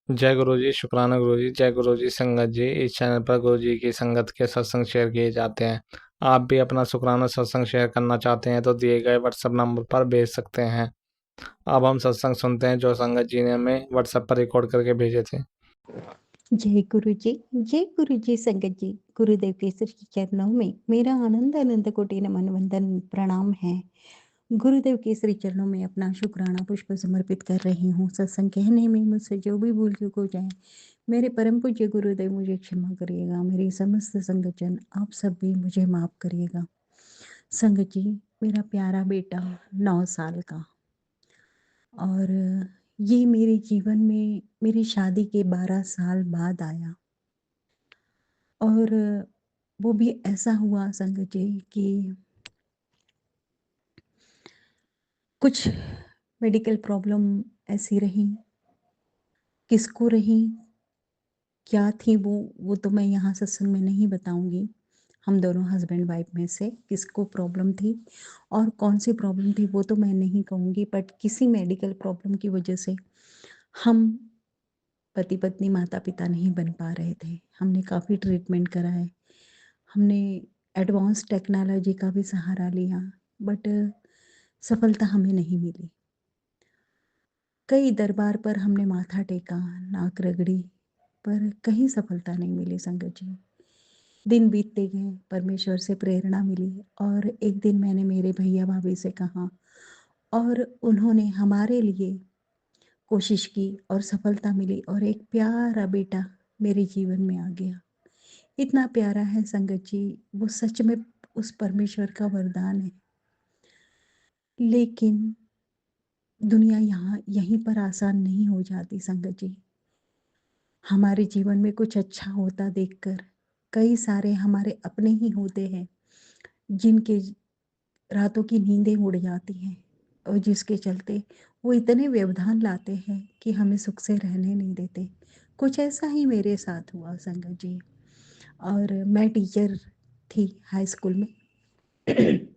जय गुरु जी, शुक्राना गुरु जी, जय गुरु जी संगत जी। इस चैनल पर गुरु जी की संगत के सत्संग शेयर किए जाते हैं। आप भी अपना शुक्राना सत्संग शेयर करना चाहते हैं तो दिए गए व्हाट्सएप नंबर पर भेज सकते हैं। अब हम सत्संग सुनते हैं जो संगत जी ने हमें व्हाट्सएप पर रिकॉर्ड करके भेजे थे। जय गुरु जी संगत जी। गुरुदेव के श्री चरणों में मेरा आनंद अनंत कोटि नमन वंदन प्रणाम है। गुरुदेव के श्री चरणों में अपना शुक्राना पुष्प समर्पित कर रही हूँ। सत्संग कहने में मुझसे जो भी भूल चूक हो जाए, मेरे परम पूज्य गुरुदेव मुझे क्षमा करिएगा। मेरी समस्त संगतजन आप सब भी मुझे माफ करिएगा। संगत जी, मेरा प्यारा बेटा 9 साल का, और ये मेरे जीवन में मेरी शादी के 12 साल बाद आया। और वो भी ऐसा हुआ संगत जी कि कुछ मेडिकल प्रॉब्लम ऐसी रही, किसको रही, क्या थी वो तो मैं यहाँ सत्संग में नहीं बताऊँगी। हम दोनों हस्बैंड वाइफ में से किसको प्रॉब्लम थी और कौन सी प्रॉब्लम थी वो तो मैं नहीं कहूँगी, बट किसी मेडिकल प्रॉब्लम की वजह से हम पति पत्नी माता पिता नहीं बन पा रहे थे। हमने काफ़ी ट्रीटमेंट कराए, हमने एडवांस टेक्नोलॉजी का भी सहारा लिया, बट सफलता हमें नहीं मिली। कई दरबार पर हमने माथा टेका, नाक रगड़ी, पर कहीं सफलता नहीं मिली संगत जी। दिन बीतते गए, परमेश्वर से प्रेरणा मिली और एक दिन मैंने मेरे भैया भाभी से कहा और उन्होंने हमारे लिए कोशिश की और सफलता मिली और एक प्यारा बेटा मेरे जीवन में आ गया। इतना प्यारा है संगत जी, वो सच में उस परमेश्वर का वरदान है। लेकिन दुनिया यहाँ यहीं पर आसान नहीं हो जाती संगत जी। हमारे जीवन में कुछ अच्छा होता देखकर कई सारे हमारे अपने ही होते हैं जिनके रातों की नींदें उड़ जाती हैं और जिसके चलते वो इतने व्यवधान लाते हैं कि हमें सुख से रहने नहीं देते। कुछ ऐसा ही मेरे साथ हुआ संगत जी। और मैं टीचर थी हाई स्कूल में।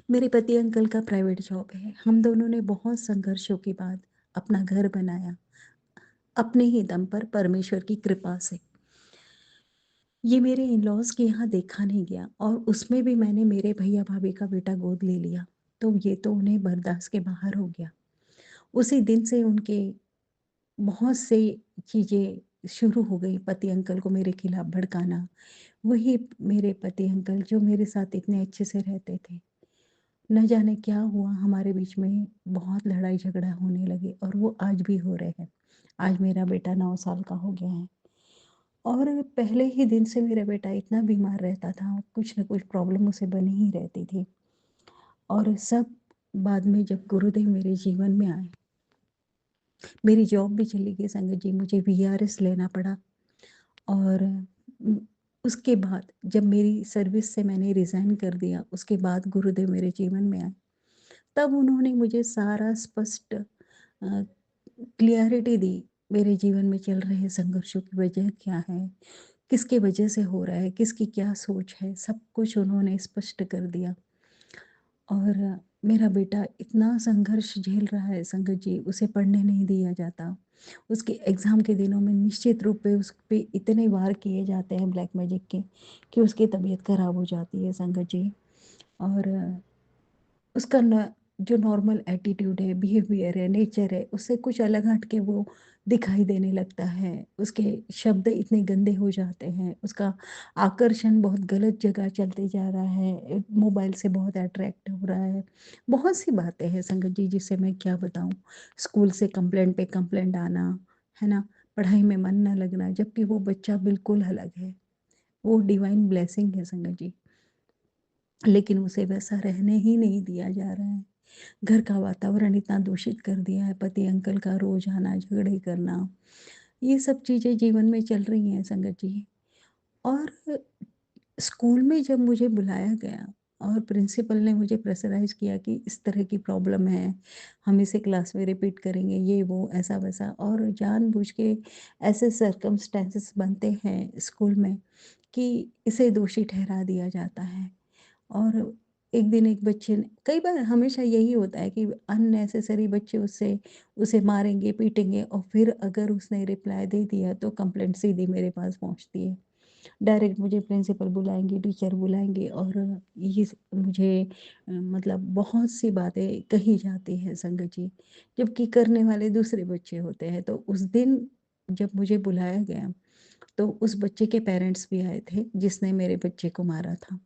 मेरे पति अंकल का प्राइवेट जॉब है। हम दोनों ने बहुत संघर्षों के बाद अपना घर बनाया, अपने ही दम पर परमेश्वर की कृपा से। ये मेरे इन-लॉज़ के यहाँ देखा नहीं गया और उसमें भी मैंने मेरे भैया भाभी का बेटा गोद ले लिया, तो ये तो उन्हें बर्दाश्त के बाहर हो गया। उसी दिन से उनके बहुत से चीज़ें शुरू हो गई, पति अंकल को मेरे खिलाफ भड़काना। वही मेरे पति अंकल जो मेरे साथ इतने अच्छे से रहते थे, न जाने क्या हुआ हमारे बीच में, बहुत लड़ाई झगड़ा होने लगे और वो आज भी हो रहे हैं। आज मेरा बेटा 9 साल का हो गया है और पहले ही दिन से मेरा बेटा इतना बीमार रहता था, कुछ न कुछ प्रॉब्लम उसे बनी ही रहती थी। और सब बाद में जब गुरुदेव मेरे जीवन में आए, मेरी जॉब भी चली गई संगत जी, मुझे वीआरएस लेना पड़ा। और उसके बाद जब मेरी सर्विस से मैंने रिज़ाइन कर दिया, उसके बाद गुरुदेव मेरे जीवन में आए। तब उन्होंने मुझे सारा स्पष्ट क्लियरिटी दी, मेरे जीवन में चल रहे संघर्षों की वजह क्या है, किसके वजह से हो रहा है, किसकी क्या सोच है, सब कुछ उन्होंने स्पष्ट कर दिया। और मेरा बेटा इतना संघर्ष झेल रहा है संगत जी, उसे पढ़ने नहीं दिया जाता। उसके एग्ज़ाम के दिनों में निश्चित रूप पे उस पे इतने वार किए जाते हैं ब्लैक मैजिक के कि उसकी तबीयत ख़राब हो जाती है संगत जी। और उसका न जो नॉर्मल एटीट्यूड है, बिहेवियर है, नेचर है, उससे कुछ अलग हट के वो दिखाई देने लगता है। उसके शब्द इतने गंदे हो जाते हैं, उसका आकर्षण बहुत गलत जगह चलते जा रहा है, मोबाइल से बहुत अट्रैक्ट हो रहा है। बहुत सी बातें हैं संगत जी जिससे मैं क्या बताऊँ। स्कूल से कंप्लेंट पे कंप्लेंट आना, है ना? पढ़ाई में मन ना लगना, जबकि वो बच्चा बिल्कुल अलग है। वो डिवाइन ब्लेसिंग है संगत जी। लेकिन उसे वैसा रहने ही नहीं दिया जा रहा है। घर का वातावरण इतना दूषित कर दिया है, पति अंकल का रोज़ आना, झगड़े करना, ये सब चीज़ें जीवन में चल रही हैं संगत जी। और स्कूल में जब मुझे बुलाया गया और प्रिंसिपल ने मुझे प्रेशराइज़ किया कि इस तरह की प्रॉब्लम है, हम इसे क्लास में रिपीट करेंगे, ये वो ऐसा-वैसा, और जानबूझ के ऐसे सर्कमस्टेंसेस बनते हैं स्कूल में कि इसे दोषी ठहरा दिया जाता है। और एक दिन एक बच्चे ने कई बार हमेशा यही होता है कि अननेसेसरी बच्चे उससे उसे मारेंगे, पीटेंगे और फिर अगर उसने रिप्लाई दे दिया तो कंप्लेंट सीधी मेरे पास पहुँचती है। डायरेक्ट मुझे प्रिंसिपल बुलाएँगे, टीचर बुलाएँगे और ये मुझे मतलब बहुत सी बातें कही जाती हैं संगत जी, जबकि करने वाले दूसरे बच्चे होते हैं। तो उस दिन जब मुझे बुलाया गया, तो उस बच्चे के पेरेंट्स भी आए थे जिसने मेरे बच्चे को मारा था।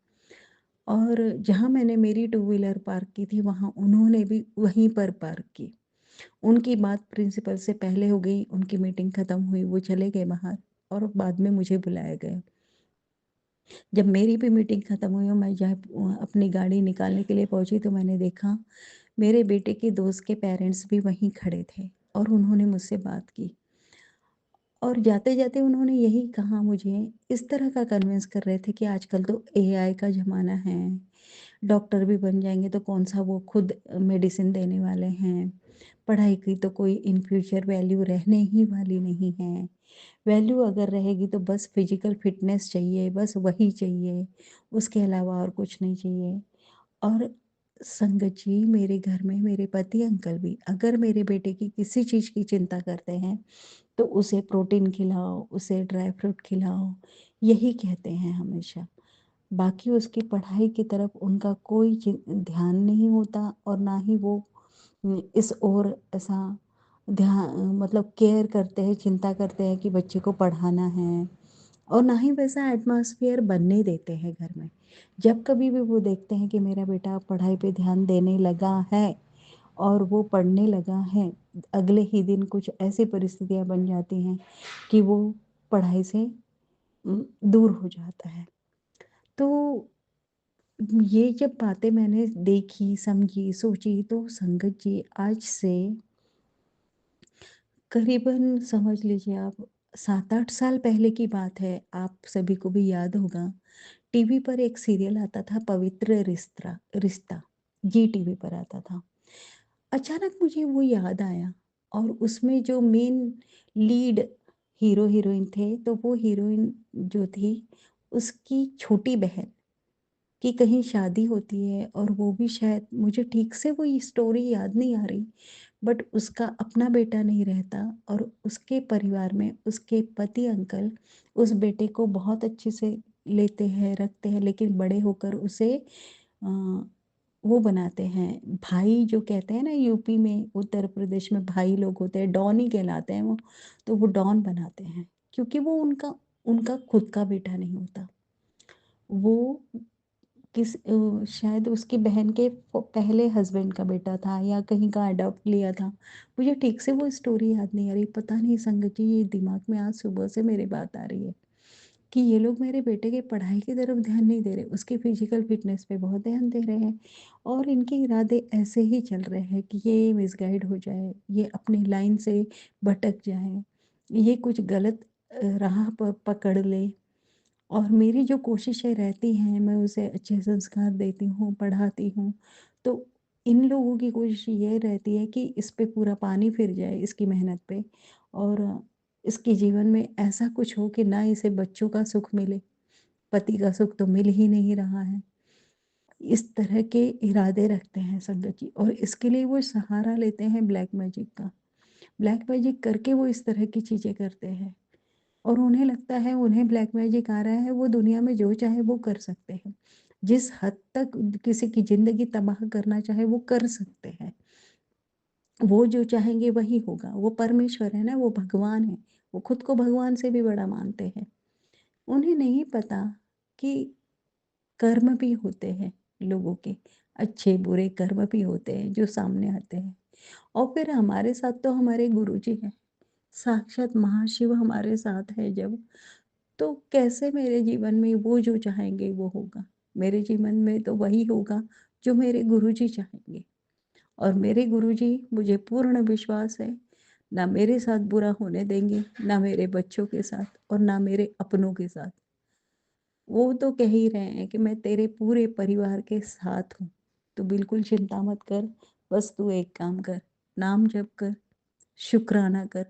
और जहाँ मैंने मेरी टू व्हीलर पार्क की थी, वहाँ उन्होंने भी वहीं पर पार्क की। उनकी बात प्रिंसिपल से पहले हो गई, उनकी मीटिंग खत्म हुई, वो चले गए बाहर और बाद में मुझे बुलाया गया। जब मेरी भी मीटिंग खत्म हुई और मैं जब अपनी गाड़ी निकालने के लिए पहुँची तो मैंने देखा, मेरे बेटे के दोस्त के पेरेंट्स भी वहीं खड़े थे और उन्होंने मुझसे बात की। और जाते-जाते उन्होंने यही कहा मुझे, इस तरह का कन्विंस कर रहे थे कि आजकल तो एआई का ज़माना है, डॉक्टर भी बन जाएँगे तो कौन-सा वो खुद मेडिसिन देने वाले हैं। पढ़ाई की तो कोई इन फ्यूचर वैल्यू रहने ही वाली नहीं है। वैल्यू अगर रहेगी तो बस फिज़िकल फ़िटनेस चाहिए, बस वही चाहिए, उसके अलावा और कुछ नहीं चाहिए। और संगत जी मेरे घर में मेरे पति अंकल भी अगर मेरे बेटे की किसी चीज़ की चिंता करते हैं तो उसे प्रोटीन खिलाओ, उसे ड्राई फ्रूट खिलाओ, यही कहते हैं हमेशा। बाकी उसकी पढ़ाई की तरफ उनका कोई ध्यान नहीं होता और ना ही वो इस ओर ऐसा मतलब केयर करते हैं, चिंता करते हैं कि बच्चे को पढ़ाना है और ना ही वैसा एटमॉस्फेयर बनने देते हैं घर में। जब कभी भी वो देखते हैं कि मेरा बेटा पढ़ाई पे ध्यान देने लगा है और वो पढ़ने लगा है, अगले ही दिन कुछ ऐसी परिस्थितियाँ बन जाती हैं कि वो पढ़ाई से दूर हो जाता है। तो ये जब बातें मैंने देखी, समझी, सोची तो संगत जी आज से करीबन समझ लीजिए आप 7-8 साल पहले की बात है, आप सभी को भी याद होगा। टीवी पर एक सीरियल आता था पवित्र रिश्ता रिश्ता, जी टीवी पर आता था। अचानक मुझे वो याद आया और उसमें जो मेन लीड हीरो-हीरोइन थे, तो वो हीरोइन जो थी, उसकी छोटी बहन की कहीं शादी होती है और वो भी शायद मुझे ठीक से वो ये स्टोरी याद नहीं आ रही, बट उसका अपना बेटा नहीं रहता और उसके परिवार में उसके पति अंकल उस बेटे को बहुत अच्छे से लेते हैं, रखते हैं, लेकिन बड़े होकर उसे अ, वो बनाते हैं, भाई जो कहते हैं ना यूपी में, उत्तर प्रदेश में भाई लोग होते हैं, डॉन ही कहलाते हैं वो, तो वो डॉन बनाते हैं, क्योंकि वो उनका उनका खुद का बेटा नहीं होता। वो शायद उसकी बहन के पहले हस्बैंड का बेटा था या कहीं का अडॉप्ट लिया था। मुझे ठीक से वो स्टोरी याद नहीं आ रही, पता नहीं संगत जी ये दिमाग में आज सुबह से मेरे बात आ रही है कि ये लोग मेरे बेटे के पढ़ाई की तरफ ध्यान नहीं दे रहे, उसकी फिजिकल फिटनेस पे बहुत ध्यान दे रहे हैं और इनके इरादे ऐसे ही चल रहे हैं कि ये मिसगाइड हो जाए, ये अपनी लाइन से भटक जाए, ये कुछ गलत राह पकड़ ले। और मेरी जो कोशिशें रहती हैं, मैं उसे अच्छे संस्कार देती हूँ, पढ़ाती हूँ, तो इन लोगों की कोशिश ये रहती है कि इस पे पूरा पानी फिर जाए इसकी मेहनत पे और इसके जीवन में ऐसा कुछ हो कि ना इसे बच्चों का सुख मिले, पति का सुख तो मिल ही नहीं रहा है। इस तरह के इरादे रखते हैं संगत जी और इसके लिए वो सहारा लेते हैं ब्लैक मैजिक का। ब्लैक मैजिक करके वो इस तरह की चीज़ें करते हैं। और उन्हें लगता है उन्हें ब्लैक मैजिक आ रहा है, वो दुनिया में जो चाहे वो कर सकते हैं। जिस हद तक किसी की ज़िंदगी तबाह करना चाहे वो कर सकते हैं। वो जो चाहेंगे वही होगा। वो परमेश्वर है ना, वो भगवान है। वो खुद को भगवान से भी बड़ा मानते हैं। उन्हें नहीं पता कि कर्म भी होते हैं लोगों के, अच्छे-बुरे कर्म भी होते हैं जो सामने आते हैं। और फिर हमारे साथ तो हमारे गुरुजी हैं। साक्षात महाशिव हमारे साथ है जब तो कैसे मेरे जीवन में वो जो चाहेंगे वो होगा। मेरे जीवन में तो वही होगा जो मेरे गुरुजी चाहेंगे और मेरे गुरुजी मुझे पूर्ण विश्वास है, ना मेरे साथ बुरा होने देंगे, ना मेरे बच्चों के साथ और ना मेरे अपनों के साथ। वो तो कह ही रहे हैं कि मैं तेरे पूरे परिवार के साथ हूँ, तो बिल्कुल चिंता मत कर, बस तू एक काम कर, नाम जप कर, शुक्राना कर।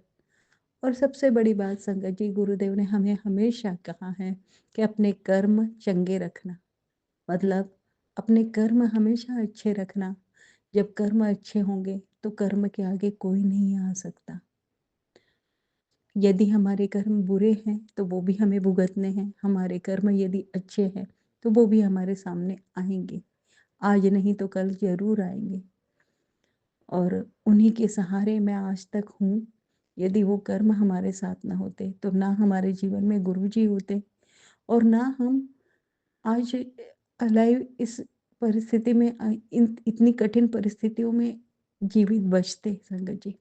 और सबसे बड़ी बात संगत जी गुरुदेव ने हमें हमेशा कहा है कि अपने कर्म चंगे रखना। मतलब अपने कर्म हमेशा अच्छे रखना। जब कर्म अच्छे होंगे तो कर्म के आगे कोई नहीं आ सकता। यदि हमारे कर्म बुरे हैं तो वो भी हमें भुगतने हैं, हमारे कर्म यदि अच्छे हैं तो वो भी हमारे सामने आएंगे। आज नहीं तो कल जरूर आएंगे, और उन्हीं के सहारे मैं आज तक हूँ। यदि वो कर्म हमारे साथ ना होते तो ना हमारे जीवन में गुरुजी होते, और ना हम आज अलाइव इस परिस्थिति में इतनी कठिन परिस्थितियों में जीवित बचते। संगत जी,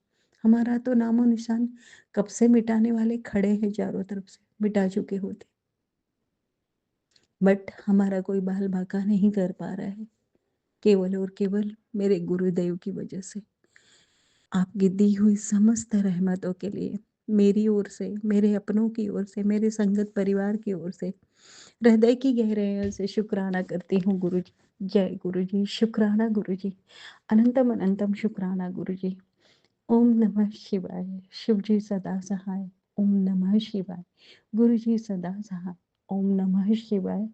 हमारा तो नामो निशान कब से मिटाने वाले खड़े हैं, चारों तरफ से मिटा चुके होते, बट हमारा कोई बाल बांका नहीं कर पा रहा है, केवल और केवल मेरे गुरुदेव की वजह से। आपकी दी हुई समस्त रहमतों के लिए मेरी ओर से, मेरे अपनों की ओर से, मेरे संगत परिवार की ओर से हृदय की गहराइयों से शुक्राना करती हूँ गुरु जी। जय गुरु जी, शुक्राना गुरु जी, अनंतम अनंतम शुक्राना गुरु जी। ओम नमः शिवाय। शिव जी सदा सहाय। ओम नमः शिवाय। गुरु जी सदा सहाय। ओम नमः शिवाय।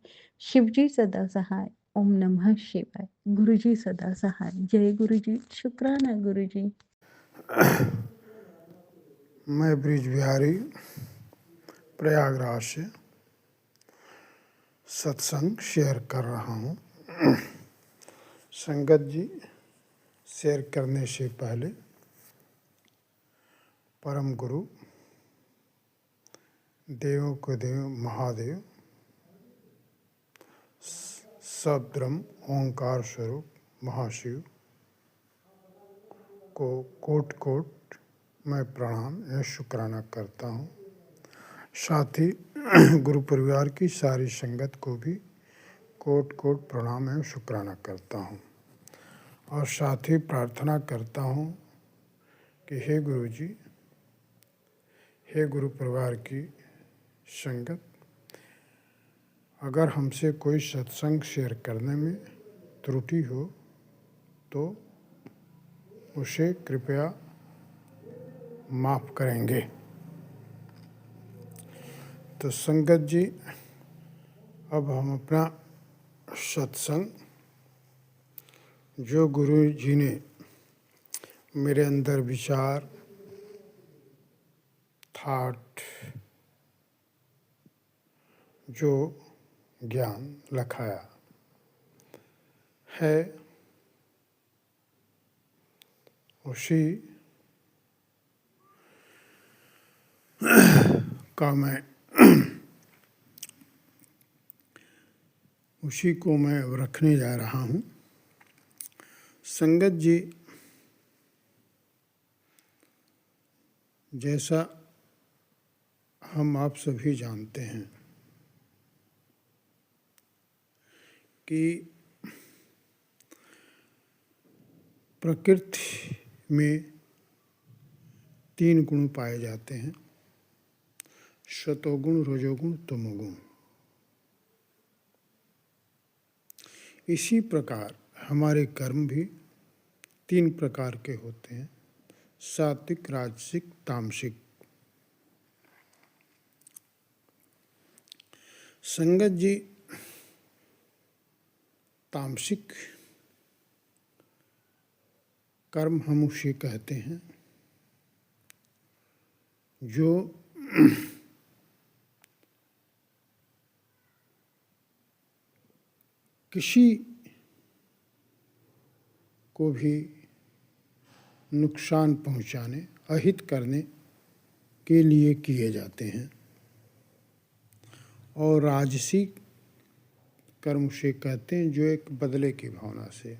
शिव जी सदा सहाय। ओम नमः शिवाय। गुरु जी सदा सहाय। जय गुरु जी, शुक्राना गुरु जी। मैं ब्रिज बिहारी प्रयागराज से सत्संग शेयर कर रहा हूँ। संगत जी, शेयर करने से पहले परम गुरु देवों के देव महादेव सब्रह्म ओंकार स्वरूप महाशिव को कोट कोट मैं प्रणाम या शुक्राना करता हूँ। साथ ही गुरु परिवार की सारी संगत को भी कोट कोट प्रणाम एवं शुक्राना करता हूँ, और साथ ही प्रार्थना करता हूँ कि हे गुरु जी, हे गुरु परिवार की संगत, अगर हमसे कोई सत्संग शेयर करने में त्रुटि हो तो उसे कृपया माफ़ करेंगे। तो संगत जी, अब हम अपना सत्संग जो गुरु जी ने मेरे अंदर विचार, थाट, जो ज्ञान लखाया है, उसी का मैं उसी को मैं रखने जा रहा हूँ। संगत जी, जैसा हम आप सभी जानते हैं कि प्रकृति में 3 गुण पाए जाते हैं, सतोगुण, रजोगुण, तमोगुण। इसी प्रकार हमारे कर्म भी 3 प्रकार के होते हैं, सात्विक, राजसिक, तामसिक। संगत जी, तामसिक कर्म हम उसे कहते हैं जो किसी को भी नुकसान पहुंचाने, अहित करने के लिए किए जाते हैं, और राजसिक कर्म उसे कहते हैं जो एक बदले की भावना से।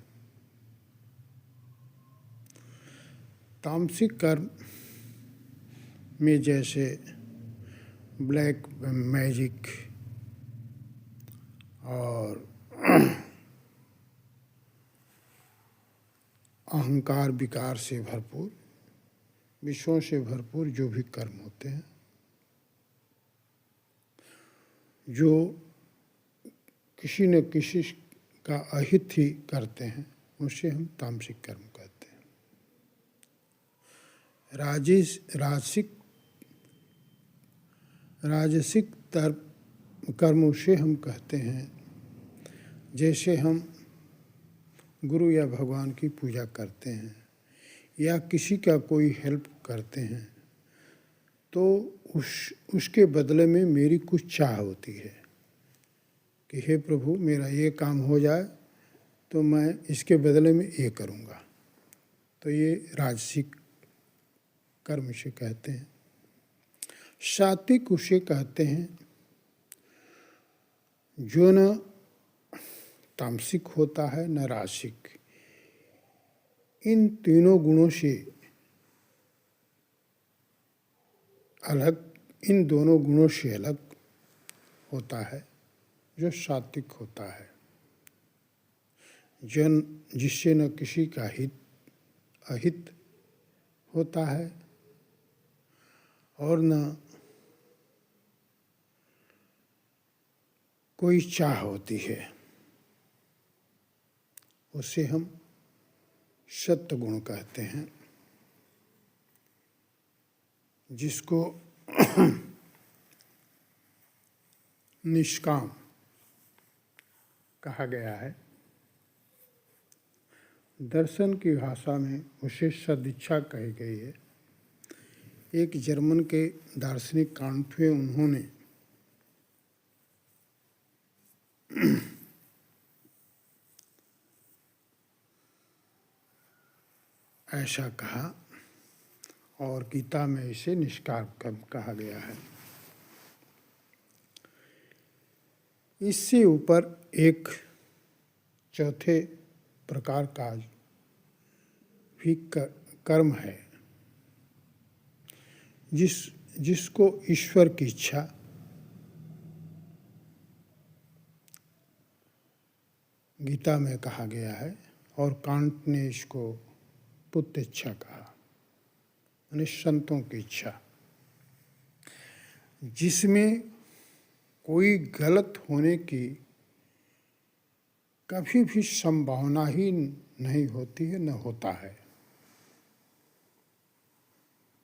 तामसिक कर्म में जैसे ब्लैक मैजिक और अहंकार विकार से भरपूर, विषयों से भरपूर जो भी कर्म होते हैं, जो किसी न किसी का अहित ही करते हैं, उसे हम तामसिक कर्म कहते हैं। राजसिक कर्म उसे हम कहते हैं जैसे हम गुरु या भगवान की पूजा करते हैं या किसी का कोई हेल्प करते हैं तो उसके बदले में मेरी कुछ चाह होती है कि हे प्रभु मेरा ये काम हो जाए तो मैं इसके बदले में ये करूँगा। तो ये राजसिक कर्म से कहते हैं। सात्विक उसे कहते हैं जो न तामसिक होता है न राजसिक। इन तीनों गुणों से अलग, इन दोनों गुणों से अलग होता है जो सात्विक होता है, जिससे न किसी का हित अहित होता है और न कोई चाह होती है। उसे हम सत्य गुण कहते हैं, जिसको निष्काम कहा गया है। दर्शन की भाषा में उसे सदिच्छा कही गई है। एक जर्मन के दार्शनिक कांट में उन्होंने ऐसा कहा और गीता में इसे निष्काम कर्म कहा गया है। इससे ऊपर एक चौथे प्रकार का भी कर्म है जिसको ईश्वर की इच्छा गीता में कहा गया है और कांट ने इसको पुत्र इच्छा कहा, यानी संतों की इच्छा, जिसमें कोई गलत होने की कभी भी संभावना ही नहीं होती है, न होता है,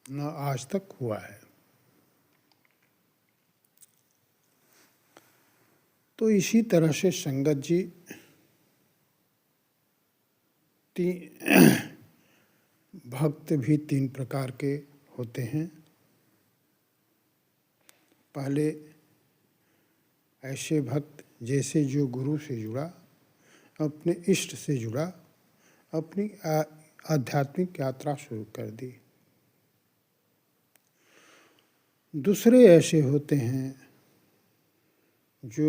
न आज तक हुआ है। तो इसी तरह से संगत जी भक्त भी तीन प्रकार के होते हैं। पहले ऐसे भक्त जैसे जो गुरु से जुड़ा, अपने इष्ट से जुड़ा, अपनी आध्यात्मिक यात्रा शुरू कर दी। दूसरे ऐसे होते हैं जो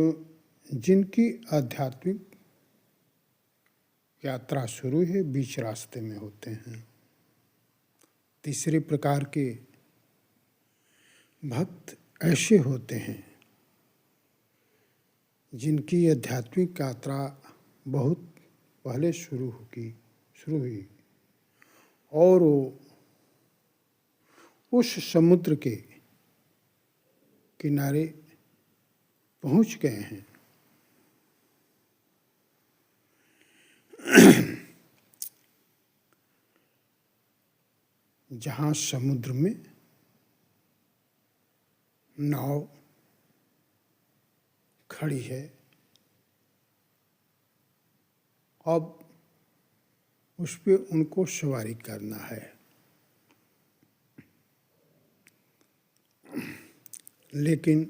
जिनकी आध्यात्मिक यात्रा शुरू है, बीच रास्ते में होते हैं। तीसरे प्रकार के भक्त ऐसे होते हैं जिनकी आध्यात्मिक यात्रा बहुत पहले शुरू हुई और वो उस समुद्र के किनारे पहुंच गए हैं जहाँ समुद्र में नाव खड़ी है। अब उस पे उनको सवारी करना है, लेकिन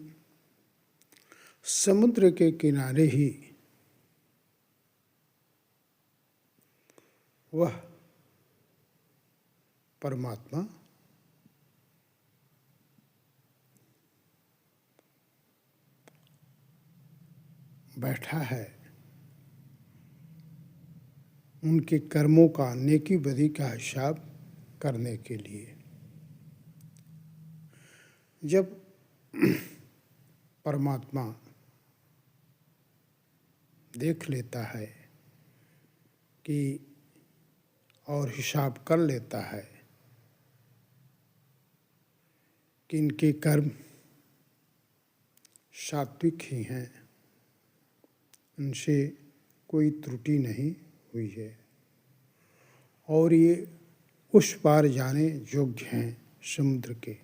समुद्र के किनारे ही वह परमात्मा बैठा है, उनके कर्मों का, नेकी बदी का हिसाब करने के लिए। जब परमात्मा देख लेता है कि और हिसाब कर लेता है कि इनके कर्म सात्विक ही हैं, उनसे कोई त्रुटि नहीं हुई है और ये उस पार जाने योग्य हैं समुद्र के,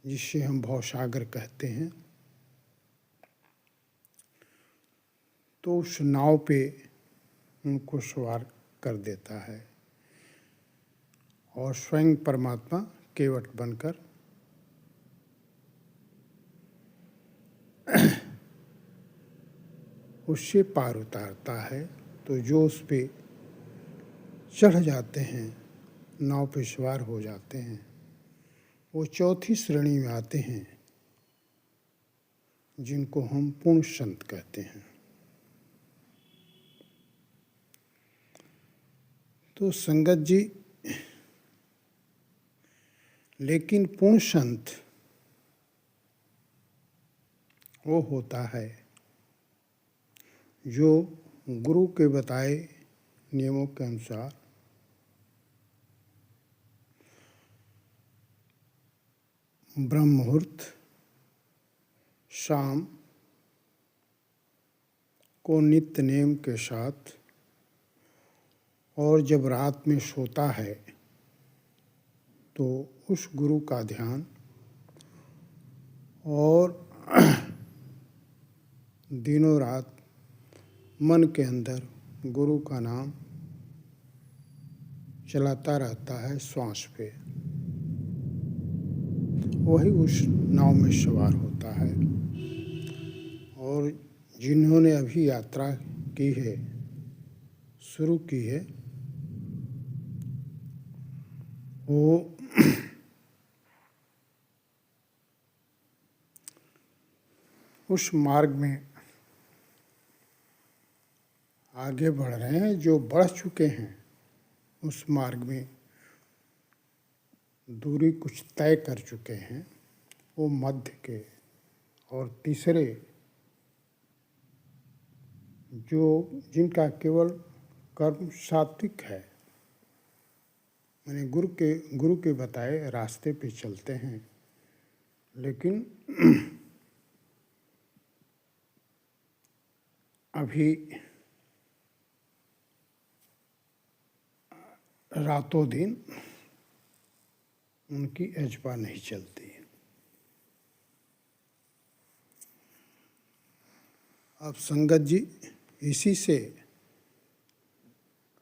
जिससे हम भवसागर कहते हैं। तो उस नाव पे उनको सवार कर देता है और स्वयं परमात्मा केवट बनकर उससे पार उतारता है। तो जो उस पे चढ़ जाते हैं, नाव पे सवार हो जाते हैं, वो चौथी श्रेणी में आते हैं जिनको हम पूर्ण संत कहते हैं। तो संगत जी, लेकिन पूर्ण संत वो होता है जो गुरु के बताए नियमों के अनुसार ब्रह्म मुहूर्त शाम को नित्य नेम के साथ और जब रात में सोता है तो उस गुरु का ध्यान और दिनों रात मन के अंदर गुरु का नाम चलाता रहता है श्वास पे, वही उस नाव में सवार होता है। और जिन्होंने अभी यात्रा की है, शुरू की है, वो उस मार्ग में आगे बढ़ रहे हैं। जो बढ़ चुके हैं उस मार्ग में दूरी कुछ तय कर चुके हैं, वो मध्य के और तीसरे जो जिनका केवल कर्म सात्विक है, माने गुरु के बताए रास्ते पे चलते हैं, लेकिन अभी रातों दिन उनकी अजपा नहीं चलती। अब संगत जी, इसी से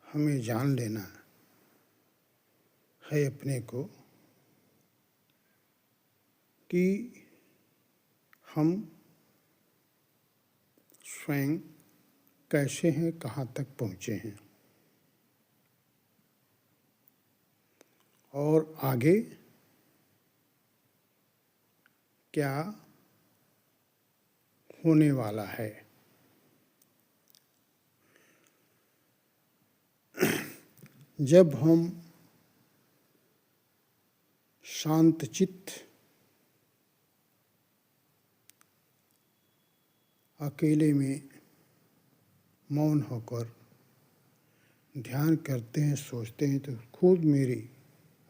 हमें जान लेना है अपने को कि हम स्वयं कैसे हैं, कहाँ तक पहुँचे हैं और आगे क्या होने वाला है। जब हम शांत चित्त अकेले में मौन होकर ध्यान करते हैं, सोचते हैं, तो खुद मेरी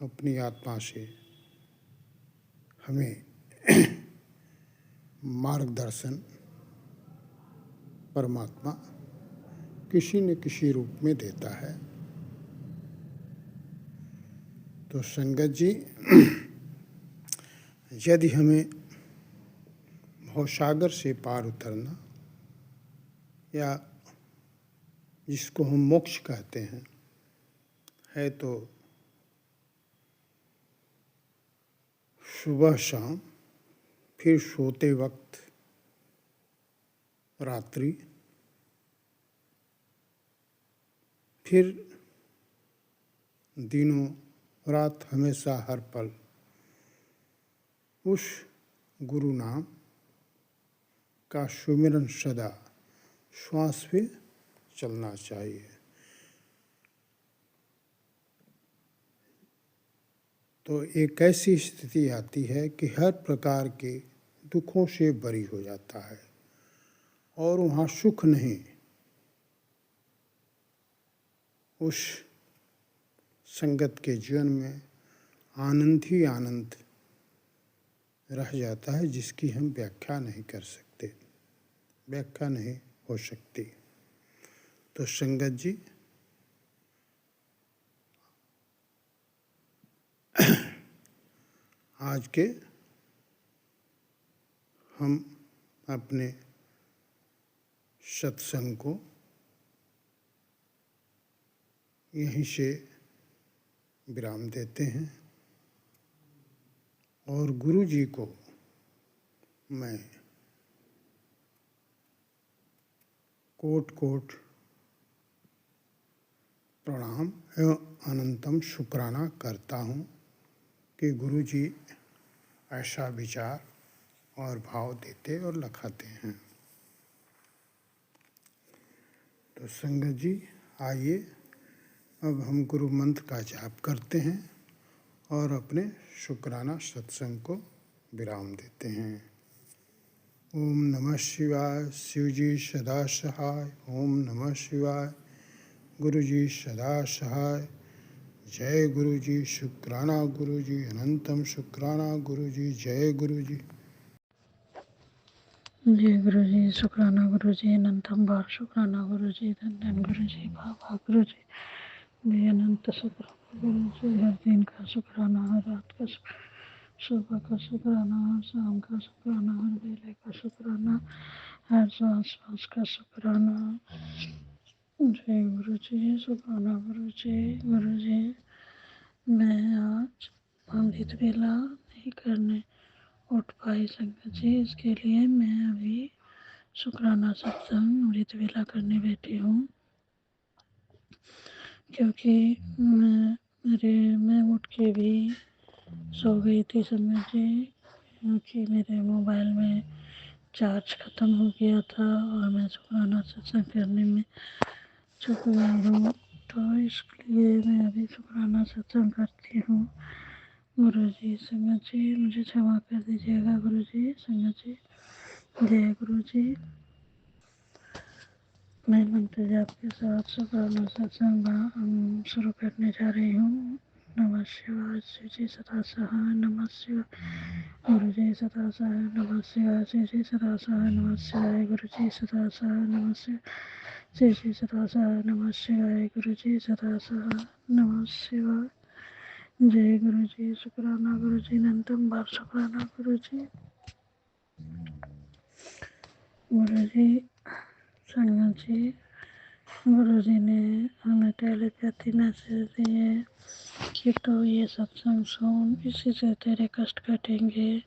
अपनी आत्मा से हमें मार्गदर्शन परमात्मा किसी न किसी रूप में देता है। तो संगत जी, यदि हमें भवसागर से पार उतरना, या जिसको हम मोक्ष कहते हैं, है तो सुबह शाम, फिर सोते वक्त रात्रि, फिर दिनों रात, हमेशा हर पल उस गुरु नाम का सुमिरन सदा श्वास पे चलना चाहिए। तो एक ऐसी स्थिति आती है कि हर प्रकार के दुखों से बरी हो जाता है और वहाँ सुख नहीं, उस संगत के जीवन में आनंद ही आनंद रह जाता है, जिसकी हम व्याख्या नहीं कर सकते, व्याख्या नहीं हो सकती। तो संगत जी, आज के हम अपने सत्संग को यहीं से विराम देते हैं और गुरु जी को मैं कोट कोट प्रणाम एवं अनंतम शुक्राना करता हूँ कि गुरु जी ऐसा विचार और भाव देते और लखाते हैं। तो संगत जी आइए अब हम गुरु मंत्र का जाप करते हैं और अपने शुक्राना सत्संग को विराम देते हैं। ओम नमः शिवाय। शिव जी सदा सहाय। ओम नमः शिवाय। गुरु जी सदा सहाय। जय गुरु जी। शुक्राना गुरु जी। अनंतम शुक्राना गुरु जी। जय गुरु जी। जय गुरु जी। शुक्राना गुरु जी। अनंतम बार शुक्राना गुरु जी। धन धन गुरु जी। बाबा गुरु जी। जय अनंत शुक्राना गुरु जी। हर दिन का शुक्राना, हर रात का सुबह का शुक्राना, हर शाम का शुक्राना, हर वेले का शुक्राना, हर श्वास श्वास का शुक्राना। जय गुरु जी। शुक्राना गुरु जी। गुरु जी मैं आज अमृत वेला नहीं करने उठ पाई संगत जी, इसके लिए मैं अभी शुक्राना सत्संग अमृत वेला करने बैठी हूँ। क्योंकि मैं उठ के भी सो गई थी संगत जी, क्योंकि मेरे मोबाइल में चार्ज ख़त्म हो गया था और मैं शुक्राना सत्संग करने में चुक गई हूँ। तो इसलिए मैं अभी शुक्राना सत्संग करती हूँ। गुरु जी संगत जी मुझे क्षमा कर दीजिएगा। गुरु जी संगत जी जय गुरु जी। मैं मंत्र जाप के साथ शुक्राना सत्संग शुरू करने जा रही हूँ। नमः शिवाय। शिव जी सदा सहाय। नमः शिवाय। गुरु जी सदा सहाय। नमः शिवाय। शिव जी सदा सहाय। नमः शिवाय। गुरु जी सदा सहाय। नमः शिवाय। शिव जी सदा सहाय। नमः शिवाय। गुरु जी सदा सहाय। नमः शिवाय। जय गुरु जी। शुक्राना गुरु जी। अनंतम बार शुक्राना गुरु जी। गुरु जी संगत जी गुरु जी ने हमें टेलीपैथी मैसेज दिए कि तो ये सत्संग सुन, इसी से तेरे कष्ट कटेंगे,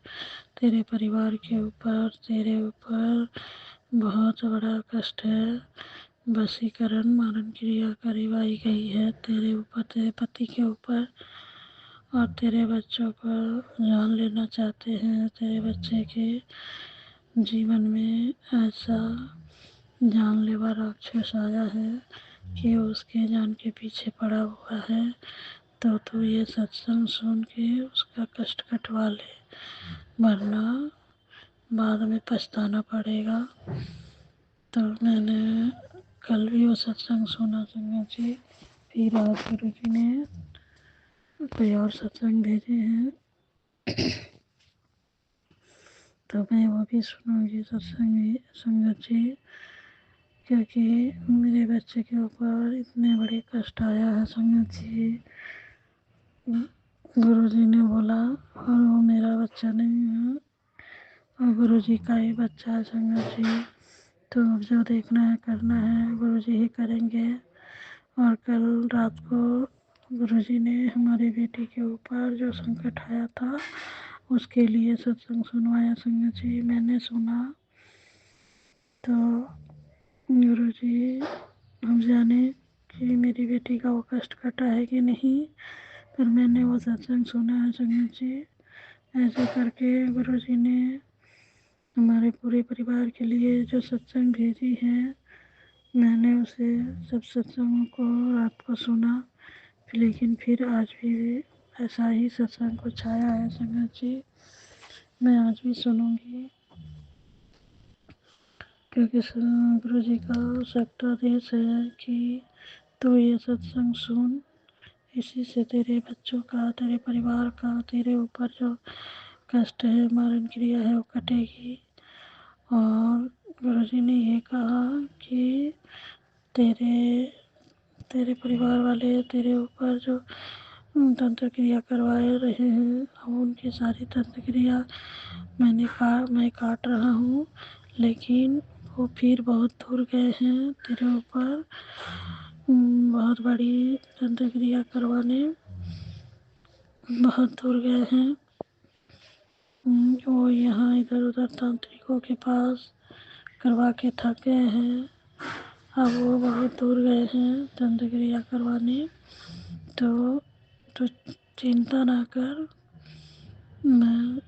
तेरे परिवार के ऊपर, तेरे ऊपर बहुत बड़ा कष्ट है। वशीकरण मारण क्रिया करवाई गई है तेरे ऊपर, तेरे पति के ऊपर, और तेरे बच्चों को जान लेना चाहते हैं। तेरे बच्चे के जीवन में ऐसा जानलेवा राक्षस आया है कि उसके जान के पीछे पड़ा हुआ है। तो तू ये सत्संग सुन के उसका कष्ट कटवा ले, वरना बाद में पछताना पड़ेगा। तो मैंने कल भी वो सत्संग सुना संगत जी। फिर आज गुरु जी ने कोई और सत्संग भेजे हैं तो मैं वो भी सुनूंगी सत्संग संगत जी। क्योंकि मेरे बच्चे के ऊपर इतने बड़े कष्ट आया है संगत जी। गुरु जी ने बोला और वो मेरा बच्चा नहीं है और गुरु जी का ही बच्चा है संगत जी। तो अब जो देखना है करना है गुरु जी ही करेंगे। और कल रात को गुरु जी ने हमारी बेटी के ऊपर जो संकट आया था उसके लिए सत्संग सुनवाया संगत जी। मैंने सुना तो गुरु जी हम जाने कि मेरी बेटी का वो कष्ट कटा है कि नहीं, पर मैंने वो सत्संग सुना है संगत जी। ऐसे करके गुरु जी ने हमारे पूरे परिवार के लिए जो सत्संग भेजी है, मैंने उसे सब सत्संगों को रात को सुना। लेकिन फिर आज भी ऐसा ही सत्संग कुछ आया है संगत जी। मैं आज भी सुनूंगी क्योंकि गुरु जी का सख्त आदेश है कि तू ये सत्संग सुन, इसी से तेरे बच्चों का, तेरे परिवार का, तेरे ऊपर जो कष्ट है, मारण क्रिया है, वो कटेगी। और गुरु जी ने ये कहा कि तेरे तेरे परिवार वाले तेरे ऊपर जो तंत्र क्रिया करवाए रहे हैं, अब उनकी सारी तंत्र क्रिया मैं काट रहा हूँ। लेकिन वो फिर बहुत दूर गए हैं तेरे ऊपर बहुत बड़ी तंत्र क्रिया करवाने, बहुत दूर गए हैं। वो यहाँ इधर उधर तांत्रिकों के पास करवा के थक गए हैं। अब वो बहुत दूर गए हैं तंत्र क्रिया करवाने। तो चिंता ना कर, मैं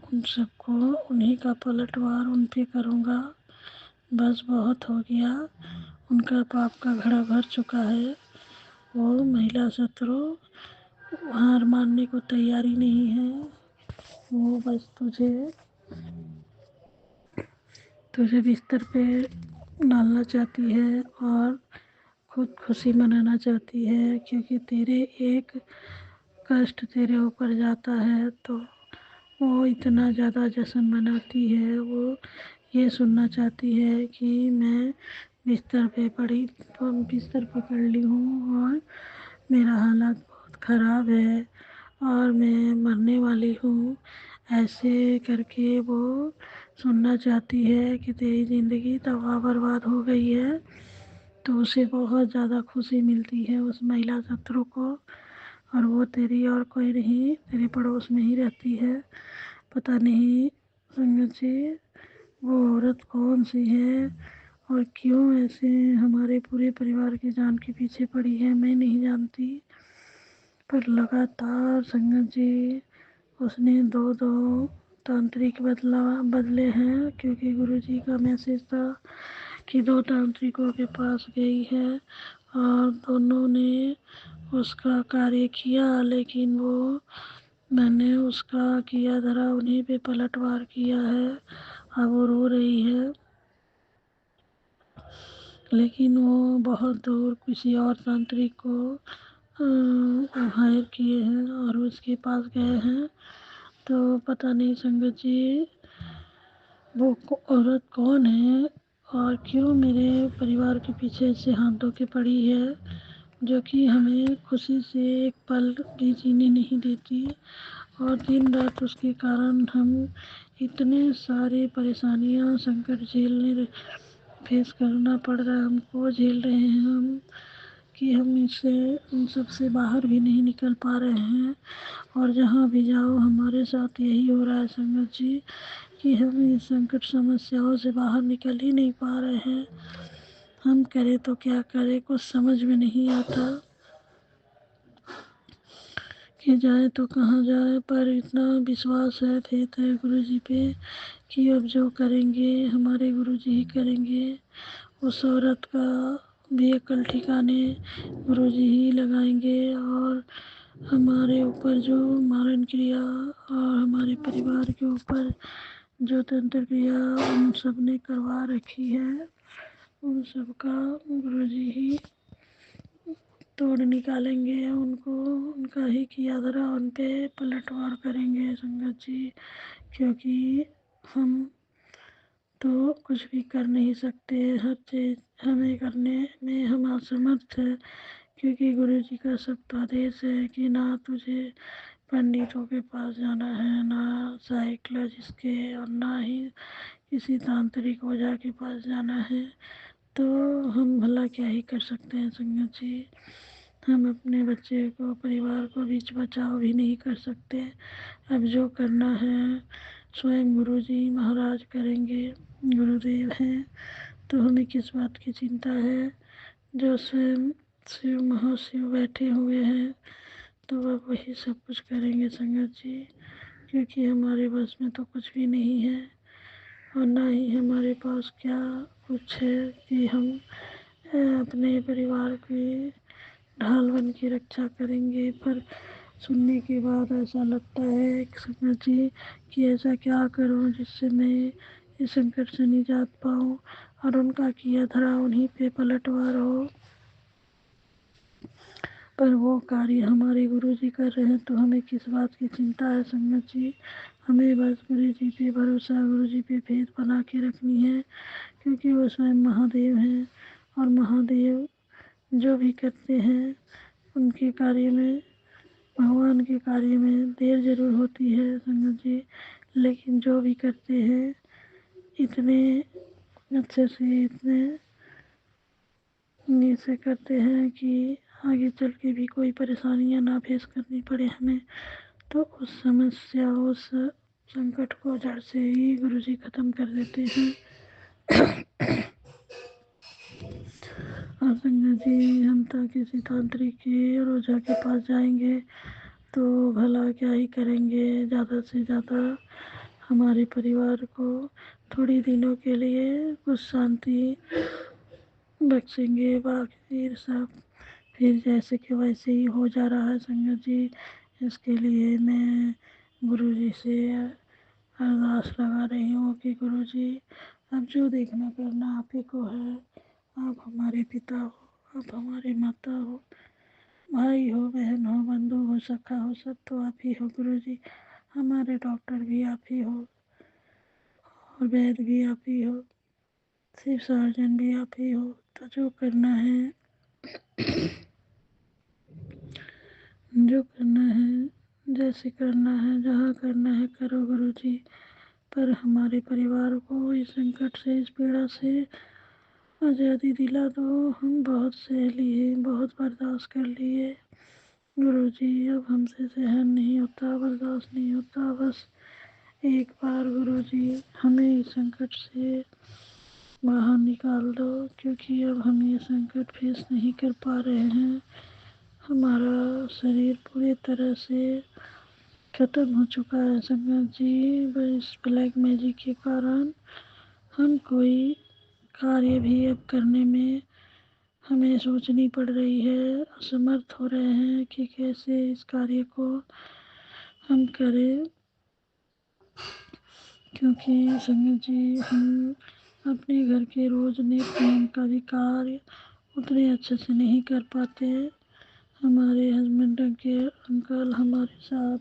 उन सबको उन्हीं का पलटवार उन पे करूँगा। बस बहुत हो गया, उनका पाप का घड़ा भर चुका है। वो महिला शत्रु हार मानने को तैयारी नहीं है। वो बस तुझे बिस्तर पे डालना चाहती है और खुद खुशी मनाना चाहती है, क्योंकि तेरे एक कष्ट तेरे ऊपर जाता है तो वो इतना ज़्यादा जश्न मनाती है। वो ये सुनना चाहती है कि मैं बिस्तर पकड़ ली हूँ और मेरा हालात बहुत ख़राब है और मैं मरने वाली हूँ। ऐसे करके वो सुनना चाहती है कि तेरी ज़िंदगी तबाह बर्बाद हो गई है। तो उसे बहुत ज़्यादा खुशी मिलती है उस महिला शत्रु को, और वो तेरी और कोई नहीं, तेरे पड़ोस में ही रहती है। पता नहीं संगत जी वो औरत कौन सी है और क्यों ऐसे हमारे पूरे परिवार की जान के पीछे पड़ी है, मैं नहीं जानती। पर लगातार संगत जी उसने दो दो तांत्रिक बदले हैं, क्योंकि गुरुजी का मैसेज था कि 2 तांत्रिकों के पास गई है और दोनों ने उसका कार्य किया, लेकिन मैंने उसका किया धरा उन्हीं पे पलटवार किया है। अब वो रो रही है, लेकिन वो बहुत दूर किसी और तांत्रिक को हायर किए हैं और उसके पास गए हैं। तो पता नहीं संगत जी वो औरत कौन है और क्यों मेरे परिवार के पीछे ऐसे हाथों के पड़ी है, जो कि हमें खुशी से एक पल भी जीने नहीं देती और दिन रात उसके कारण हम इतने सारे परेशानियां संकट फेस करना पड़ रहा है हमको, झेल रहे हैं हम कि हम इससे उन सब से बाहर भी नहीं निकल पा रहे हैं। और जहाँ भी जाओ हमारे साथ यही हो रहा है संगत जी कि हम इस संकट समस्याओं से बाहर निकल ही नहीं पा रहे हैं। हम करें तो क्या करें, कुछ समझ में नहीं आता कि जाए तो कहाँ जाए। पर इतना विश्वास है, फेथ है गुरु जी पे कि अब जो करेंगे हमारे गुरु जी ही करेंगे। उस औरत का भी अकल ठिकाने गुरु जी ही लगाएंगे और हमारे ऊपर जो मारण क्रिया और हमारे परिवार के ऊपर जो तंत्र क्रिया उन सब ने करवा रखी है, उन सब का गुरु जी ही तोड़ निकालेंगे। उनको उनका ही किया धरा उन पे पलटवार करेंगे संगत जी, क्योंकि हम तो कुछ भी कर नहीं सकते। हर चीज़ हमें करने में हम असमर्थ है, क्योंकि गुरु जी का सख्त आदेश है कि ना तुझे पंडितों के पास जाना है, ना साइकोलॉजिस्ट के, और ना ही किसी तांत्रिक ओझा के पास जाना है। तो हम भला क्या ही कर सकते हैं संगत जी। हम अपने बच्चे को, परिवार को बीच बचाव भी नहीं कर सकते। अब जो करना है स्वयं गुरु जी महाराज करेंगे, गुरुदेव हैं, तो हमें किस बात की चिंता है। जो स्वयं शिव महाशिव बैठे हुए हैं तो अब वही सब कुछ करेंगे संगत जी, क्योंकि हमारे बस में तो कुछ भी नहीं है और ना ही हमारे पास क्या कुछ है कि हम अपने परिवार की ढाल बन के रक्षा करेंगे। पर सुनने के बाद ऐसा लगता है संगत जी कि ऐसा क्या करूं जिससे मैं इस संकट से निजात पाऊं और उनका किया धरा उन्हीं पे पलटवार हो। पर वो कार्य हमारे गुरु जी कर रहे हैं तो हमें किस बात की चिंता है संगत जी। हमें बस गुरु जी पे भरोसा, गुरु जी पे फेथ बना के रखनी है, क्योंकि वो स्वयं महादेव हैं और महादेव जो भी करते हैं उनके कार्य में, भगवान के कार्य में देर जरूर होती है संगत जी, लेकिन जो भी करते हैं इतने अच्छे से इतने ये से करते हैं कि आगे चल के भी कोई परेशानियां ना फेस करनी पड़े हमें। तो उस समस्या उस संकट को जड़ से ही गुरुजी ख़त्म कर देते हैं। और संगत जी, हम तो किसी तांत्रिक के और ओझा के पास जाएंगे तो भला क्या ही करेंगे। ज़्यादा से ज़्यादा हमारे परिवार को थोड़ी दिनों के लिए कुछ शांति बख्शेंगे, बाकी सब फिर जैसे कि वैसे ही हो जा रहा है संगत जी। इसके लिए मैं गुरुजी से अरदास लगा रही हूँ कि गुरुजी, अब जो देखना करना आप ही को है। आप हमारे पिता हो, आप हमारे माता हो, भाई हो, बहन हो, बंधु हो, सखा हो, सब तो आप ही हो गुरुजी। हमारे डॉक्टर भी आप ही हो और वैद्य भी आप ही हो, सिर्फ सर्जन भी आप ही हो। तो जो करना है, जो करना है, जैसे करना है, जहाँ करना है करो गुरुजी। पर हमारे परिवार को इस संकट से, इस पीड़ा से आज़ादी दिला दो। हम बहुत सह लिए, बहुत बर्दाश्त कर लिए गुरुजी, अब हमसे सहन नहीं होता, बर्दाश्त नहीं होता। बस एक बार गुरुजी हमें इस संकट से बाहर निकाल दो, क्योंकि अब हम ये संकट फेस नहीं कर पा रहे हैं। हमारा शरीर पूरी तरह से खत्म हो चुका है संगत जी। बस ब्लैक मैजिक के कारण हम कोई कार्य भी अब करने में हमें सोचनी पड़ रही है, असमर्थ हो रहे हैं कि कैसे इस कार्य को हम करें। क्योंकि संगत जी, हम अपने घर के रोज नित्य नियम का भी कार्य उतने अच्छे से नहीं कर पाते। हमारे हस्बैंड के अंकल हमारे साथ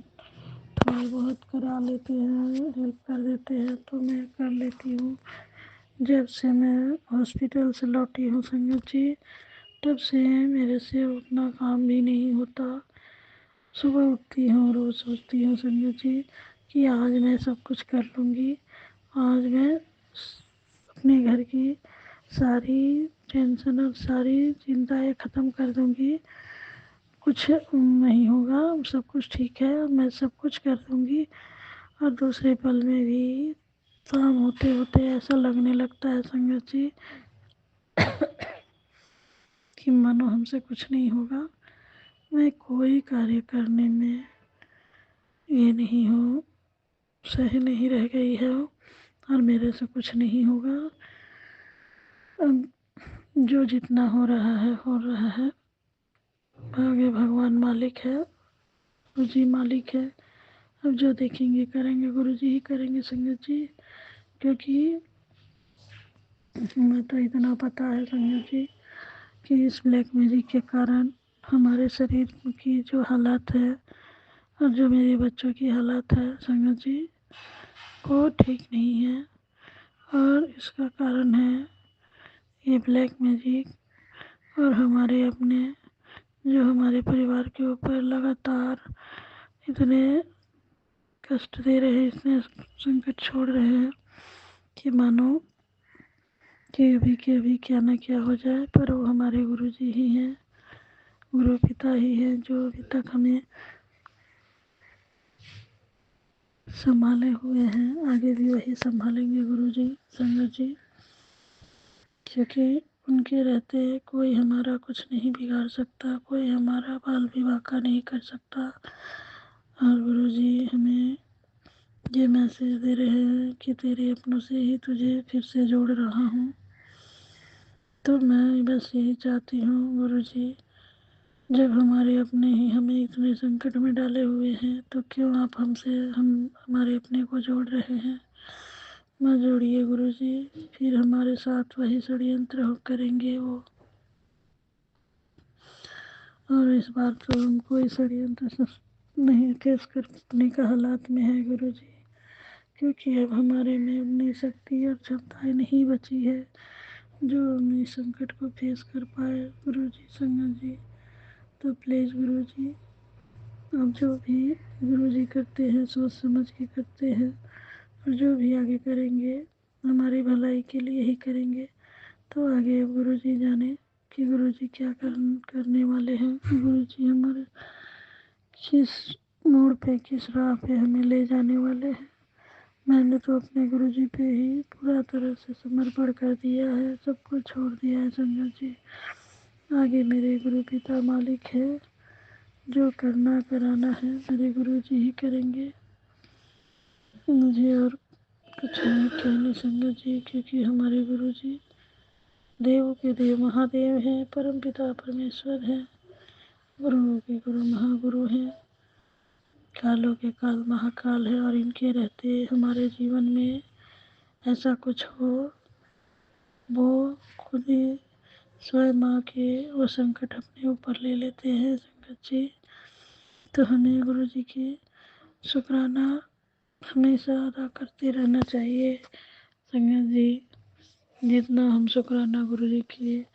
थोड़ा बहुत करा लेते हैं, हेल्प कर देते हैं, तो मैं कर लेती हूँ। जब से मैं हॉस्पिटल से लौटी हूँ संगत जी, तब से मेरे से उतना काम भी नहीं होता। सुबह उठती हूँ, रोज़ सोचती हूँ संगत जी कि आज मैं सब कुछ कर लूँगी। आज मैं अपने घर की सारी टेंशन और सारी चिंताएं ख़त्म कर दूँगी। कुछ नहीं होगा, सब कुछ ठीक है, मैं सब कुछ कर दूँगी। और दूसरे पल में भी शाम होते होते ऐसा लगने लगता है संगत जी कि मानो हमसे कुछ नहीं होगा। मैं कोई कार्य करने में ये नहीं हो, सही नहीं रह गई है और मेरे से कुछ नहीं होगा। अब जो जितना हो रहा है हो रहा है। आगे भगवान मालिक है, गुरु जी मालिक है। अब जो देखेंगे करेंगे, गुरु जी ही करेंगे संगत जी। क्योंकि हमें तो इतना पता है संगत जी कि इस ब्लैक मैजिक के कारण हमारे शरीर की जो हालत है और जो मेरे बच्चों की हालत है संगत जी, वो ठीक नहीं है। और इसका कारण है ये ब्लैक मैजिक और हमारे अपने जो हमारे परिवार के ऊपर लगातार इतने कष्ट दे रहे हैं, इतने संकट छोड़ रहे हैं कि मानो कि अभी क्या ना क्या हो जाए। पर वो हमारे गुरुजी ही हैं, गुरु पिता ही हैं, जो अभी तक हमें संभाले हुए हैं। आगे भी वही संभालेंगे गुरुजी संगत जी। क्योंकि उनके रहते कोई हमारा कुछ नहीं बिगाड़ सकता, कोई हमारा बाल विवाह का नहीं कर सकता। और गुरुजी हमें ये मैसेज दे रहे हैं कि तेरे अपनों से ही तुझे फिर से जोड़ रहा हूँ। तो मैं बस यही चाहती हूँ गुरुजी, जब हमारे अपने ही हमें इतने संकट में डाले हुए हैं तो क्यों आप हम हमारे अपने को जोड़ रहे हैं। मत जोड़िए गुरुजी, फिर हमारे साथ वही षड्यंत्र करेंगे वो। और इस बार तो हम कोई षड्यंत्र नहीं फेस करने का हालात में है गुरुजी। क्योंकि अब हमारे में अपनी शक्ति और क्षमताएं नहीं बची है जो हम इस संकट को फेस कर पाए गुरुजी संगत जी। तो प्लीज़ गुरुजी, आप जो भी गुरुजी करते हैं सोच समझ के करते हैं, और जो भी आगे करेंगे हमारी भलाई के लिए ही करेंगे। तो आगे अब गुरु जी जाने कि गुरु जी क्या करने वाले हैं। गुरु जी हमारे किस मोड़ पे, किस राह पे हमें ले जाने वाले हैं। मैंने तो अपने गुरु जी पे ही पूरा तरह से समर्पण कर दिया है, सब कुछ छोड़ दिया है संगत जी। आगे मेरे गुरु पिता मालिक है, जो करना कराना है मेरे गुरु जी ही करेंगे। मुझे और कुछ नहीं कहने संगत जी, क्योंकि हमारे गुरु जी देव के देव महादेव हैं, परम पिता परमेश्वर हैं, गुरुओं के गुरु महागुरु हैं, कालों के काल महाकाल है। और इनके रहते हमारे जीवन में ऐसा कुछ हो, वो खुद ही स्वयं आके वो संकट अपने ऊपर ले लेते हैं संगत जी। तो हमें गुरु जी की शुक्राना हमेशा अदा करते रहना चाहिए संगत जी। जितना हम शुक्राना गुरु जी की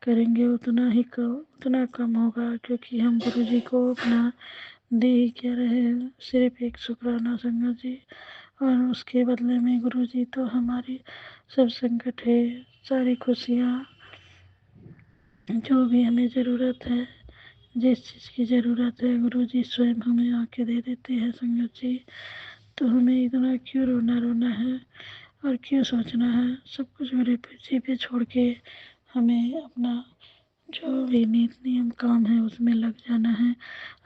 करेंगे उतना कम होगा, क्योंकि हम गुरु जी को अपना दे ही क्या रहे हैं, सिर्फ एक शुक्राना संगत जी। और उसके बदले में गुरु जी तो हमारी सब संकट है, सारी खुशियाँ, जो भी हमें ज़रूरत है, जिस चीज़ की ज़रूरत है गुरु जी स्वयं हमें आके दे देते हैं संगत जी। तो हमें इतना क्यों रोना है और क्यों सोचना है, सब कुछ गुरु जी पे छोड़ के हमें अपना जो भी नीति नियम काम है उसमें लग जाना है।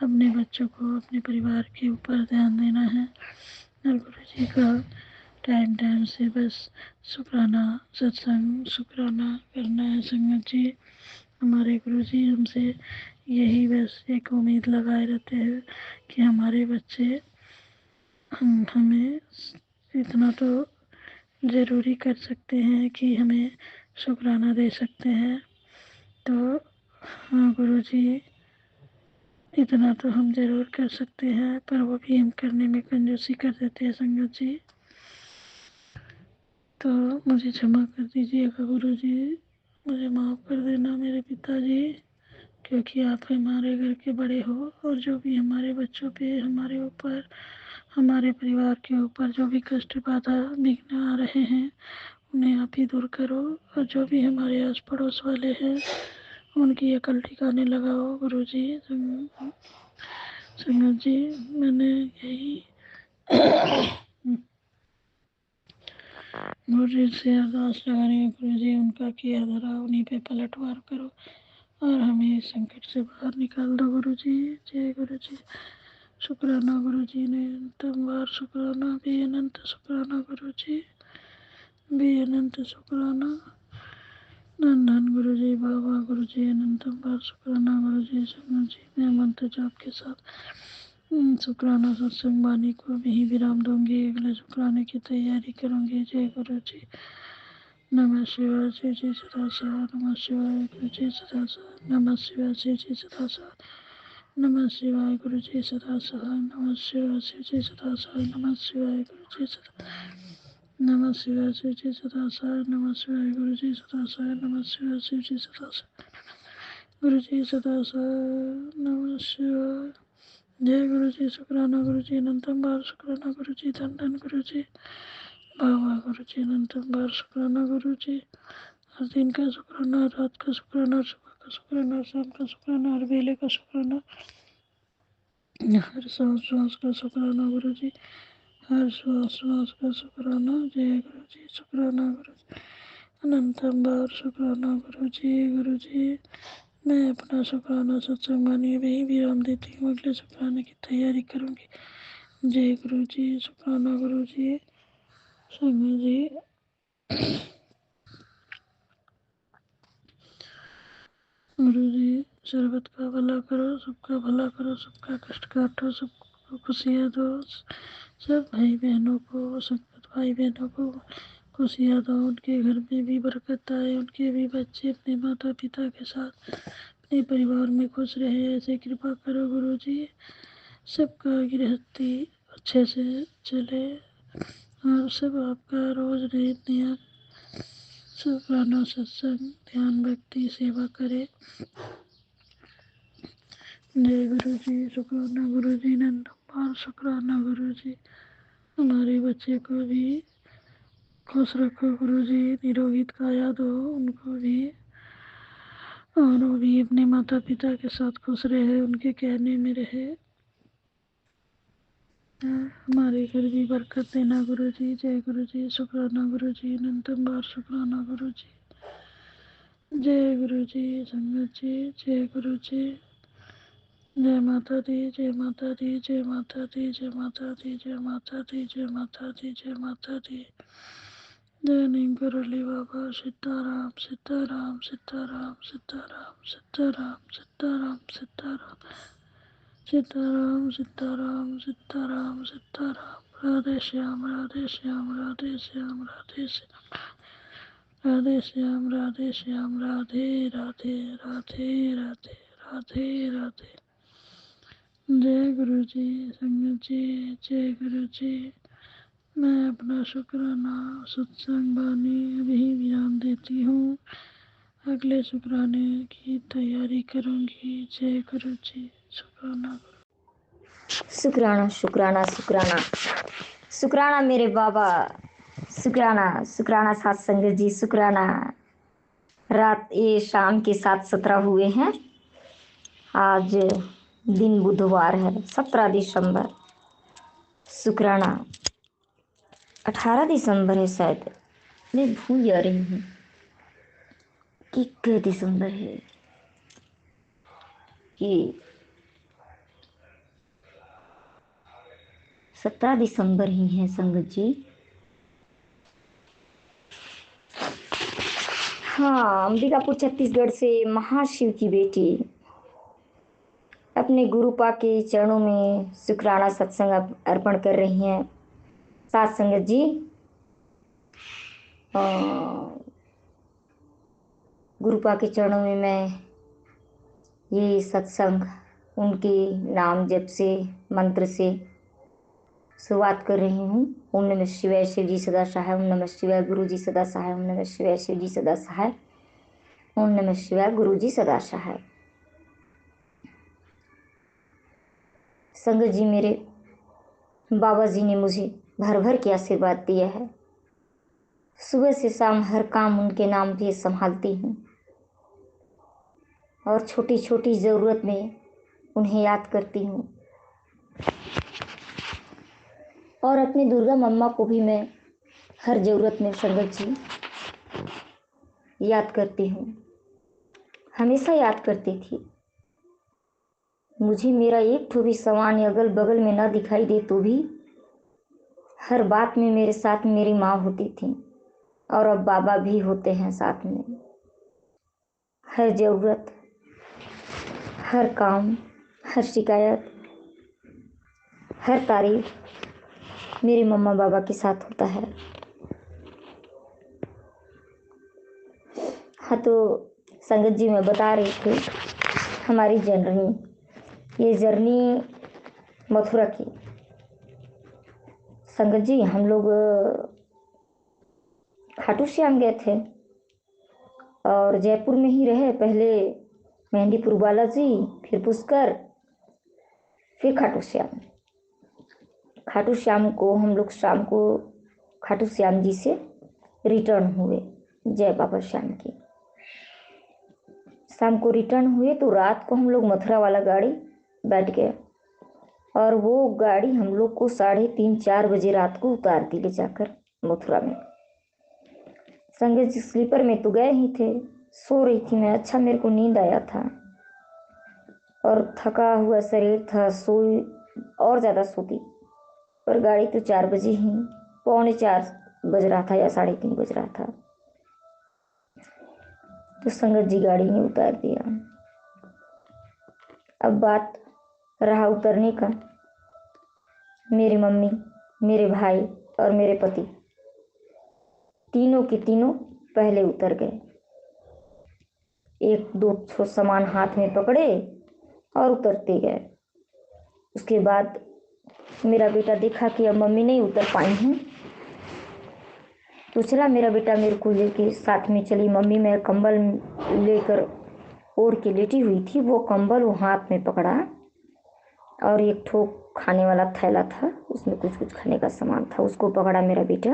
अपने बच्चों को, अपने परिवार के ऊपर ध्यान देना है और गुरु जी का टाइम टाइम से बस शुक्राना सत्संग शुक्राना करना है संगत जी। हमारे गुरु जी हमसे यही बस एक उम्मीद लगाए रहते हैं कि हमारे बच्चे हमें इतना तो ज़रूरी कर सकते हैं कि हमें शुक्राना दे सकते हैं। तो हाँ गुरु जी, इतना तो हम ज़रूर कर सकते हैं, पर वो भी हम करने में कंजूसी कर देते हैं संगत जी। तो मुझे क्षमा कर दीजिएगा गुरु जी, मुझे माफ़ कर देना मेरे पिताजी, क्योंकि आप हमारे घर के बड़े हो और जो भी हमारे बच्चों पे, हमारे ऊपर, हमारे परिवार के ऊपर जो भी कष्ट बाधा विघ्न आ रहे हैं उन्हें आप ही दूर करो। और जो भी हमारे आस पड़ोस वाले हैं उनकी अकल ठिकाने लगाओ गुरु जी। संगत जी, मैंने यही गुरु जी से अरदास लगाने में गुरु जी उनका किया धरा उन्हीं पे पलटवार करो और हमें इस संकट से बाहर निकाल दो गुरु जी। जय गुरु जी। शुक्राना गुरु जी ने अनंतम बार शुक्राना, भी अनंत शुक्राना गुरु जी, भी अनंत शुक्राना। धन धन गुरु जी, बाबा गुरु जी, अनंतम बार शुक्राना गुरु जी। संगत जी मैं मंत्र जाप के साथ शुक्राना सत्संग वाणी को भी विराम दूंगी, अगले शुक्राने की तैयारी करूंगी। जय गुरु जी। नमः शिवाय श्री जी सदा शिवाय, नमः शिवाय गुरु जी सदा शिवाय, नमः शिवाय श्री जी सदा शिवाय, नमः शिवाय गुरु जी सदा शिवाय, नमः शिवाय श्री जी सदा शिवाय, नमः शिवाय गुरु जी सदा, नमः शिवाय श्री जी सदा शिवाय, नमः शिवाय गुरु जी सदा शिवाय, नमः शिवाय श्री जी सदा शिवाय, गुरु जी सदा शिवाय, नमः शिवाय। जय गुरु जी। शुक्राना गुरु जी, अनंतम बार शुक्राना गुरु जी, धन धन गुरु जी, बाबा गुरु जी, अनंतम बार शुक्राना गुरु जी। हर दिन का शुक्राना, रात का शुक्राना, सुबह का शुक्राना, शाम का शुक्राना, हर वेले का शुक्राना, हर सांस सांस का शुक्राना गुरु जी, हर श्वास श्वास का शुक्राना। जय गुरु जी। शुक्राना गुरु जी, अनंतम बार शुक्राना गुरु जी। गुरु जी, मैं अपना शुक्राना सत्संग वाणी में ही विराम देती हूँ, अगले शुक्राने की तैयारी करूँगी। जय गुरु जी। शुक्राना गुरु जी। संगत जी, गुरु जी, शरबत का भला करो, सबका भला करो, सबका कष्ट काटो, सबको खुशियाँ दो, सब भाई बहनों को, संगत भाई बहनों को खुशियाँ दो, उनके घर में भी बरकत आए, उनके भी बच्चे अपने माता पिता के साथ अपने परिवार में खुश रहे, ऐसे कृपा करो गुरु जी। सबका गृहस्थी अच्छे से चले और सब आपका रोज नियत नियम शुक्राना सत्संग ध्यान भक्ति सेवा करे। जय गुरु जी। शुक्राना गुरु जी, नंदबार शुक्राना गुरु जी। हमारे बच्चे को भी खुश रखो गुरुजी। निरोहित का याद हो उनको भी, और वो भी अपने माता पिता के साथ खुश रहे, उनके कहने में रहे। हमारे घर भी बरकत देना गुरुजी। जय गुरुजी। शुक्राना गुरुजी। अनंतम बार शुक्राना गुरुजी। जय गुरुजी। संगत जी जय गुरुजी। जय माता दी, जय माता दी, जय माता दी, जय माता दी, जय माता दी, जय माता दी, जय माता दी। जय नीम करौली बाबा। सीताराम सीताराम सीताराम सीताराम सीताराम सीताराम सीताराम सीताराम सीताराम सीताराम सीताराम। राधे श्याम राधे श्याम राधे श्याम राधे श्याम राधे श्याम राधे श्याम राधे राधे राधे राधे राधे राधे। जय गुरु जी। संगत जी जय गुरु जी। मैं अपना शुक्राना सत्संग वाणी अभी विराम देती हूँ। अगले शुक्राने की तैयारी करूँगी। जय गुरु जी। शुक्राना शुक्राना शुक्राना शुक्राना शुक्राना मेरे बाबा। शुक्राना शुक्राना सत्संग जी। शुक्राना। रात ये शाम के 7:17 हुए हैं। आज दिन बुधवार है, 17 दिसंबर। शुक्राना 18 दिसंबर है शायद, मैं भूल जा रही हूँ कि क्या दिसंबर है कि 17 दिसंबर ही है संगत जी। हाँ, अंबिकापुर छत्तीसगढ़ से महाशिव की बेटी अपने गुरुपा के चरणों में शुक्राना सत्संग अर्पण कर रही हैं। साथ संगत जी, गुरुपा के चरणों में मैं ये सत्संग उनके नाम जप से, मंत्र से शुरुआत कर रही हूँ। ओम नमः शिवाय, शिव जी सदा सहाय। ओम नमः शिवाय, गुरु जी सदा सहाय। ओम नमः शिवाय, शिव जी सदा सहाय। ओम नमः शिवाय, गुरु जी सदा सहाय। संगत जी, मेरे बाबा जी ने मुझे भर भर के आशीर्वाद दिया है। सुबह से शाम हर काम उनके नाम पे संभालती हूँ और छोटी छोटी ज़रूरत में उन्हें याद करती हूँ। और अपनी दुर्गा मम्मा को भी मैं हर ज़रूरत में संगत जी याद करती हूँ, हमेशा याद करती थी। मुझे मेरा एक ठो भी सामान अगल बगल में ना दिखाई दे तो भी हर बात में मेरे साथ मेरी माँ होती थी, और अब बाबा भी होते हैं साथ में। हर ज़रूरत, हर काम, हर शिकायत, हर तारीफ मेरे मम्मा बाबा के साथ होता है। हाँ, तो संगत जी मैं बता रही थी हमारी जर्नी, ये जर्नी मथुरा की। संगत जी, हम लोग खाटू श्याम गए थे और जयपुर में ही रहे। पहले मेहंदीपुर बालाजी, फिर पुष्कर, फिर खाटू श्याम। खाटू श्याम को हम लोग शाम को खाटू श्याम जी से रिटर्न हुए जय बाबा श्याम की। शाम को रिटर्न हुए तो रात को हम लोग मथुरा वाला गाड़ी बैठ गए, और वो गाड़ी हम लोग को 3:30-4 बजे रात को उतार दी ले जाकर मथुरा में। संगत जी, स्लीपर में तो गए ही थे, सो रही थी मैं। अच्छा, मेरे को नींद आया था और थका हुआ शरीर था, सोई और ज़्यादा सोती। पर गाड़ी तो 4 बजे ही, 3:45 बज रहा था या 3:30 बज रहा था, तो संगत जी गाड़ी ने उतार दिया। अब बात रहा उतरने का। मेरी मम्मी, मेरे भाई और मेरे पति तीनों के तीनों पहले उतर गए। 1-2 सामान हाथ में पकड़े और उतरते गए। उसके बाद मेरा बेटा देखा कि अब मम्मी नहीं उतर पाई हैं, तो चला मेरा बेटा मेरे को लेके साथ में चली। मम्मी मैं कंबल लेकर ओढ़ के लेटी हुई थी, वो कंबल वो हाथ में पकड़ा, और एक ठो खाने वाला थैला था, उसमें कुछ कुछ खाने का सामान था, उसको पकड़ा मेरा बेटा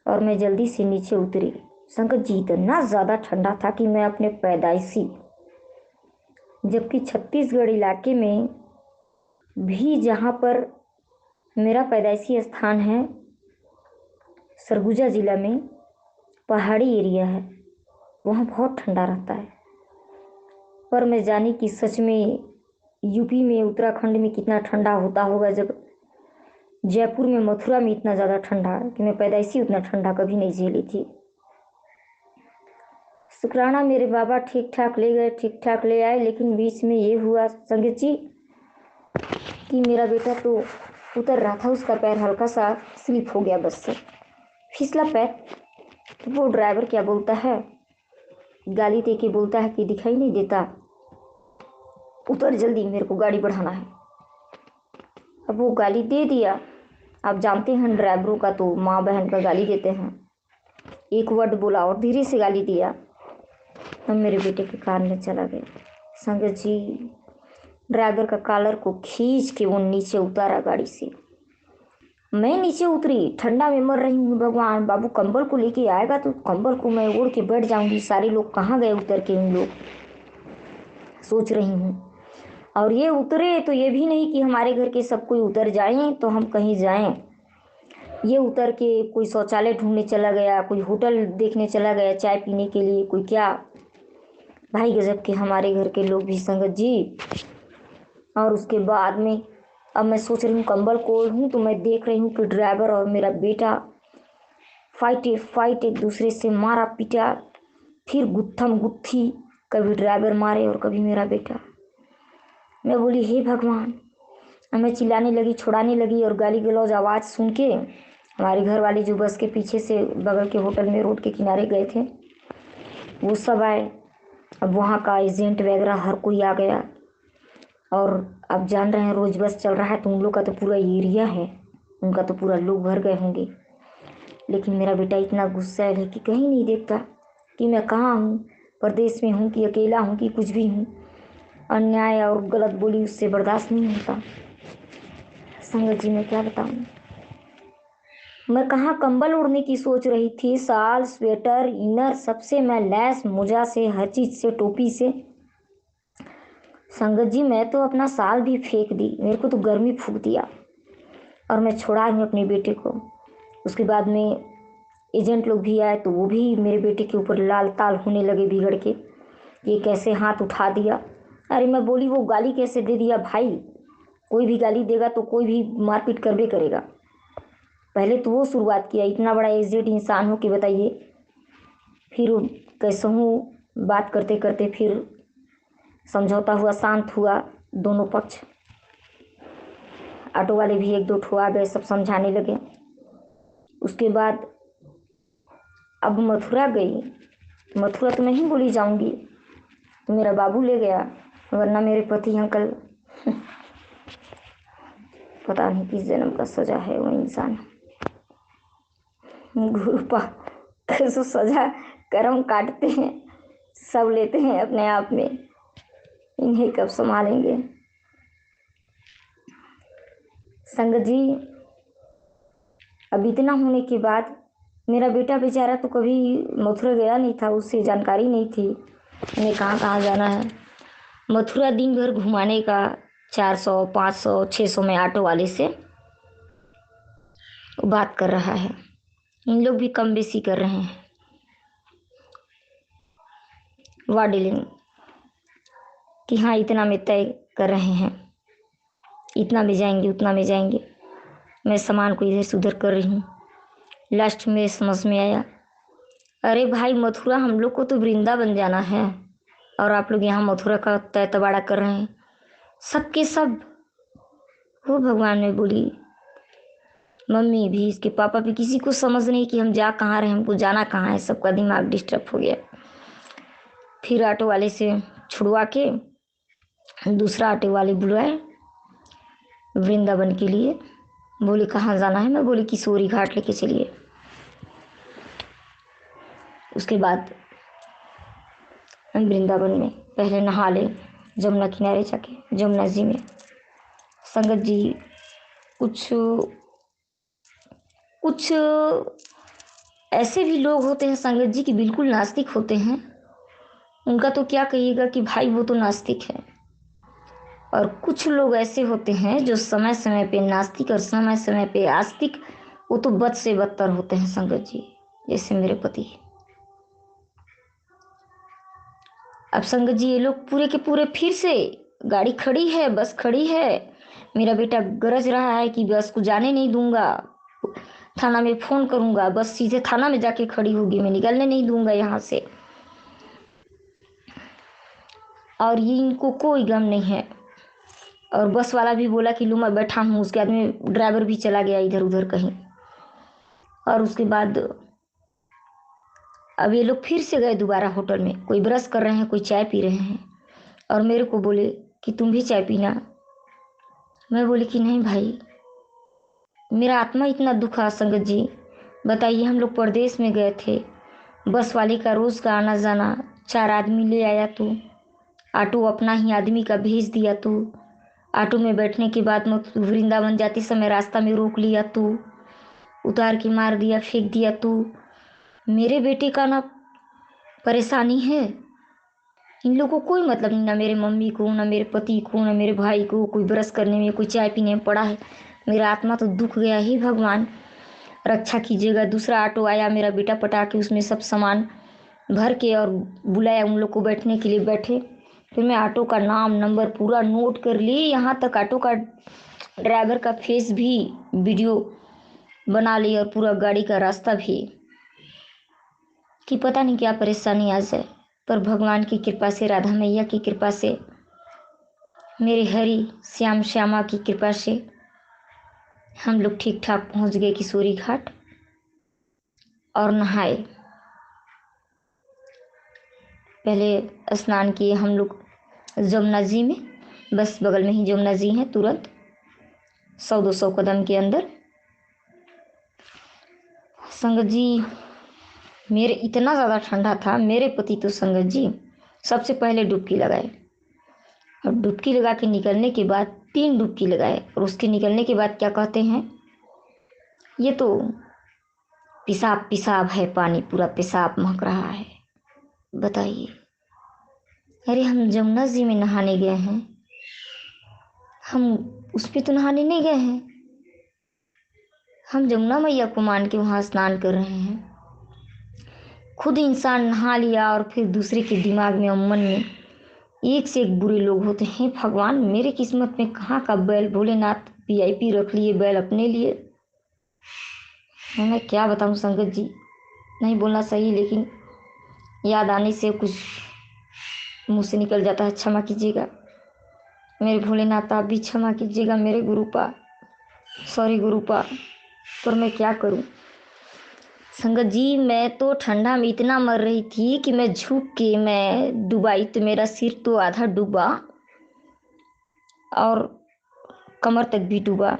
और मैं जल्दी से नीचे उतरी। संगत जी इतना ज़्यादा ठंडा था कि मैं अपने पैदाइशी, जबकि छत्तीसगढ़ इलाके में भी, जहाँ पर मेरा पैदाइशी स्थान है, सरगुजा ज़िला में पहाड़ी एरिया है, वहाँ बहुत ठंडा रहता है। पर मैं जानी कि सच में यूपी में, उत्तराखंड में कितना ठंडा होता होगा, जब जयपुर में, मथुरा में इतना ज़्यादा ठंडा कि मैं पैदाइशी उतना ठंडा कभी नहीं झेली थी। शुक्राना मेरे बाबा ठीक ठाक ले गए, ठीक ठाक ले आए। लेकिन बीच में ये हुआ संगत जी कि मेरा बेटा तो उतर रहा था, उसका पैर हल्का सा स्लिप हो गया, बस से फिसला पैर। वो ड्राइवर क्या बोलता है, गाली दे के बोलता है कि दिखाई नहीं देता, उतर जल्दी, मेरे को गाड़ी बढ़ाना है। अब वो गाली दे दिया। आप जानते हैं ड्राइवरों का तो माँ बहन का गाली देते हैं। एक वर्ड बोला और धीरे से गाली दिया, अब मेरे बेटे के कान में चला गया। संगत जी ड्राइवर का कॉलर को खींच के वो नीचे उतारा गाड़ी से। मैं नीचे उतरी, ठंडा में मर रही हूँ। भगवान, बाबू कंबल को लेके आएगा तो कंबल को मैं ओढ़ के बैठ जाऊंगी। सारे लोग कहाँ गए उतर के, इन लोग सोच रही हूँ। और ये उतरे तो ये भी नहीं कि हमारे घर के सब कोई उतर जाएं तो हम कहीं जाएं। ये उतर के कोई शौचालय ढूंढने चला गया, कोई होटल देखने चला गया चाय पीने के लिए, कोई क्या। भाई गजब के हमारे घर के लोग भी संगत जी। और उसके बाद में अब मैं सोच रही हूँ कंबल को ओढ़ूँ, तो मैं देख रही हूँ कि ड्राइवर और मेरा बेटा फाइट एक दूसरे से मारा पीटा, फिर गुत्थम गुत्थी, कभी ड्राइवर मारे और कभी मेरा बेटा। मैं बोली हे भगवान। मैं चिल्लाने लगी, छुड़ाने लगी, और गाली गलौज आवाज़ सुन के हमारे घर वाले जो बस के पीछे से बगल के होटल में रोड के किनारे गए थे, वो सब आए। अब वहाँ का एजेंट वगैरह हर कोई आ गया। और अब जान रहे हैं रोज बस चल रहा है तो उन लोग का तो पूरा एरिया है, उनका तो पूरा लोग भर गए होंगे। लेकिन मेरा बेटा इतना गुस्सा है कि कहीं नहीं देखता कि मैं कहाँ हूँ, परदेश में हूँ कि अकेला हूँ कि कुछ भी हूँ। अन्याय और गलत बोली उससे बर्दाश्त नहीं होता। संगत जी मैं क्या बताऊँ, मैं कहाँ कंबल ओढ़ने की सोच रही थी, शाल स्वेटर इनर सबसे मैं लैस, मोजा से, हर चीज से, टोपी से। संगत जी मैं तो अपना साल भी फेंक दी, मेरे को तो गर्मी फूक दिया। और मैं छोड़ा हूँ अपने बेटे को। उसके बाद में एजेंट लोग भी आए तो वो भी मेरे बेटे के ऊपर लाल ताल होने लगे बिगड़ के, ये कैसे हाथ उठा दिया। अरे मैं बोली वो गाली कैसे दे दिया भाई, कोई भी गाली देगा तो कोई भी मारपीट करबे करेगा। पहले तो वो शुरुआत किया, इतना बड़ा एजेड इंसान हो के बताइए। फिर कैसे हूँ बात करते करते फिर समझौता हुआ, शांत हुआ दोनों पक्ष। ऑटो वाले भी एक दो ठो आ गए, सब समझाने लगे। उसके बाद अब मथुरा गई। मथुरा तो नहीं बोली जाऊंगी, तो मेरा बाबू ले गया, वरना मेरे पति अंकल पता नहीं किस जन्म का सजा है वो इंसान। गुरु पा कैसे सजा कर्म काटते हैं, सब लेते हैं अपने आप में, इन्हें कब संभालेंगे। संगत जी अब इतना होने के बाद मेरा बेटा बेचारा तो कभी मथुरा गया नहीं था, उससे जानकारी नहीं थी उन्हें कहाँ कहाँ जाना है। मथुरा दिन भर घुमाने का 400 500 600 में ऑटो वाले से बात कर रहा है। इन लोग भी कम बेसी कर रहे हैं वार्डलिंग कि हाँ इतना में तय कर रहे हैं, इतना में जाएंगे उतना में जाएंगे। मैं सामान को इधर से उधर कर रही हूँ। लास्ट में समझ में आया, अरे भाई मथुरा हम लोग को तो वृंदावन जाना है और आप लोग यहाँ मथुरा का तय तबाड़ा कर रहे हैं, सबके सब। वो भगवान में बोली, मम्मी भी, इसके पापा भी, किसी को समझ नहीं कि हम जा कहाँ रहे, हमको जाना कहाँ है। सबका दिमाग डिस्टर्ब हो गया। फिर ऑटो वाले से छुड़वा के दूसरा ऑटो वाले बुलवाए वृंदावन के लिए। बोले कहाँ जाना है, मैं बोली किशोरी घाट लेके चलिए। उसके बाद हम वृंदावन में पहले नहा ले, जमुना किनारे जाके जमुना जी में। संगत जी कुछ ऐसे भी लोग होते हैं संगत जी कि बिल्कुल नास्तिक होते हैं, उनका तो क्या कहिएगा कि भाई वो तो नास्तिक है। और कुछ लोग ऐसे होते हैं जो समय समय पे नास्तिक और समय समय पे आस्तिक, वो तो बद से बदतर होते हैं संगत जी, जैसे मेरे पति। अब संगत जी ये लोग पूरे के पूरे फिर से, गाड़ी खड़ी है, बस खड़ी है, मेरा बेटा गरज रहा है कि बस को जाने नहीं दूंगा, थाना में फोन करूंगा, बस सीधे थाना में जाके खड़ी होगी, मैं निकलने नहीं दूंगा यहाँ से। और ये इनको कोई गम नहीं है। और बस वाला भी बोला कि लो मैं बैठा हूँ, उसके बाद में ड्राइवर भी चला गया इधर उधर कहीं। और उसके बाद अब ये लोग फिर से गए दोबारा होटल में, कोई ब्रश कर रहे हैं, कोई चाय पी रहे हैं, और मेरे को बोले कि तुम भी चाय पीना। मैं बोली कि नहीं भाई, मेरा आत्मा इतना दुखा संगत जी। बताइए, हम लोग परदेश में गए थे, बस वाले का रोज का आना जाना, 4 आदमी ले आया तू, ऑटो अपना ही आदमी का भेज दिया तू, ऑटो में बैठने के बाद में वृंदावन जाते समय रास्ता में रोक लिया तू, उतार के मार दिया, फेंक दिया तू। मेरे बेटे का ना परेशानी है, इन लोगों को कोई मतलब नहीं, ना मेरे मम्मी को, ना मेरे पति को, ना मेरे भाई को, कोई ब्रश करने में, कोई चाय पीने में पड़ा है। मेरा आत्मा तो दुख गया ही, भगवान रक्षा कीजिएगा। दूसरा ऑटो आया, मेरा बेटा पटा के उसमें सब सामान भर के और बुलाया उन लोग को बैठने के लिए, बैठे। फिर मैं ऑटो का नाम नंबर पूरा नोट कर ली, यहाँ तक ऑटो का ड्राइवर का फेस भी वीडियो बना ली, और पूरा गाड़ी का रास्ता भी, कि पता नहीं क्या परेशानी आ जाए। पर भगवान की कृपा से, राधा मैया की कृपा से, मेरे हरि श्याम श्यामा की कृपा से हम लोग ठीक ठाक पहुंच गए किशोरी घाट और नहाए। पहले स्नान किए हम लोग जमुना जी में, बस बगल में ही जमुना जी है, तुरंत 100-200 कदम के अंदर। संगत जी मेरे इतना ज़्यादा ठंडा था, मेरे पति तो संगत जी सबसे पहले डुबकी लगाए, और डुबकी लगा के निकलने के बाद 3 डुबकी लगाए, और उसके निकलने के बाद क्या कहते हैं, ये तो पेशाब पेशाब है, पानी पूरा पेशाब महक रहा है। बताइए, अरे हम जमुना जी में नहाने गए हैं, हम उस पे तो नहाने नहीं गए हैं, हम जमुना मैया को मान के वहाँ स्नान कर रहे हैं। खुद इंसान नहा लिया और फिर दूसरे के दिमाग में और मन में एक से एक बुरे लोग होते हैं। भगवान, मेरे किस्मत में कहाँ का बैल, भोलेनाथ VIP रख लिए बैल अपने लिए। मैं क्या बताऊँ संगत जी, नहीं बोलना सही, लेकिन याद आने से कुछ मुंह से निकल जाता है। क्षमा कीजिएगा मेरे भोलेनाथ, आप भी क्षमा कीजिएगा मेरे गुरुपा, सॉरी गुरुपा, पर मैं क्या करूं संगत जी। मैं तो ठंडा में इतना मर रही थी कि मैं झुक के मैं डुबाई, तो मेरा सिर तो आधा डूबा और कमर तक भी डूबा,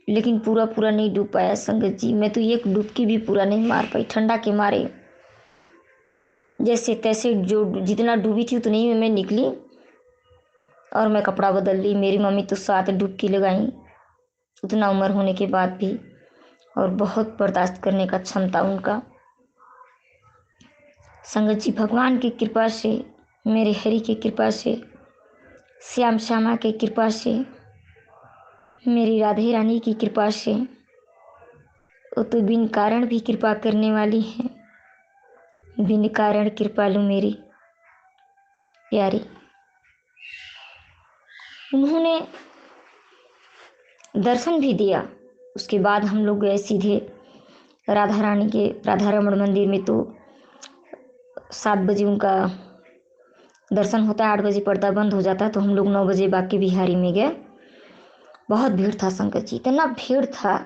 लेकिन पूरा पूरा नहीं डूब पाया संगत जी। मैं तो एक डुबकी भी पूरा नहीं मार पाई ठंडा के मारे। जैसे तैसे जो जितना डूबी थी उतनी ही मैं निकली और मैं कपड़ा बदल ली। मेरी मम्मी तो 7 डुबकी लगाई उतना उम्र होने के बाद भी, और बहुत बर्दाश्त करने का क्षमता उनका। संगत जी भगवान की कृपा से, मेरे हरि की कृपा से, श्याम श्यामा की कृपा से, मेरी राधे रानी की कृपा से, वो तो बिन कारण भी कृपा करने वाली है। बिन कारण कृपालु मेरी प्यारी। उन्होंने दर्शन भी दिया। उसके बाद हम लोग गए सीधे राधा रानी के, राधा रमण मंदिर में। तो 7 बजे उनका दर्शन होता है, 8 बजे पर्दा बंद हो जाता है, तो हम लोग 9 बजे बाकी बिहारी में गए। बहुत भीड़ था संगत जी, इतना भीड़ था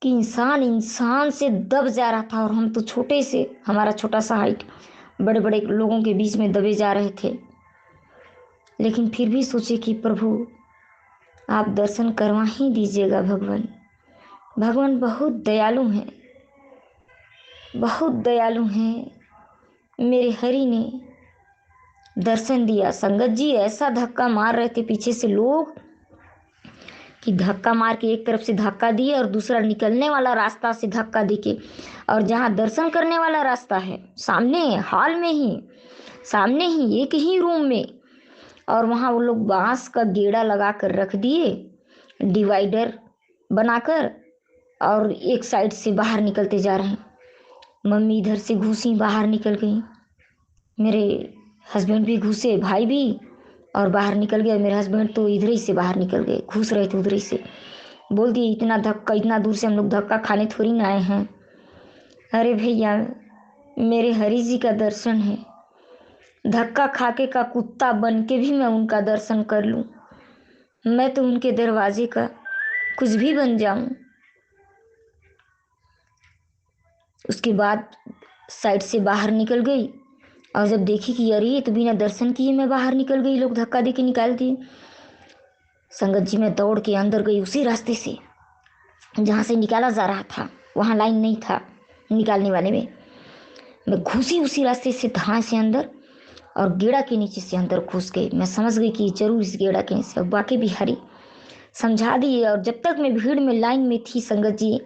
कि इंसान इंसान से दब जा रहा था, और हम तो छोटे से, हमारा छोटा सा हाइट, बड़े बड़े लोगों के बीच में दबे जा रहे थे। लेकिन फिर भी सोचे कि प्रभु आप दर्शन करवा ही दीजिएगा। भगवान भगवान बहुत दयालु हैं, बहुत दयालु हैं। मेरे हरि ने दर्शन दिया। संगत जी ऐसा धक्का मार रहे थे पीछे से लोग कि धक्का मार के एक तरफ से धक्का दिए और दूसरा निकलने वाला रास्ता से धक्का दे के, और जहाँ दर्शन करने वाला रास्ता है सामने हॉल में ही, सामने ही एक ही रूम में, और वहाँ वो लोग बांस का गेड़ा लगा कर रख दिए, डिवाइडर बनाकर, और एक साइड से बाहर निकलते जा रहे हैं। मम्मी इधर से घुसी, बाहर निकल गई, मेरे हस्बैंड भी घुसे, भाई भी, और बाहर निकल गया। मेरे हस्बैंड तो इधर ही से बाहर निकल गए, घुस रहे थे उधर ही से। बोल दिए इतना धक्का, इतना दूर से हम लोग धक्का खाने थोड़ी ना आए हैं। अरे भैया, मेरे हरि जी का दर्शन है, धक्का खाके का कुत्ता बन के भी मैं उनका दर्शन कर लूं, मैं तो उनके दरवाजे का कुछ भी बन जाऊं। उसके बाद साइड से बाहर निकल गई, और जब देखी कि अरे ये तो बिना दर्शन किए मैं बाहर निकल गई, लोग धक्का दे के निकाल दिए। संगत जी, मैं दौड़ के अंदर गई उसी रास्ते से जहाँ से निकाला जा रहा था, वहाँ लाइन नहीं था निकालने वाले में। मैं घुसी उसी रास्ते से धाए से अंदर, और गेड़ा के नीचे से अंदर घुस गई। मैं समझ गई कि जरूर इस गेड़ा के नीचे, और बाकी भी हरी समझा दिए। और जब तक मैं भीड़ में लाइन में थी संगत जी,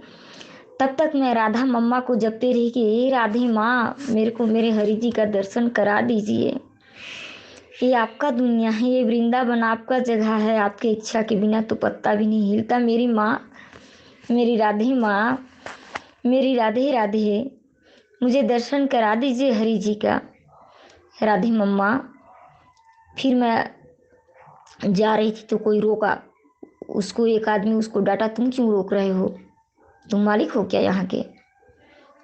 तब तक मैं राधा मम्मा को जपते रही कि हे राधे माँ, मेरे को मेरे हरि जी का दर्शन करा दीजिए। ये आपका दुनिया है, ये वृंदावन आपका जगह है, आपके इच्छा के बिना तो पत्ता भी नहीं हिलता। मेरी माँ, मेरी राधे माँ, मेरी राधे राधे, मुझे दर्शन करा दीजिए हरि जी का। राधे मम्मा। फिर मैं जा रही थी तो कोई रोका, उसको एक आदमी उसको डांटा, तुम क्यों रोक रहे हो, तुम मालिक हो क्या यहाँ के।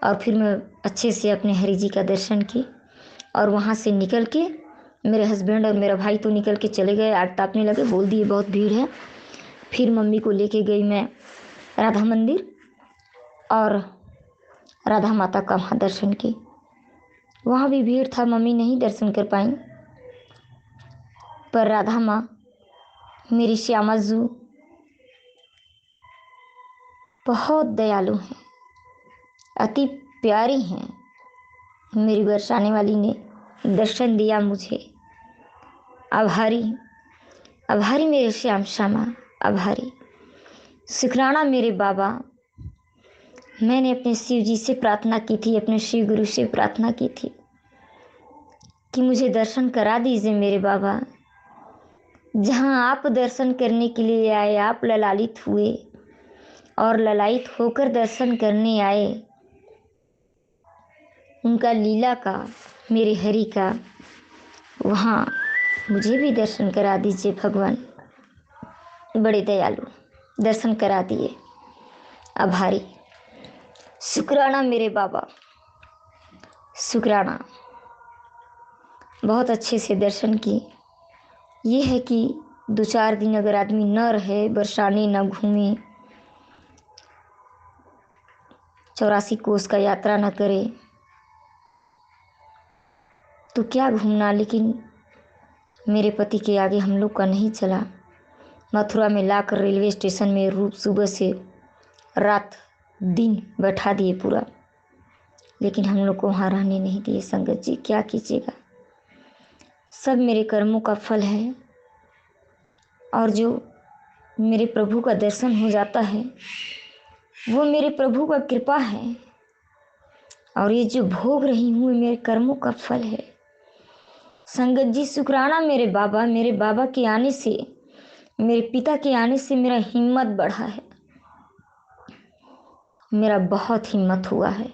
और फिर मैं अच्छे से अपने हरि जी का दर्शन की, और वहाँ से निकल के मेरे हस्बैंड और मेरा भाई तो निकल के चले गए, आग तापने लगे, बोल दिए बहुत भीड़ है। फिर मम्मी को लेके गई मैं राधा मंदिर, और राधा माता का वहाँ दर्शन की। वहाँ भी भीड़ था, मम्मी नहीं दर्शन कर पाई, पर राधा माँ, मेरी श्यामा जू बहुत दयालु हैं, अति प्यारी हैं। मेरी बरसाने वाली ने दर्शन दिया मुझे। आभारी, आभारी मेरे श्याम श्यामा, आभारी। शुक्राना मेरे बाबा। मैंने अपने शिव जी से प्रार्थना की थी, अपने शिव गुरु से प्रार्थना की थी कि मुझे दर्शन करा दीजिए मेरे बाबा। जहाँ आप दर्शन करने के लिए आए, आप ललालित हुए और ललायित होकर दर्शन करने आए, उनका लीला का, मेरे हरि का, वहाँ मुझे भी दर्शन करा दीजिए भगवान। बड़े दयालु, दर्शन करा दिए, आभारी। शुक्राना मेरे बाबा, शुक्राना। बहुत अच्छे से दर्शन किए। ये है कि 2-4 दिन अगर आदमी न रहे, बरसाने न घूमे, 84 कोस का यात्रा न करे, तो क्या घूमना। लेकिन मेरे पति के आगे हम लोग का नहीं चला। मथुरा में लाकर रेलवे स्टेशन में रूप सुबह से रात दिन बैठा दिए पूरा, लेकिन हम लोग को वहाँ रहने नहीं दिए। संगत जी, क्या कीजिएगा, सब मेरे कर्मों का फल है। और जो मेरे प्रभु का दर्शन हो जाता है, वो मेरे प्रभु का कृपा है, और ये जो भोग रही हूँ मेरे कर्मों का फल है। संगत जी, शुक्राना मेरे बाबा के आने से, मेरे पिता के आने से मेरा हिम्मत बढ़ा है, मेरा बहुत हिम्मत हुआ है।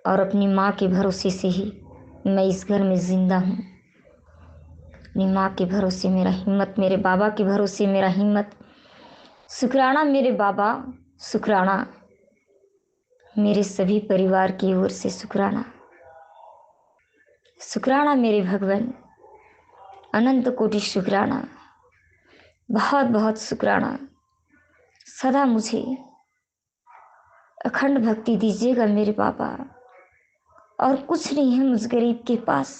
और अपनी माँ के भरोसे से ही मैं इस घर में जिंदा हूँ। अपनी माँ के भरोसे मेरा हिम्मत, मेरे बाबा के भरोसे मेरा हिम्मत। शुक्राना मेरे बाबा, शुक्राना मेरे सभी परिवार की ओर से, शुक्राना। शुक्राना मेरे भगवान, अनंत कोटि शुक्राना, बहुत बहुत शुक्राना। सदा मुझे अखंड भक्ति दीजिएगा मेरे बाबा। और कुछ नहीं है मुझ गरीब के पास,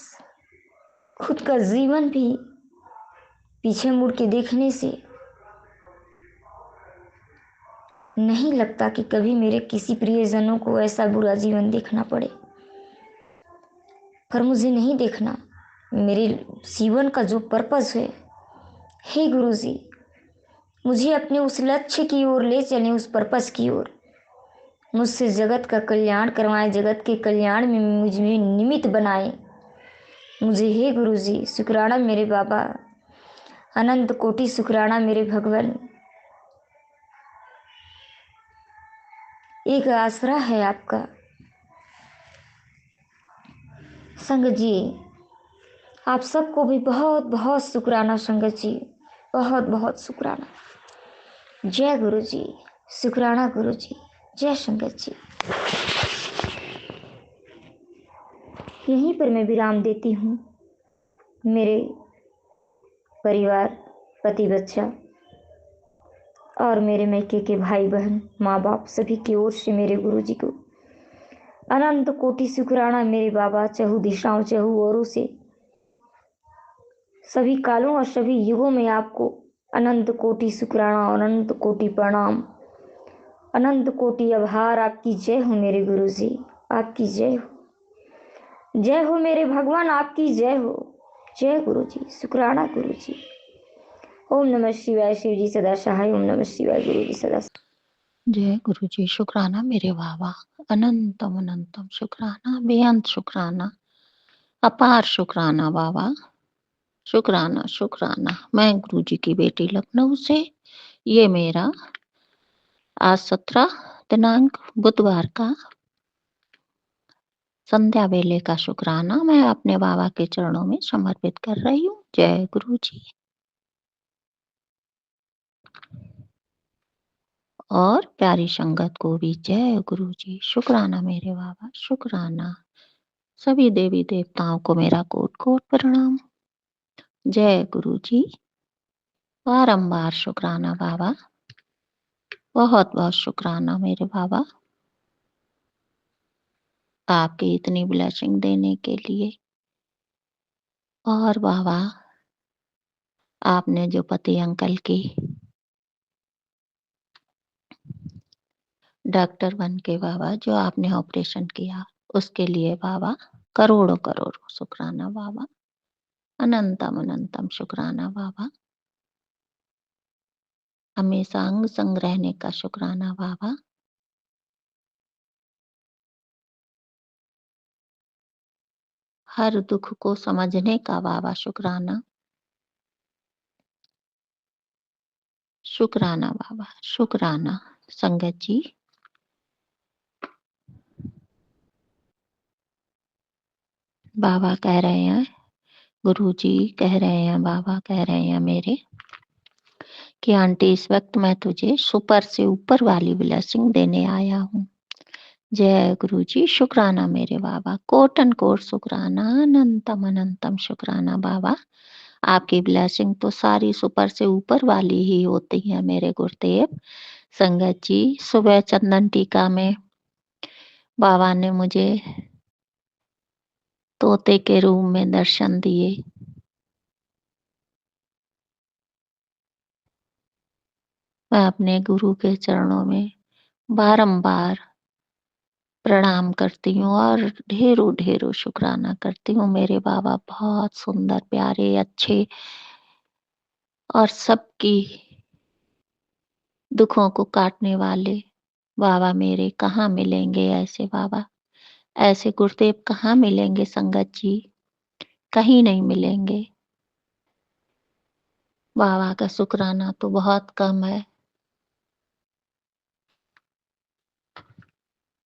खुद का जीवन भी पीछे मुड़ के देखने से नहीं लगता कि कभी मेरे किसी प्रियजनों को ऐसा बुरा जीवन देखना पड़े। पर मुझे नहीं देखना। मेरे जीवन का जो पर्पस है, हे गुरु जी, मुझे अपने उस लक्ष्य की ओर ले चलें, उस पर्पस की ओर। मुझसे जगत का कल्याण करवाएं, जगत के कल्याण में मुझे निमित्त बनाएं। मुझे हे गुरु जी शुक्राना मेरे बाबा, अनंत कोटि शुक्राना मेरे भगवान। एक आसरा है आपका संगत जी, आप सबको भी बहुत बहुत शुक्राना संगत जी, बहुत बहुत शुक्राना। जय गुरु जी, शुक्राना गुरु जी, जय संगत जी। यहीं पर मैं विराम देती हूँ। मेरे परिवार, पति, बच्चा और मेरे मैके के भाई बहन, माँ बाप सभी की ओर से मेरे गुरु जी को अनंत कोटि शुक्राना मेरे बाबा, चहु दिशाओं चहु ओरों से सभी कालों और सभी युगों में आपको अनंत कोटि शुक्राना, अनंत कोटि प्रणाम, अनंत कोटि आभार। आपकी जय हो मेरे गुरु जी, आपकी जय हो। जय हो मेरे भगवान, आपकी जय हो। जय गुरु जी, शुक्राना गुरु जी। ओम नमः शिवाय, शिव जी सदा सहाय। ओम नमः शिवाय, गुरु जी सदा। जय गुरु जी, शुक्राना मेरे बाबा, अनंतम अनंतम शुक्राना, बेअंत शुक्राना, अपार शुक्राना बाबा, शुक्राना शुक्राना। मैं गुरु जी की बेटी लखनऊ से, ये मेरा आज 17 दिनांक बुधवार का संध्या वेले का शुक्राना मैं अपने बाबा के चरणों में समर्पित कर रही हूँ। जय गुरु जी। और प्यारी संगत को भी जय गुरु जी, शुक्राना मेरे बाबा, शुक्राना। सभी देवी देवताओं को मेरा कोट कोट प्रणाम। जय गुरु जी। बारंबार शुक्राना बाबा, बहुत बहुत शुक्राना मेरे बाबा, आपकी इतनी ब्लेसिंग देने के लिए। और बाबा, आपने जो पति अंकल की डॉक्टर बन के बाबा जो आपने ऑपरेशन किया, उसके लिए बाबा करोड़ों करोड़ों शुक्राना बाबा, अनंतम अनंतम शुक्राना बाबा। हमेशा अंग संग रहने का शुक्राना बाबा। हर दुख को समझने का बाबा शुक्राना, शुक्राना बाबा, शुक्राना। संगत जी, बाबा कह रहे हैं, गुरु जी कह रहे हैं, बाबा कह रहे हैं मेरे कि आंटी इस वक्त मैं तुझे सुपर से ऊपर वाली ब्लेसिंग देने आया हूँ। जय गुरु जी, शुक्राना मेरे बाबा, कोटन कोट शुक्राना, अनंतम अनंतम शुक्राना बाबा। आपकी ब्लेसिंग तो सारी सुपर से ऊपर वाली ही होती है मेरे गुरुदेव। संगत जी, सुबह चंदन टीका में बाबा ने मुझे तोते के रूप में दर्शन दिए। मैं अपने गुरु के चरणों में बारंबार प्रणाम करती हूँ और ढेरों ढेरों शुक्राना करती हूँ। मेरे बाबा बहुत सुंदर, प्यारे, अच्छे और सबकी दुखों को काटने वाले बाबा मेरे कहाँ मिलेंगे ऐसे बाबा, ऐसे गुरुदेव कहाँ मिलेंगे संगत जी, कहीं नहीं मिलेंगे। बाबा का शुक्राना तो बहुत कम है।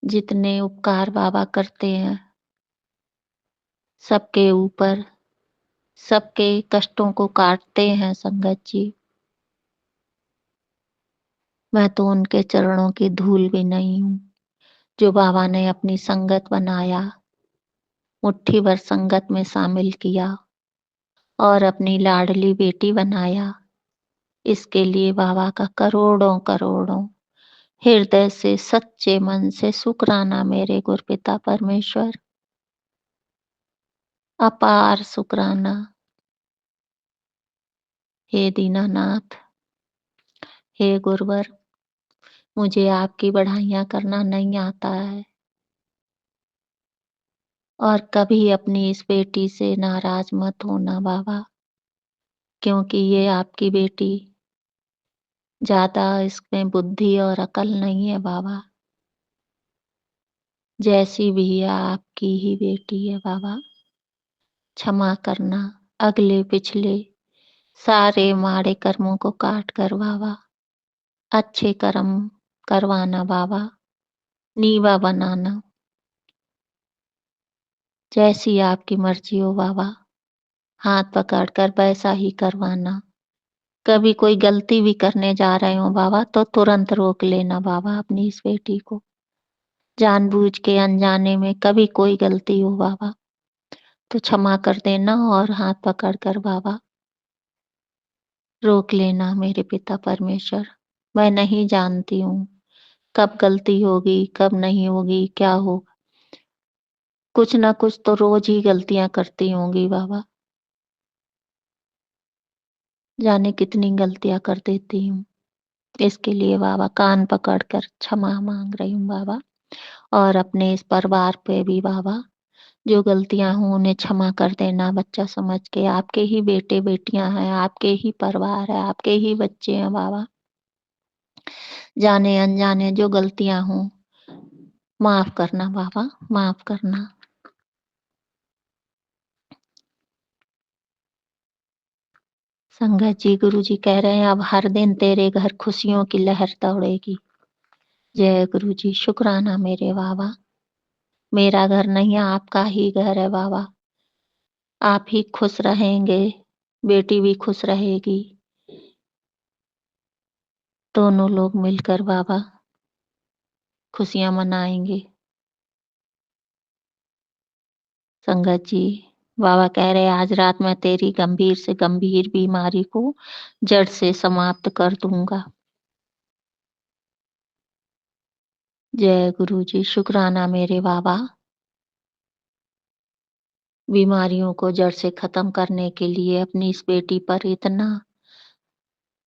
जितने उपकार बाबा करते हैं सबके ऊपर, सबके कष्टों को काटते हैं संगत जी। मैं तो उनके चरणों की धूल भी नहीं हूँ। जो बाबा ने अपनी संगत बनाया, मुट्ठी भर संगत में शामिल किया और अपनी लाडली बेटी बनाया, इसके लिए बाबा का करोड़ों करोड़ों हृदय से, सच्चे मन से शुक्राना मेरे गुरपिता परमेश्वर, अपार शुक्राना। हे दीनानाथ, हे गुरुवर, मुझे आपकी बढ़ाइयाँ करना नहीं आता है और कभी अपनी इस बेटी से नाराज मत होना बाबा, क्योंकि ये आपकी बेटी ज्यादा इसमें बुद्धि और अकल नहीं है बाबा। जैसी भी है आपकी ही बेटी है बाबा। क्षमा करना अगले पिछले सारे माड़े कर्मों को काट कर बाबा अच्छे कर्म करवाना बाबा, नीवा बनाना। जैसी आपकी मर्जी हो बाबा, हाथ पकड़कर वैसा ही करवाना। कभी कोई गलती भी करने जा रहे हो बाबा तो तुरंत रोक लेना बाबा अपनी इस बेटी को। जानबूझ के अनजाने में कभी कोई गलती हो बाबा तो क्षमा कर देना और हाथ पकड़कर बाबा रोक लेना मेरे पिता परमेश्वर। मैं नहीं जानती हूँ कब गलती होगी कब नहीं होगी क्या होगा। कुछ ना कुछ तो रोज ही गलतियां करती होंगी बाबा। जाने कितनी गलतियां कर देती हूँ। इसके लिए बाबा कान पकड़कर क्षमा मांग रही हूँ बाबा। और अपने इस परिवार पे भी बाबा जो गलतियां हों उन्हें क्षमा कर देना बच्चा समझ के। आपके ही बेटे बेटियां हैं, आपके ही परिवार है, आपके ही बच्चे हैं बाबा। जाने अनजाने जो गलतियां हों माफ करना बाबा, माफ करना। संगत जी गुरु जी कह रहे हैं अब हर दिन तेरे घर खुशियों की लहर दौड़ेगी। जय गुरु जी, शुक्राना मेरे बाबा। मेरा घर नहीं है आपका ही घर है बाबा। आप ही खुश रहेंगे, बेटी भी खुश रहेगी। दोनों लोग मिलकर बाबा खुशियां मनाएंगे। संगत जी बाबा कह रहे आज रात मैं तेरी गंभीर से गंभीर बीमारी को जड़ से समाप्त कर दूंगा। जय गुरु जी, शुक्राना मेरे बाबा। बीमारियों को जड़ से खत्म करने के लिए अपनी इस बेटी पर इतना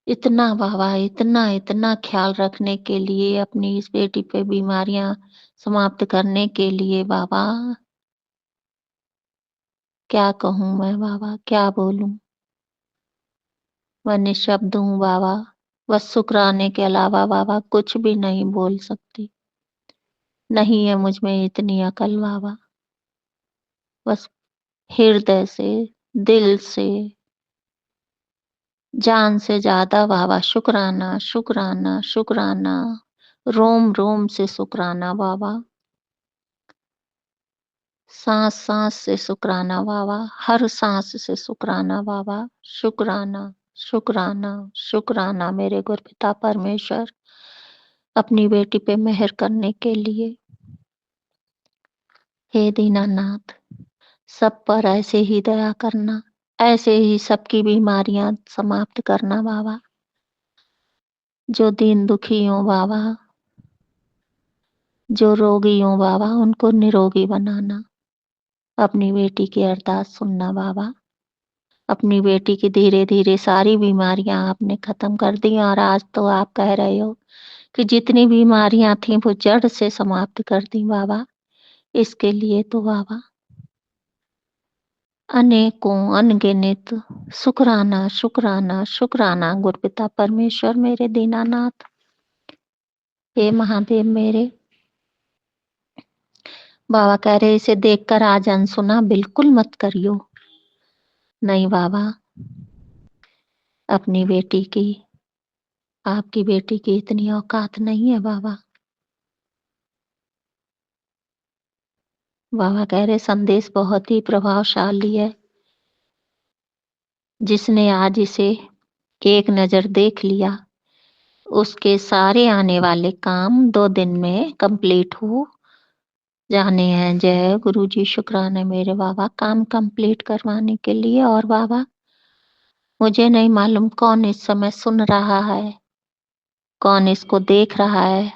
इतना बाबा इतना इतना ख्याल रखने के लिए अपनी इस बेटी पे बीमारियां समाप्त करने के लिए बाबा क्या कहूँ मैं बाबा, क्या बोलूं। मैं निशब्द हूँ बाबा। बस शुक्राने के अलावा बाबा कुछ भी नहीं बोल सकती। नहीं है मुझ में इतनी अकल बाबा। बस हृदय से, दिल से, जान से ज्यादा बाबा शुक्राना शुक्राना शुक्राना। रोम रोम से शुक्राना बाबा। सांस सांस से शुक्राना बाबा, हर सांस से शुक्राना बाबा। शुक्राना शुक्राना शुक्राना मेरे गुरपिता परमेश्वर अपनी बेटी पे मेहर करने के लिए। हे दीनानाथ सब पर ऐसे ही दया करना, ऐसे ही सबकी बीमारियां समाप्त करना बाबा। जो दीन दुखी हो बाबा, जो रोगी हो बाबा उनको निरोगी बनाना। अपनी बेटी की अरदास सुनना बाबा। अपनी बेटी की धीरे धीरे सारी बीमारियां आपने खत्म कर दी और आज तो आप कह रहे हो कि जितनी बीमारियां थी वो जड़ से समाप्त कर दी बाबा। इसके लिए तो बाबा अनेकों अनगिनत शुक्राना शुक्राना शुक्राना गुरपिता परमेश्वर मेरे दीनानाथ। हे महादेव मेरे बाबा कह रहे इसे देखकर आज अनसुना बिल्कुल मत करियो। नहीं बाबा, अपनी बेटी की आपकी बेटी की इतनी औकात नहीं है बाबा। बाबा कह रहे संदेश बहुत ही प्रभावशाली है। जिसने आज इसे एक नजर देख लिया उसके सारे आने वाले काम 2 दिन में कंप्लीट हो जाने हैं। जय गुरु जी, शुक्राना मेरे बाबा काम कंप्लीट करवाने के लिए। और बाबा मुझे नहीं मालूम कौन इस समय सुन रहा है, कौन इसको देख रहा है।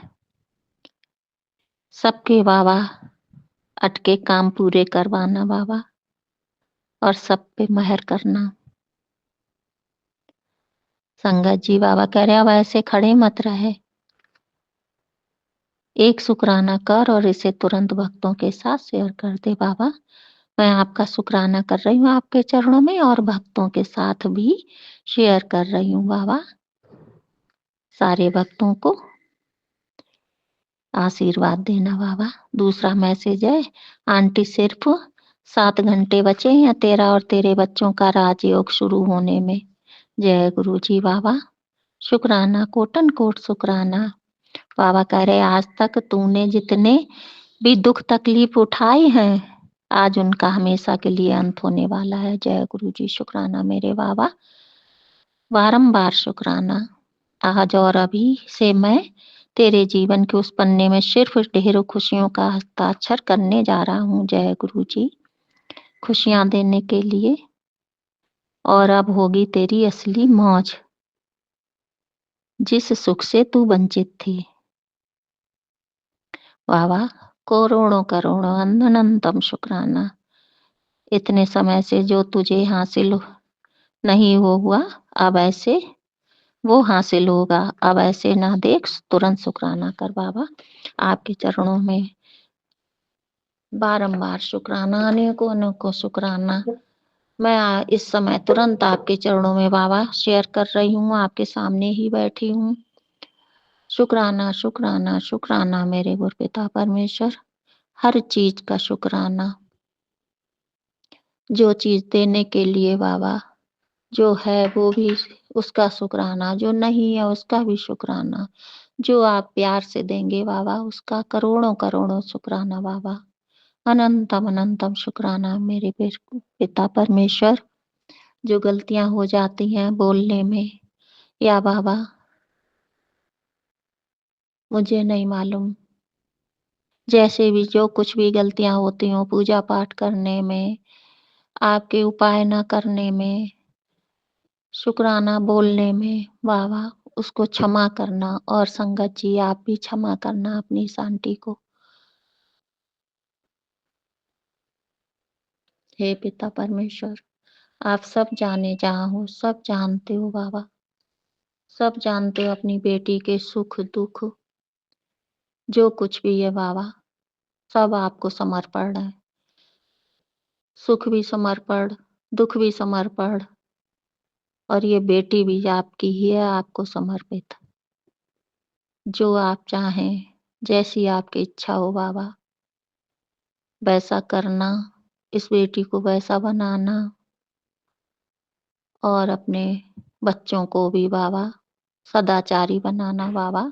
सबके बाबा अटके काम पूरे करवाना बाबा और सब पे मेहर करना। संगत जी बाबा कह रहे अब ऐसे खड़े मत रहे, एक शुक्राना कर और इसे तुरंत भक्तों के साथ शेयर कर दे बाबा। मैं आपका शुक्राना कर रही हूँ आपके चरणों में और भक्तों के साथ भी शेयर कर रही हूँ बाबा। सारे भक्तों को आशीर्वाद देना बाबा। दूसरा मैसेज है, आंटी सिर्फ 7 घंटे बचे हैं तेरा और तेरे बच्चों का राजयोग शुरू होने में। जय गुरु जी बाबा, शुक्राना, कोटन कोट शुक्राना। बाबा कह रहे आज तक तूने जितने भी दुख तकलीफ उठाए हैं, आज उनका हमेशा के लिए अंत होने वाला है। जय गुरु जी, शुक्राना मेरे बाबा, बारंबार शुक्राना। आज और अभी से मैं तेरे जीवन के उस पन्ने में सिर्फ ढेरों खुशियों का हस्ताक्षर करने जा रहा हूँ। जय गुरु जी, खुशियां देने के लिए। और अब होगी तेरी असली मौज, जिस सुख से तू वंचित थी। बाबा करोड़ों करोड़ों अनंतम शुक्राना। इतने समय से जो तुझे हासिल नहीं हुआ, अब ऐसे वो हासिल होगा। अब ऐसे ना देख, तुरंत शुक्राना कर बाबा। आपके चरणों में बारंबार शुक्राना, अनेकों अनेकों शुक्राना। मैं इस समय तुरंत आपके चरणों में बाबा शेयर कर रही हूँ, आपके सामने ही बैठी हूँ। शुक्राना शुक्राना शुक्राना मेरे गुरुपिता परमेश्वर, हर चीज का शुक्राना। जो चीज देने के लिए बाबा, जो है वो भी उसका शुक्राना, जो नहीं है उसका भी शुक्राना। जो आप प्यार से देंगे बाबा, उसका करोड़ों करोड़ों शुक्राना बाबा। अनंतम अनंतम शुक्राना मेरे पिता परमेश्वर। जो गलतियां हो जाती हैं बोलने में या बाबा मुझे नहीं मालूम, जैसे भी जो कुछ भी गलतियां होती हो पूजा पाठ करने में, आपके उपाय न करने में, शुक्राना बोलने में बाबा, उसको क्षमा करना। और संगत जी आप भी क्षमा करना अपनी इस आंटी को। हे पिता परमेश्वर, आप सब जाने जहाँ हो, सब जानते हो बाबा, सब जानते हो अपनी बेटी के सुख दुख, जो कुछ भी है बाबा, सब आपको समर्पण है। सुख भी समर्पण, दुख भी समर्पण, और ये बेटी भी आपकी ही है, आपको समर्पित। जो आप चाहें, जैसी आपकी इच्छा हो बाबा, वैसा करना, इस बेटी को वैसा बनाना, और अपने बच्चों को भी बाबा सदाचारी बनाना बाबा।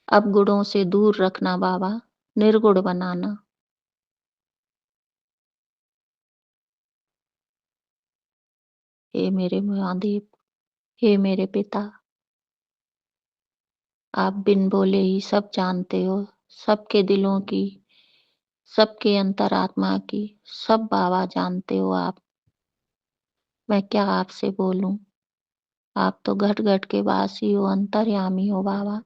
अब गुणों से दूर रखना बाबा, निर्गुण बनाना। हे मेरे महादेव, हे मेरे पिता, आप बिन बोले ही सब जानते हो, सबके दिलों की, सबके अंतरात्मा की, सब बाबा जानते हो आप। मैं क्या आपसे बोलूं, आप तो घट घट के वासी हो, अंतर्यामी हो बाबा।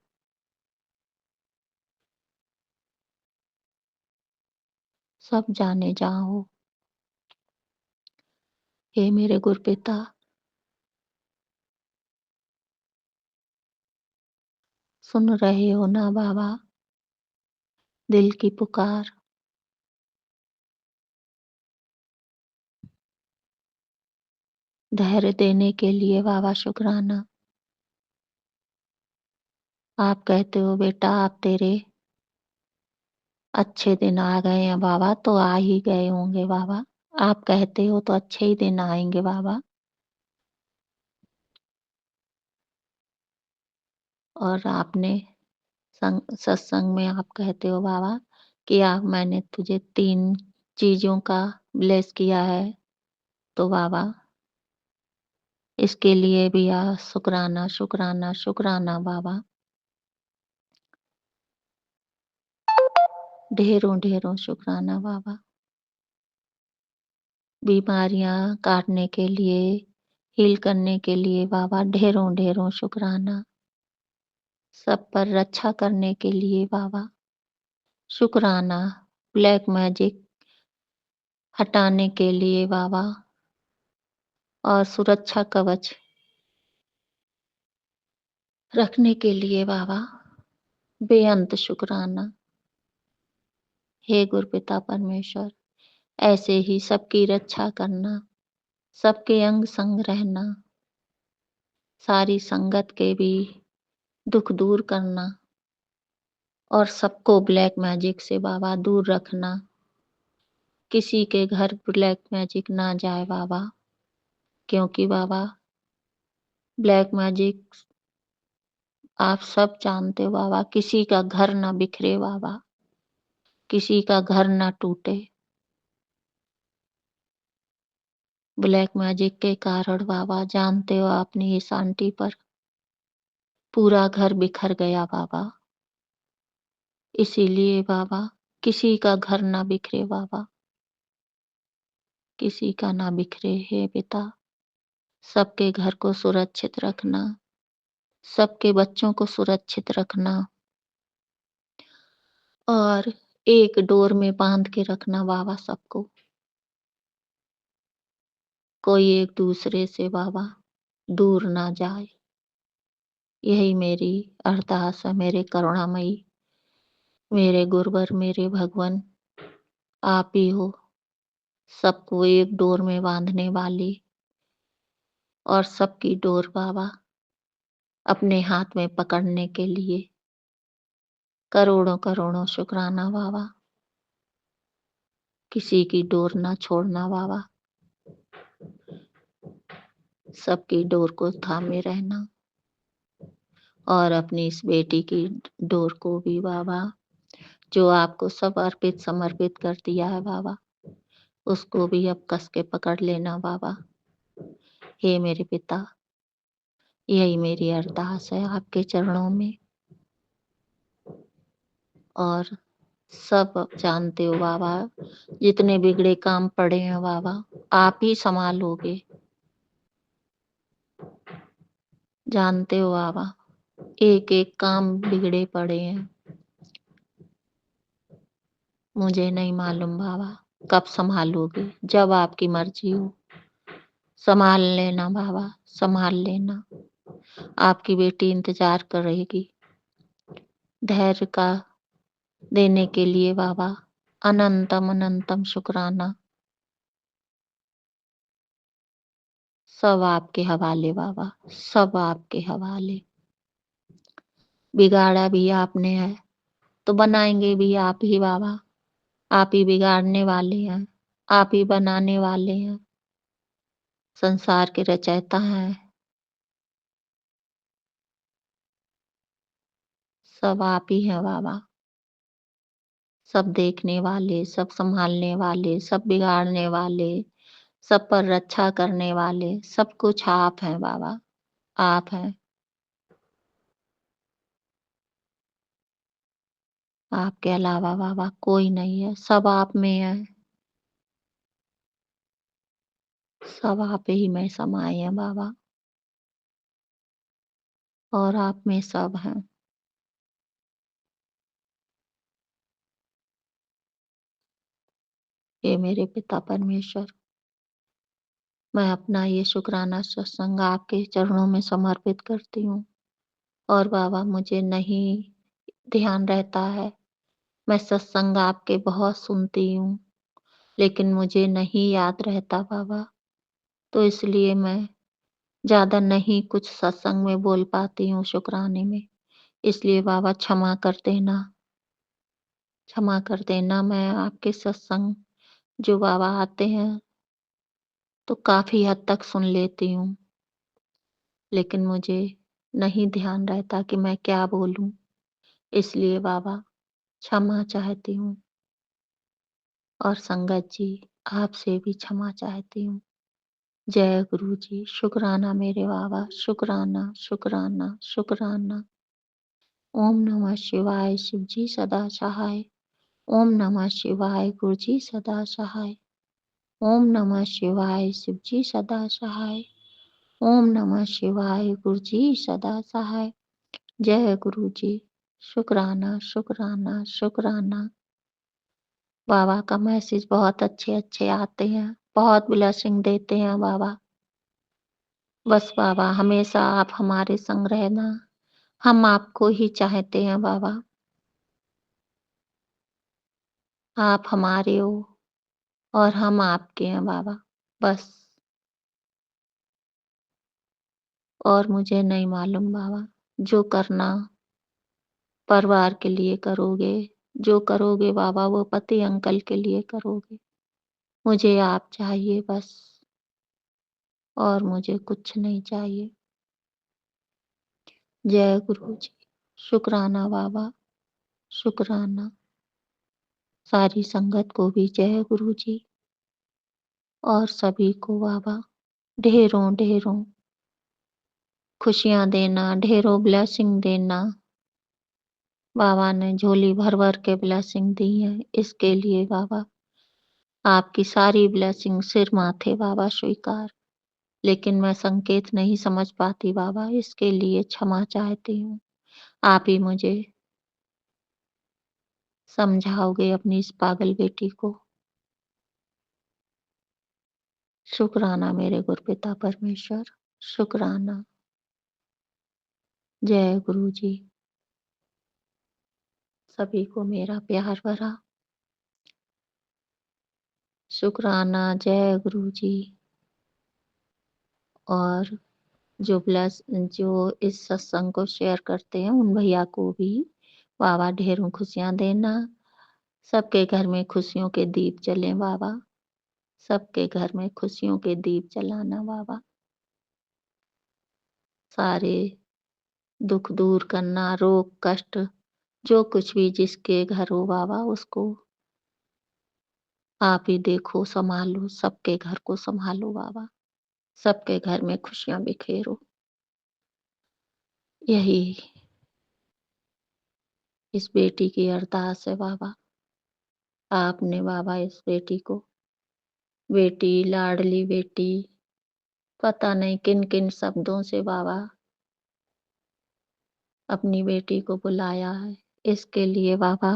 सब जाने जहाँ हो। हे मेरे गुरुपिता, सुन रहे हो ना बाबा दिल की पुकार। धैर्य देने के लिए बाबा शुक्राना। आप कहते हो बेटा आप तेरे अच्छे दिन आ गए हैं बाबा, तो आ ही गए होंगे बाबा। आप कहते हो तो अच्छे ही दिन आएंगे बाबा। और आपने सत्संग में आप कहते हो बाबा कि आप मैंने तुझे 3 चीजों का ब्लेस किया है, तो बाबा इसके लिए भी शुक्राना शुक्राना शुक्राना बाबा। ढेरों ढेरों शुक्राना बाबा। बीमारियां काटने के लिए, हील करने के लिए बाबा ढेरों ढेरों शुक्राना। सब पर रक्षा करने के लिए बाबा शुक्राना। ब्लैक मैजिक हटाने के लिए बाबा, और सुरक्षा कवच रखने के लिए बाबा बेअंत शुक्राना। हे गुरुपिता परमेश्वर, ऐसे ही सबकी रक्षा करना, सबके अंग संग रहना, सारी संगत के भी दुख दूर करना और सबको ब्लैक मैजिक से बाबा दूर रखना। किसी के घर ब्लैक मैजिक ना जाए बाबा, क्योंकि बाबा ब्लैक मैजिक आप सब जानते हो बाबा, किसी का घर ना बिखरे बाबा, किसी का घर ना टूटे। ब्लैक मैजिक के कारण बाबा जानते हो आपने इस आंटी पर पूरा घर बिखर गया बाबा। इसीलिए बाबा किसी का घर ना बिखरे बाबा, किसी का ना बिखरे हे पिता। सबके घर को सुरक्षित रखना, सबके बच्चों को सुरक्षित रखना और एक डोर में बांध के रखना बाबा सबको। कोई एक दूसरे से बाबा दूर ना जाए, यही मेरी अरदास है मेरे करुणामयी, मेरे गुरुवर, मेरे भगवान आप ही हो सबको एक डोर में बांधने वाली और सबकी डोर बाबा अपने हाथ में पकड़ने के लिए करोड़ों करोड़ों शुक्राना बाबा। किसी की डोर ना छोड़ना बाबा, सबकी डोर को थामे रहना और अपनी इस बेटी की डोर को भी बाबा जो आपको सब अर्पित समर्पित कर दिया है बाबा, उसको भी अब कस के पकड़ लेना बाबा। हे मेरे पिता, यही मेरी अरदास है आपके चरणों में। और सब जानते हो बाबा, जितने बिगड़े काम पड़े हैं बाबा आप ही संभालोगे। जानते हो बाबा, एक एक काम बिगड़े पड़े हैं, मुझे नहीं मालूम बाबा कब संभालोगे, जब आपकी मर्जी हो संभाल लेना बाबा, संभाल लेना। आपकी बेटी इंतजार कर रहेगी धैर्य का देने के लिए बाबा। अनंतम अनंतम शुक्राना, सब आपके हवाले बाबा, सब आपके हवाले। बिगाड़ा भी आपने है तो बनाएंगे भी आप ही बाबा, आप ही बिगाड़ने वाले हैं, आप ही बनाने वाले हैं, संसार के रचयिता हैं। सब आप ही हैं बाबा, सब देखने वाले, सब संभालने वाले, सब बिगाड़ने वाले, सब पर रक्षा करने वाले, सब कुछ आप हैं बाबा, आप हैं। आपके अलावा बाबा कोई नहीं है, सब आप में है, सब आप ही में समाये हैं बाबा और आप में सब हैं। ये मेरे पिता परमेश्वर, मैं अपना ये शुक्राना सत्संग आपके चरणों में समर्पित करती हूँ। और बाबा मुझे नहीं ध्यान रहता है, मैं सत्संग आपके बहुत सुनती हूँ लेकिन मुझे नहीं याद रहता बाबा, तो इसलिए मैं ज्यादा नहीं कुछ सत्संग में बोल पाती हूँ शुक्राने में। इसलिए बाबा क्षमा कर देना, क्षमा कर देना। मैं आपके सत्संग जो बाबा आते हैं तो काफी हद तक सुन लेती हूँ, लेकिन मुझे नहीं ध्यान रहता कि मैं क्या बोलूं, इसलिए बाबा क्षमा चाहती हूँ। और संगत जी आपसे भी क्षमा चाहती हूँ। जय गुरु जी, शुक्राना मेरे बाबा, शुक्राना शुक्राना शुक्राना। ओम नमः शिवाय, शिव जी सदा सहाय। ओम नमः शिवाय, गुरु जी सदा सहाय। ओम नमः शिवाय, शिव जी सदा सहाय। ओम नमः शिवाय, गुरु जी सदा सहाय। जय गुरु जी, शुक्राना शुक्राना शुक्राना। बाबा का मैसेज बहुत अच्छे अच्छे आते हैं, बहुत ब्लेसिंग देते हैं बाबा। बस बाबा हमेशा आप हमारे संग रहना, हम आपको ही चाहते हैं बाबा। आप हमारे हो और हम आपके हैं बाबा। बस और मुझे नहीं मालूम बाबा, जो करना परिवार के लिए करोगे, जो करोगे बाबा वो पति अंकल के लिए करोगे। मुझे आप चाहिए बस, और मुझे कुछ नहीं चाहिए। जय गुरु जी। शुक्राना बाबा, शुक्राना। सारी संगत को भी जय गुरु जी, और सभी को बाबा ढेरों ढेरों खुशियां देना, ढेरों ब्लेसिंग देना। बाबा ने झोली भर भर के ब्लेसिंग दी है, इसके लिए बाबा आपकी सारी ब्लेसिंग सिर माथे बाबा स्वीकार। लेकिन मैं संकेत नहीं समझ पाती बाबा, इसके लिए क्षमा चाहती हूँ। आप ही मुझे समझाओगे अपनी इस पागल बेटी को। शुक्राना मेरे गुरुपिता परमेश्वर, शुक्राना। जय गुरु जी। सभी को मेरा प्यार भरा शुक्राना। जय गुरु जी। और जो इस सत्संग को शेयर करते हैं उन भैया को भी बाबा ढेरों खुशियां देना। सबके घर में खुशियों के दीप जले बाबा, सबके घर में खुशियों के दीप जलाना बाबा। सारे दुख दूर करना, रोग कष्ट जो कुछ भी जिसके घर हो बाबा, उसको आप ही देखो, संभालो, सबके घर को संभालो बाबा, सबके घर में खुशियां बिखेरो। यही इस बेटी की अरदास है बाबा। आपने बाबा इस बेटी को, बेटी लाडली बेटी, पता नहीं किन किन शब्दों से बाबा अपनी बेटी को बुलाया है। इसके लिए बाबा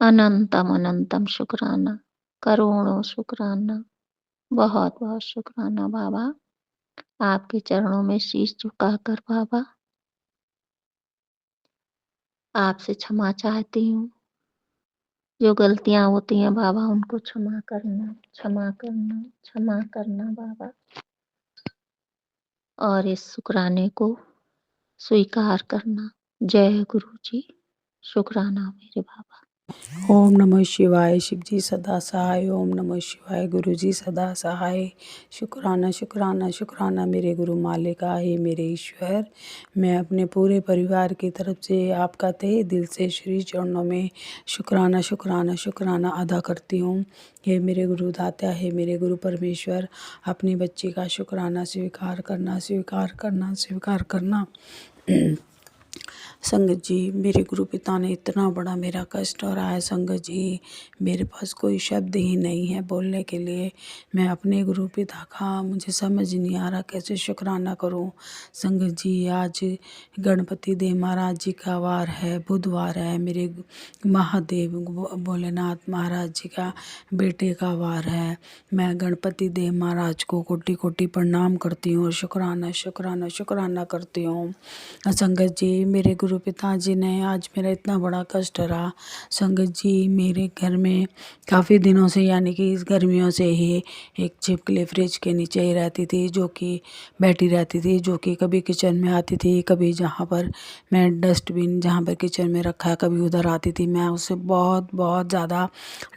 अनंतम अनंतम शुक्राना, करोड़ों शुक्राना, बहुत बहुत शुक्राना बाबा। आपके चरणों में शीश झुकाकर बाबा आपसे क्षमा चाहती हूँ। जो गलतियां होती हैं बाबा उनको क्षमा करना, क्षमा करना, क्षमा करना बाबा। और इस शुक्राने को स्वीकार करना। जय गुरु जी। शुक्राना मेरे बाबा। ओम नमः शिवाय। शिव जी सदा सहाय। ओम नमः शिवाय। गुरु जी सदा सहाय। शुक्राना शुक्राना शुक्राना मेरे गुरु मालिका है मेरे ईश्वर। मैं अपने पूरे परिवार की तरफ से आपका तहे दिल से श्री चरणों में शुक्राना शुक्राना शुक्राना अदा करती हूँ। हे मेरे गुरु दाता, हे मेरे गुरु परमेश्वर, अपनी बच्ची का शुक्राना स्वीकार करना, स्वीकार करना, स्वीकार करना। संगत जी, मेरे गुरु पिता ने इतना बड़ा मेरा कष्ट और आया संगत जी, मेरे पास कोई शब्द ही नहीं है बोलने के लिए। मैं अपने गुरु पिता का मुझे समझ नहीं आ रहा कैसे शुक्राना करूं। संगत जी, आज गणपति देव महाराज जी का वार है, बुधवार है। मेरे महादेव भोलेनाथ महाराज जी का बेटे का वार है। मैं गणपति देव महाराज को कोटि कोटि प्रणाम करती हूँ और शुक्राना शुक्राना शुक्राना करती हूँ। संगत जी, मेरे गुरु पिताजी ने आज मेरा इतना बड़ा कष्ट रहा। संगत जी, मेरे घर में काफ़ी दिनों से, यानी कि इस गर्मियों से ही एक छिपकली फ्रिज के नीचे ही रहती थी, जो कि बैठी रहती थी, जो कि कभी किचन में आती थी, कभी जहाँ पर मैं डस्टबिन जहाँ पर किचन में रखा है कभी उधर आती थी। मैं उससे बहुत बहुत ज़्यादा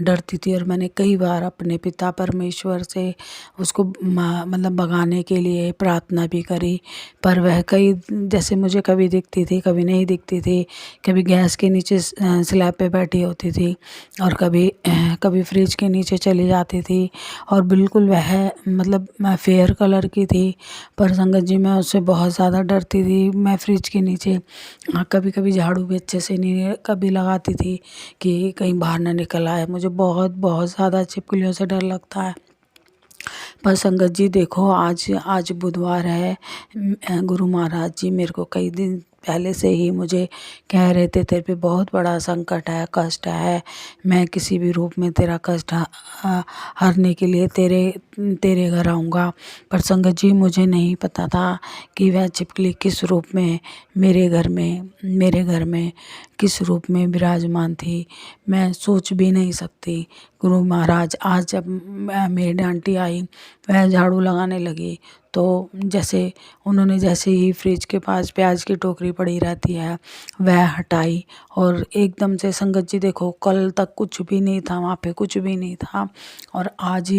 डरती थी और मैंने कई बार अपने पिता परमेश्वर से उसको मतलब भगाने के लिए प्रार्थना भी करी, पर वह कई जैसे मुझे कभी दिखती थी कभी नहीं दिखती थी। कभी गैस के नीचे स्लैब पे बैठी होती थी और कभी फ्रिज के नीचे चली जाती थी, और बिल्कुल वह मतलब मैं फेयर कलर की थी। पर संगत जी, मैं उससे बहुत ज़्यादा डरती थी। मैं फ्रिज के नीचे कभी कभी झाड़ू भी अच्छे से नहीं कभी लगाती थी कि कहीं बाहर ना निकल आए। मुझे बहुत बहुत ज़्यादा छिपकलियों से डर लगता है। पर संगत जी देखो, आज बुधवार है। गुरु महाराज जी मेरे को कई दिन पहले से ही मुझे कह रहे थे, तेरे पे बहुत बड़ा संकट है, कष्ट है। मैं किसी भी रूप में तेरा कष्ट हरने के लिए तेरे घर आऊँगा। पर संगत जी, मुझे नहीं पता था कि वह छिपकली किस रूप में मेरे घर में किस रूप में विराजमान थी। मैं सोच भी नहीं सकती। गुरु महाराज आज जब मेरी आंटी आई, वह झाड़ू लगाने लगी तो जैसे ही फ्रिज के पास प्याज की टोकरी पड़ी रहती है वह हटाई, और एकदम से संगत जी देखो कल तक कुछ भी नहीं था वहाँ पे, कुछ भी नहीं था। और आज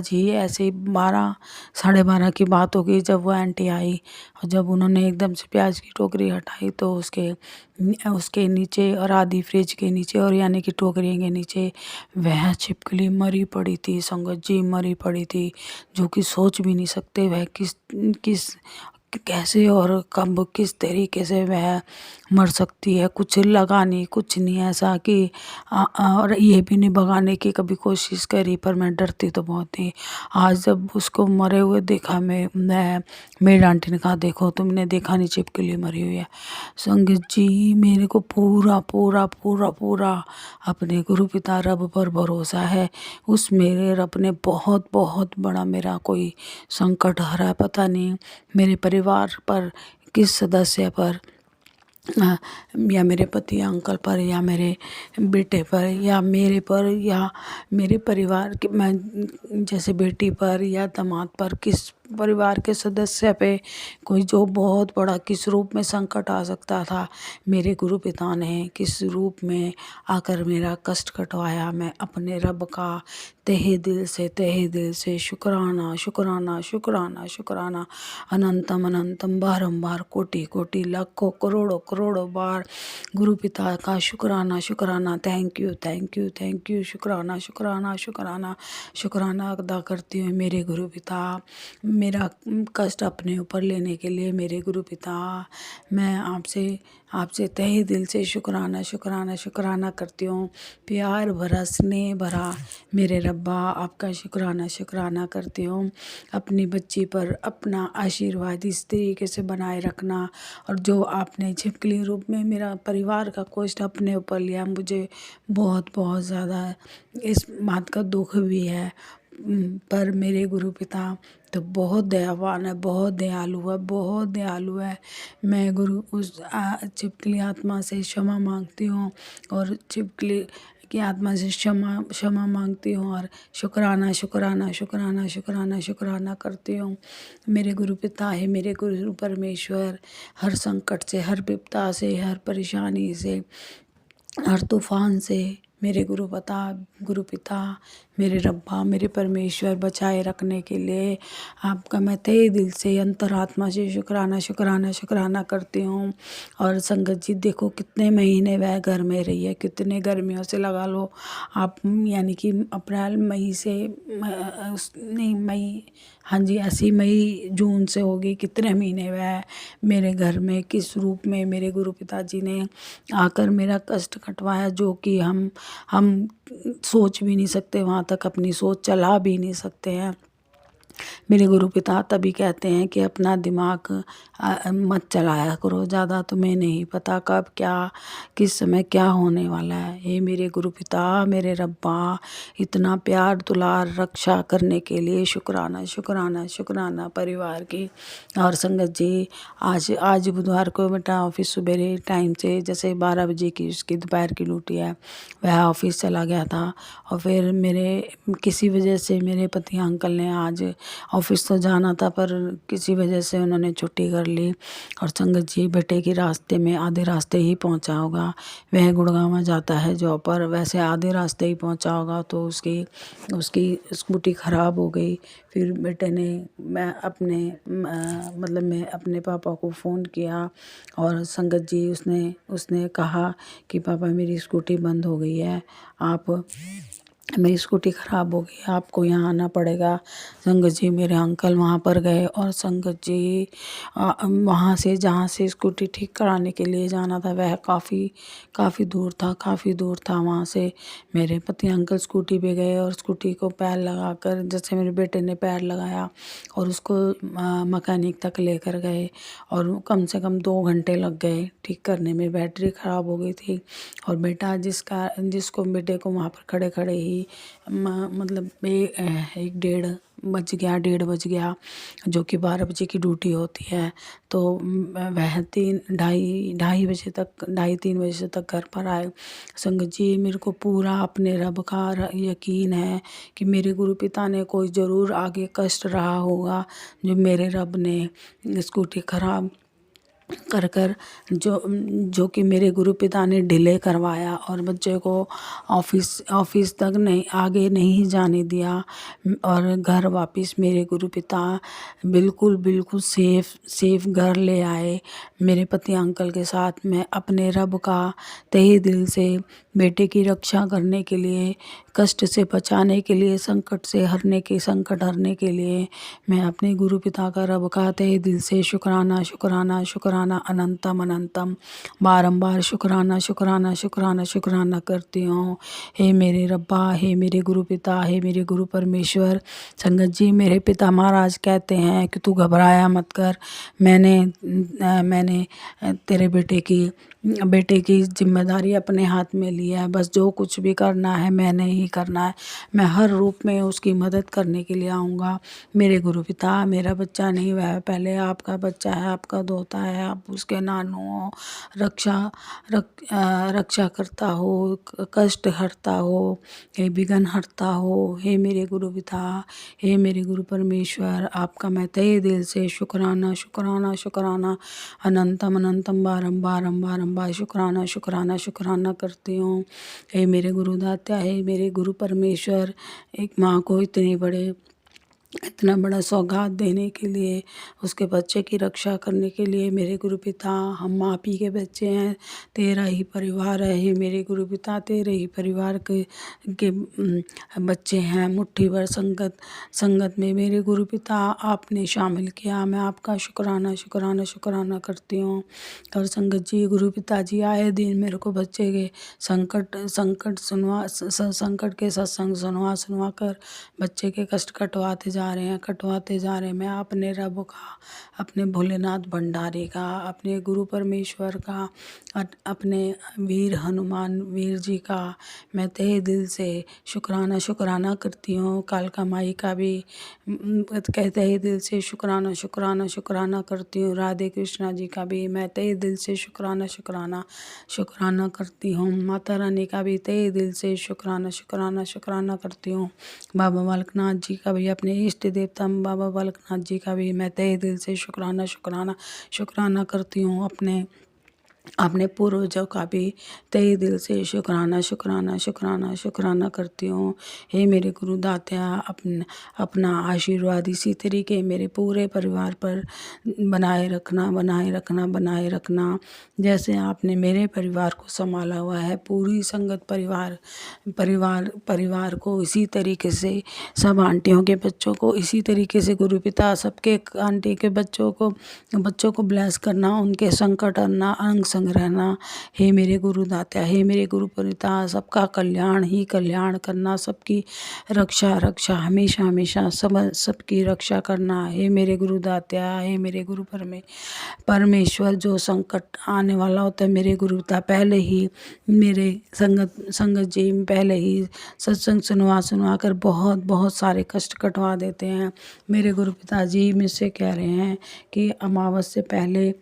ही ऐसे 12 साढ़े 12 की बात हो गई जब वो आंटी आई, और जब उन्होंने एकदम से प्याज की टोकरी हटाई तो उसके नीचे और आधी फ्रिज के नीचे, और यानी कि टोकरी के नीचे वह छिपकली मरी पड़ी थी संगत जी, मरी पड़ी थी, जो कि सोच भी नहीं सकते वह किस कैसे और कब किस तरीके से वह मर सकती है। कुछ लगा नहीं, कुछ नहीं ऐसा कि और ये भी नहीं भगाने की कभी कोशिश करी, पर मैं डरती तो बहुत थी। आज जब उसको मरे हुए देखा, मेरी आंटी ने कहा देखो तुमने देखा नहीं छिपकली मरी हुई है। संगत जी मेरे को पूरा पूरा पूरा पूरा अपने गुरु पिता रब पर भरोसा है। उस मेरे रब ने बहुत बहुत बड़ा मेरा कोई संकट हरा, पता नहीं मेरे परिवार पर किस सदस्य पर, या मेरे पति अंकल पर, या मेरे बेटे पर, या मेरे पर, या मेरे परिवार के मैं जैसे बेटी पर या दामाद पर, किस परिवार के सदस्य पे कोई जो बहुत बड़ा किस रूप में संकट आ सकता था, मेरे गुरु पिता ने किस रूप में आकर मेरा कष्ट कटवाया। मैं अपने रब का तहे दिल से शुक्राना शुक्राना शुक्राना शुक्राना अनंतम अनंतम बारंबार कोटि कोटि लाखों करोड़ों करोड़ों बार गुरु पिता का शुक्राना शुक्राना, thank you thank you thank you, शुक्राना शुक्राना शुक्राना शुक्राना अदा करती हूँ मेरे गुरु पिता, मेरा कष्ट अपने ऊपर लेने के लिए। मेरे गुरु पिता मैं आपसे तहे दिल से शुक्राना शुक्राना शुक्राना करती हूँ। प्यार भरा स्नेह भरा मेरे रब्बा आपका शुक्राना शुक्राना करती हूँ। अपनी बच्ची पर अपना आशीर्वाद इस तरीके से बनाए रखना, और जो आपने छिपकली रूप में मेरा परिवार का कष्ट अपने ऊपर लिया, मुझे बहुत बहुत ज़्यादा इस बात का दुख भी है। पर मेरे गुरु पिता तो बहुत दयावान है, बहुत दयालु है, बहुत दयालु है। मैं गुरु उस छिपकली आत्मा से क्षमा मांगती हूँ, और छिपकली की आत्मा से क्षमा मांगती हूँ, और शुक्राना शुक्राना शुक्राना शुक्राना शुक्राना करती हूँ। मेरे गुरु पिता है, मेरे गुरु परमेश्वर हर संकट से, हर विपदा से, हर परेशानी से, हर तूफान से मेरे गुरु पिता मेरे रब्बा मेरे परमेश्वर बचाए रखने के लिए आपका मैं तहे दिल से अंतरात्मा से शुक्राना शुक्राना शुक्राना करती हूँ। और संगत जी देखो कितने महीने वह घर में रही है, कितने गर्मियों से लगा लो आप, यानी कि अप्रैल मई से नहीं मई, हाँ जी ऐसी मई जून से होगी, कितने महीने वह मेरे घर में किस रूप में मेरे गुरु पिताजी ने आकर मेरा कष्ट कटवाया, जो कि हम सोच भी नहीं सकते, वहाँ तक अपनी सोच चला भी नहीं सकते हैं। मेरे गुरु पिता तभी कहते हैं कि अपना दिमाग मत चलाया करो ज़्यादा, तुम्हें नहीं पता कब क्या किस समय क्या होने वाला है। हे मेरे गुरु पिता मेरे रब्बा, इतना प्यार दुलार रक्षा करने के लिए शुक्राना शुक्राना शुक्राना परिवार की। और संगत जी आज बुधवार को बेटा ऑफिस सुबह टाइम से जैसे 12 बजे की उसकी दोपहर की ड्यूटी है, वह ऑफिस चला गया था, और फिर मेरे किसी वजह से मेरे पति अंकल ने आज ऑफिस तो जाना था, पर किसी वजह से उन्होंने छुट्टी कर ली। और संगत जी बेटे की रास्ते में आधे रास्ते ही पहुंचा होगा, वह गुड़गांव जाता है जॉब पर, वैसे आधे रास्ते ही पहुंचा होगा, तो उसकी स्कूटी ख़राब हो गई। फिर बेटे ने मैं अपने पापा को फ़ोन किया, और संगत जी उसने कहा कि पापा मेरी स्कूटी बंद हो गई है, मेरी स्कूटी ख़राब हो गई, आपको यहाँ आना पड़ेगा। संगत जी मेरे अंकल वहाँ पर गए, और संगत जी वहाँ से जहाँ से स्कूटी ठीक कराने के लिए जाना था वह काफ़ी दूर था वहाँ से। मेरे पति अंकल स्कूटी पे गए और स्कूटी को पैर लगाकर, जैसे मेरे बेटे ने पैर लगाया और उसको मैकेनिक तक लेकर गए, और कम से कम 2 घंटे लग गए ठीक करने में, बैटरी ख़राब हो गई थी। और बेटा बेटे को वहाँ पर खड़े खड़े ही मतलब 1 डेढ़ बज गया, 1:30 बज गया, जो कि 12 बजे की ड्यूटी होती है। तो वह 2:30 बजे तक घर पर आए। संगत जी, मेरे को पूरा अपने रब का यकीन है कि मेरे गुरु पिता ने कोई ज़रूर आगे कष्ट रहा होगा, जो मेरे रब ने स्कूटी खराब कर जो कि मेरे गुरु पिता ने डिले करवाया और बच्चे को ऑफिस तक नहीं आगे नहीं जाने दिया, और घर वापस मेरे गुरु पिता बिल्कुल सेफ घर ले आए। मेरे पति अंकल के साथ मैं अपने रब का तहे दिल से बेटे की रक्षा करने के लिए, कष्ट से बचाने के लिए, संकट हरने के लिए मैं अपने गुरु पिता का रब का तहे दिल से शुक्राना शुक्राना शुक्राना अनंतम अनंतम बारंबार शुक्राना करती हूँ। हे मेरे रब्बा, हे मेरे गुरु पिता, हे मेरे गुरु परमेश्वर। संगत जी, मेरे पिता महाराज कहते हैं कि तू घबराया मत कर, मैंने तेरे बेटे की जिम्मेदारी अपने हाथ में ली है। बस जो कुछ भी करना है मैंने ही करना है। मैं हर रूप में उसकी मदद करने के लिए आऊँगा। मेरे गुरु पिता, मेरा बच्चा नहीं, वह पहले आपका बच्चा है, आपका दोता है, आप उसके नानू हो, रक्षा करता हो, कष्ट हरता हो, हे विघ्न हरता हो। हे मेरे गुरु पिता, हे मेरे गुरु परमेश्वर, आपका मैं तहे दिल से शुक्राना अनंतम अनंतम बारंबार शुक्राना करती हूँ। हे मेरे गुरुदाता, हे मेरे गुरु परमेश्वर, एक माँ को इतना बड़ा सौगात देने के लिए, उसके बच्चे की रक्षा करने के लिए, मेरे गुरु पिता, हम आप ही के बच्चे हैं, तेरा ही परिवार है। हे मेरे गुरु पिता, तेरे ही परिवार के बच्चे हैं। मुट्ठी भर संगत में मेरे गुरु पिता आपने शामिल किया, मैं आपका शुक्राना करती हूँ। और संगत जी, गुरु पिता जी आए दिन मेरे को बच्चे के संकट के सत्संग सुनवा कर बच्चे के कष्ट कटवाते जा रहे हैं। मैं अपने रब का, अपने भोलेनाथ भंडारी का, अपने गुरु परमेश्वर का, अपने वीर हनुमान वीर जी का मैं तहे दिल से शुक्राना करती हूँ। कालका माई का भी तहे दिल से शुक्राना करती हूँ। राधे कृष्णा जी का भी मैं तहे दिल से शुक्राना करती हूँ। माता रानी का भी तहे दिल से शुक्राना करती हूँ। बाबा बालकनाथ जी का भी, अपने इष्ट देवता बाबा बालकनाथ जी का भी मैं तहे दिल से शुक्राना करती हूँ। अपने पूर्वजों का भी तहे दिल से शुक्राना करती हूँ। हे मेरे गुरुदाता, अपना आशीर्वाद इसी तरीके मेरे पूरे परिवार पर बनाए रखना, जैसे आपने मेरे परिवार को संभाला हुआ है। पूरी संगत परिवार को इसी तरीके से, सब आंटियों के बच्चों को इसी तरीके से गुरु पिता सबके आंटी के बच्चों को ब्लेस करना, उनके संकट हरना, अंग संग रहना। हे मेरे गुरुदाता, हे मेरे गुरु पिता, सबका कल्याण ही कल्याण करना, सबकी रक्षा हमेशा सबकी रक्षा करना। हे मेरे गुरुदाता, हे मेरे गुरु परमेश्वर, जो संकट आने वाला होता है मेरे गुरु पिता पहले ही मेरे संगत जी पहले ही सत्संग सुनवा कर बहुत सारे कष्ट कटवा देते हैं। मेरे गुरु पिताजी मुझसे कह रहे हैं कि अमावस से पहले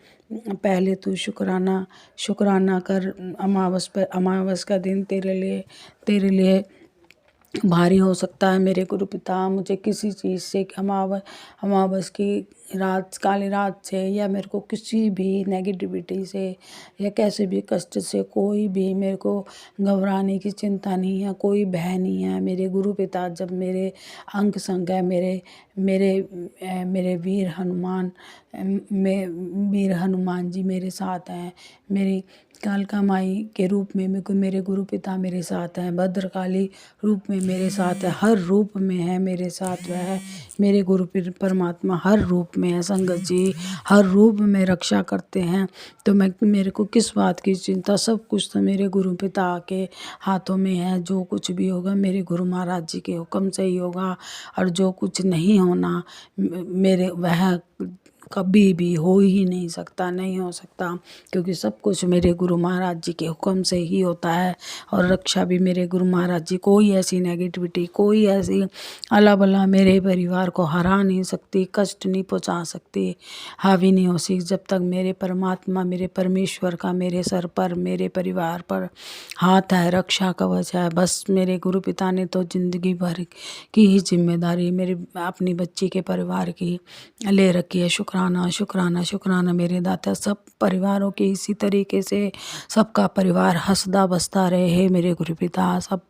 तू शुक्राना कर। अमावस का दिन तेरे लिए भारी हो सकता है। मेरे गुरु पिता, मुझे किसी चीज़ से अमावस की काली रात से, या मेरे को किसी भी नेगेटिविटी से या कैसे भी कष्ट से कोई भी मेरे को घबराने की चिंता नहीं है, कोई भय नहीं है। मेरे गुरु पिता जब मेरे अंग संग है, मेरे वीर हनुमान जी मेरे साथ हैं। मेरी कालका माई के रूप में मेरे गुरु पिता मेरे साथ हैं। भद्रकाली रूप में मेरे साथ है, हर रूप में है मेरे साथ वह। मेरे गुरु परमात्मा हर रूप में है संगत जी, हर रूप में रक्षा करते हैं। तो मेरे को किस बात की चिंता, सब कुछ तो मेरे गुरु पिता के हाथों में है। जो कुछ भी होगा मेरे गुरु महाराज जी के हुक्म से ही होगा, और जो कुछ नहीं होना कभी भी हो ही नहीं सकता, नहीं हो सकता, क्योंकि सब कुछ मेरे गुरु महाराज जी के हुक्म से ही होता है। और रक्षा भी मेरे गुरु महाराज जी, कोई ऐसी नेगेटिविटी, कोई ऐसी अला बला मेरे परिवार को हरा नहीं सकती, कष्ट नहीं पहुंचा सकती, हावी नहीं हो सकती, जब तक मेरे परमात्मा, मेरे परमेश्वर का मेरे सर पर, मेरे परिवार पर हाथ है, रक्षा कवच है। बस मेरे गुरु पिता ने तो जिंदगी भर की ही जिम्मेदारी मेरे अपनी बच्ची के परिवार की ले रखी है। शुक्राना शुक्राना शुक्राना मेरे दाता, सब परिवारों के इसी तरीके से सबका परिवार हंसदा बसता रहे। हे मेरे गुरु पिता, सब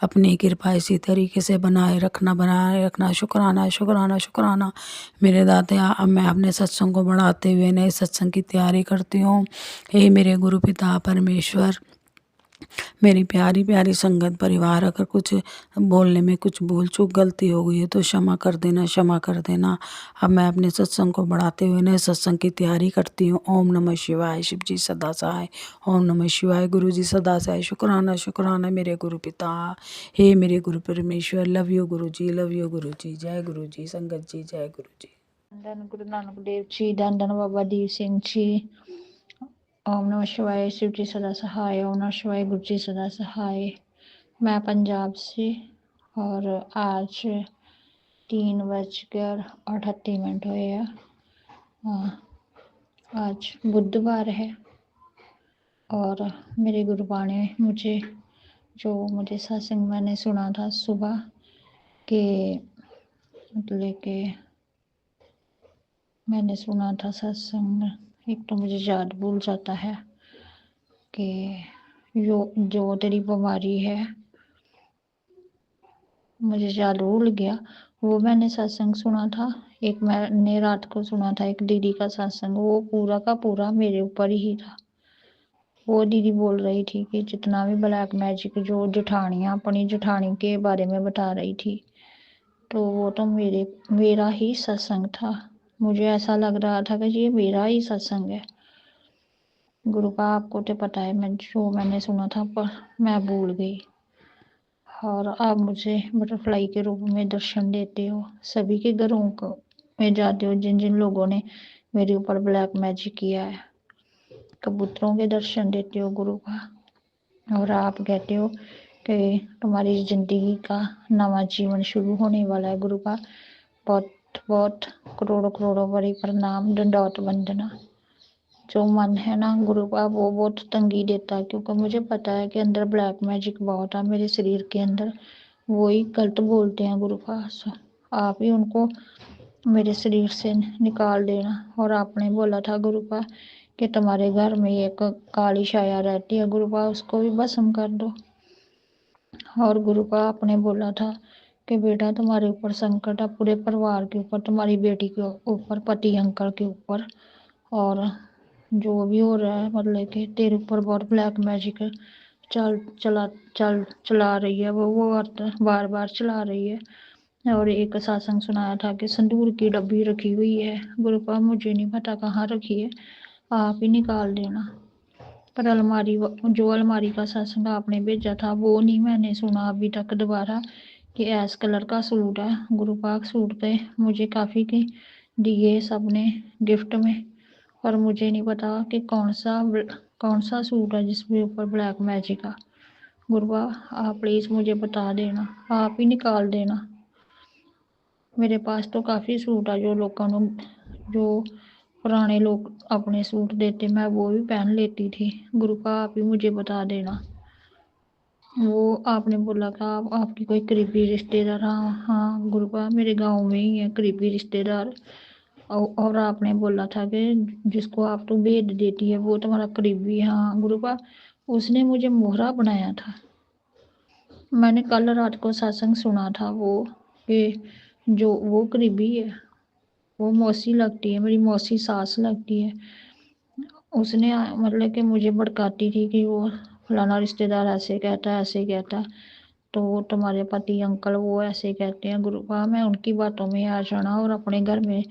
अपनी कृपा इसी तरीके से बनाए रखना। शुक्राना शुक्राना शुक्राना मेरे दाता। अब मैं अपने सत्संग को बढ़ाते हुए नए सत्संग की तैयारी करती हूँ। हे मेरे गुरु पिता परमेश्वर, मेरी प्यारी प्यारी संगत परिवार, अगर कुछ बोलने में कुछ भूल चूक गलती हो गई है तो क्षमा कर देना, क्षमा कर देना। अब मैं अपने सत्संग को बढ़ाते हुए नए सत्संग की तैयारी करती हूँ। ओम नमः शिवाय। शिव जी सदा सहाय। ओम नमः शिवाय। गुरु जी सदा सहाय। शुक्राना शुक्राना मेरे गुरु पिता। हे मेरे गुरु परमेश्वर, love you Guru ji, love you गुरु जी। जय गुरु जी। संगत जी जय गुरु जी। धन गुरु नानक देव जी, धन धन बाबा दीप सिंह जी। ओम नमः शिवाय। शिव जी सदा सहाय। ओम नमः शिवाय। गुरु जी सदा सहाय। मैं पंजाब से, और आज 3:38 हुए हैं। आज बुधवार है, और मेरे गुरुबा ने मुझे सत्संग मैंने सुना था सुबह के, मतलब के मैंने सुना था सत्संग, एक तो मुझे याद भूल जाता है कि जो तेरी बीमारी है, मुझे याद भूल गया। वो मैंने सत्संग सुना था, एक मैंने रात को सुना था एक दीदी का सत्संग, वो पूरा का पूरा मेरे ऊपर ही था। वो दीदी बोल रही थी कि जितना भी ब्लैक मैजिक, जो जेठानियाँ अपनी जेठानी के बारे में बता रही थी, तो वो तो मेरा ही सत्संग था। मुझे ऐसा लग रहा था कि ये मेरा ही सत्संग है। गुरु का आपको तो पता है, मैंने सुना था पर मैं भूल गई। और आप मुझे बटरफ्लाई के रूप में दर्शन देते हो, सभी के घरों को में जाते हो जिन जिन लोगों ने मेरे ऊपर ब्लैक मैजिक किया है। कबूतरों के दर्शन देते हो गुरु का, और आप कहते हो कि तुम्हारी जिंदगी का नवा जीवन शुरू होने वाला है। गुरु का बहुत बहुत करोड़ों करोड़ों बड़ी प्रणाम, दंडवत वंदना। जो मन है ना गुरु का, वो बहुत तंगी देता है, क्योंकि मुझे पता है कि अंदर ब्लैक मैजिक बहुत है मेरे शरीर के अंदर। वही गलत बोलते हैं गुरु का, आप ही उनको मेरे शरीर से निकाल देना। और आपने बोला था गुरु का कि तुम्हारे घर में एक काली छाया रहती है गुरु का, उसको भी भस्म कर दो। और गुरु का आपने बोला था कि बेटा तुम्हारे ऊपर संकट है, पूरे परिवार के ऊपर, तुम्हारी बेटी के ऊपर, पति अंकल के ऊपर, और जो भी हो रहा है, मतलब कि तेरे ऊपर बहुत ब्लैक मैजिक चला रही है वो बार बार चला रही है। और एक सत्संग सुनाया था कि संदूर की डब्बी रखी हुई है गुरु का, मुझे नहीं पता कहाँ रखी है, आप ही निकाल देना। पर अलमारी का सत्संग आपने भेजा था वो नहीं मैंने सुना अभी तक दोबारा, कि ऐस कलर का सूट है गुरु का। सूट पे मुझे काफ़ी के दिए सबने गिफ्ट में, और मुझे नहीं पता कि कौन सा सूट है जिसके ऊपर ब्लैक मैजिक का। गुरुआ आप प्लीज़ मुझे बता देना, आप ही निकाल देना। मेरे पास तो काफ़ी सूट है जो पुराने लोग अपने सूट देते, मैं वो भी पहन लेती थी। गुरु का आप ही मुझे बता देना। वो आपने बोला था आपकी कोई करीबी रिश्तेदार, हाँ गुरु का मेरे गांव में ही है करीबी रिश्तेदार। और आपने बोला था कि जिसको आप तो भेद देती है वो तुम्हारा करीबी है। हाँ गुरु का, उसने मुझे मोहरा बनाया था। मैंने कल रात को सत्संग सुना था वो, कि जो वो करीबी है, वो मौसी लगती है, मेरी मौसी सास लगती है। उसने मतलब कि मुझे भड़काती थी कि वो फलाना रिश्तेदार ऐसे कहता है, ऐसे कहता है, तो तुम्हारे पति अंकल वो ऐसे कहते हैं। गुरु का मैं उनकी बातों में आ जाना, और अपने घर में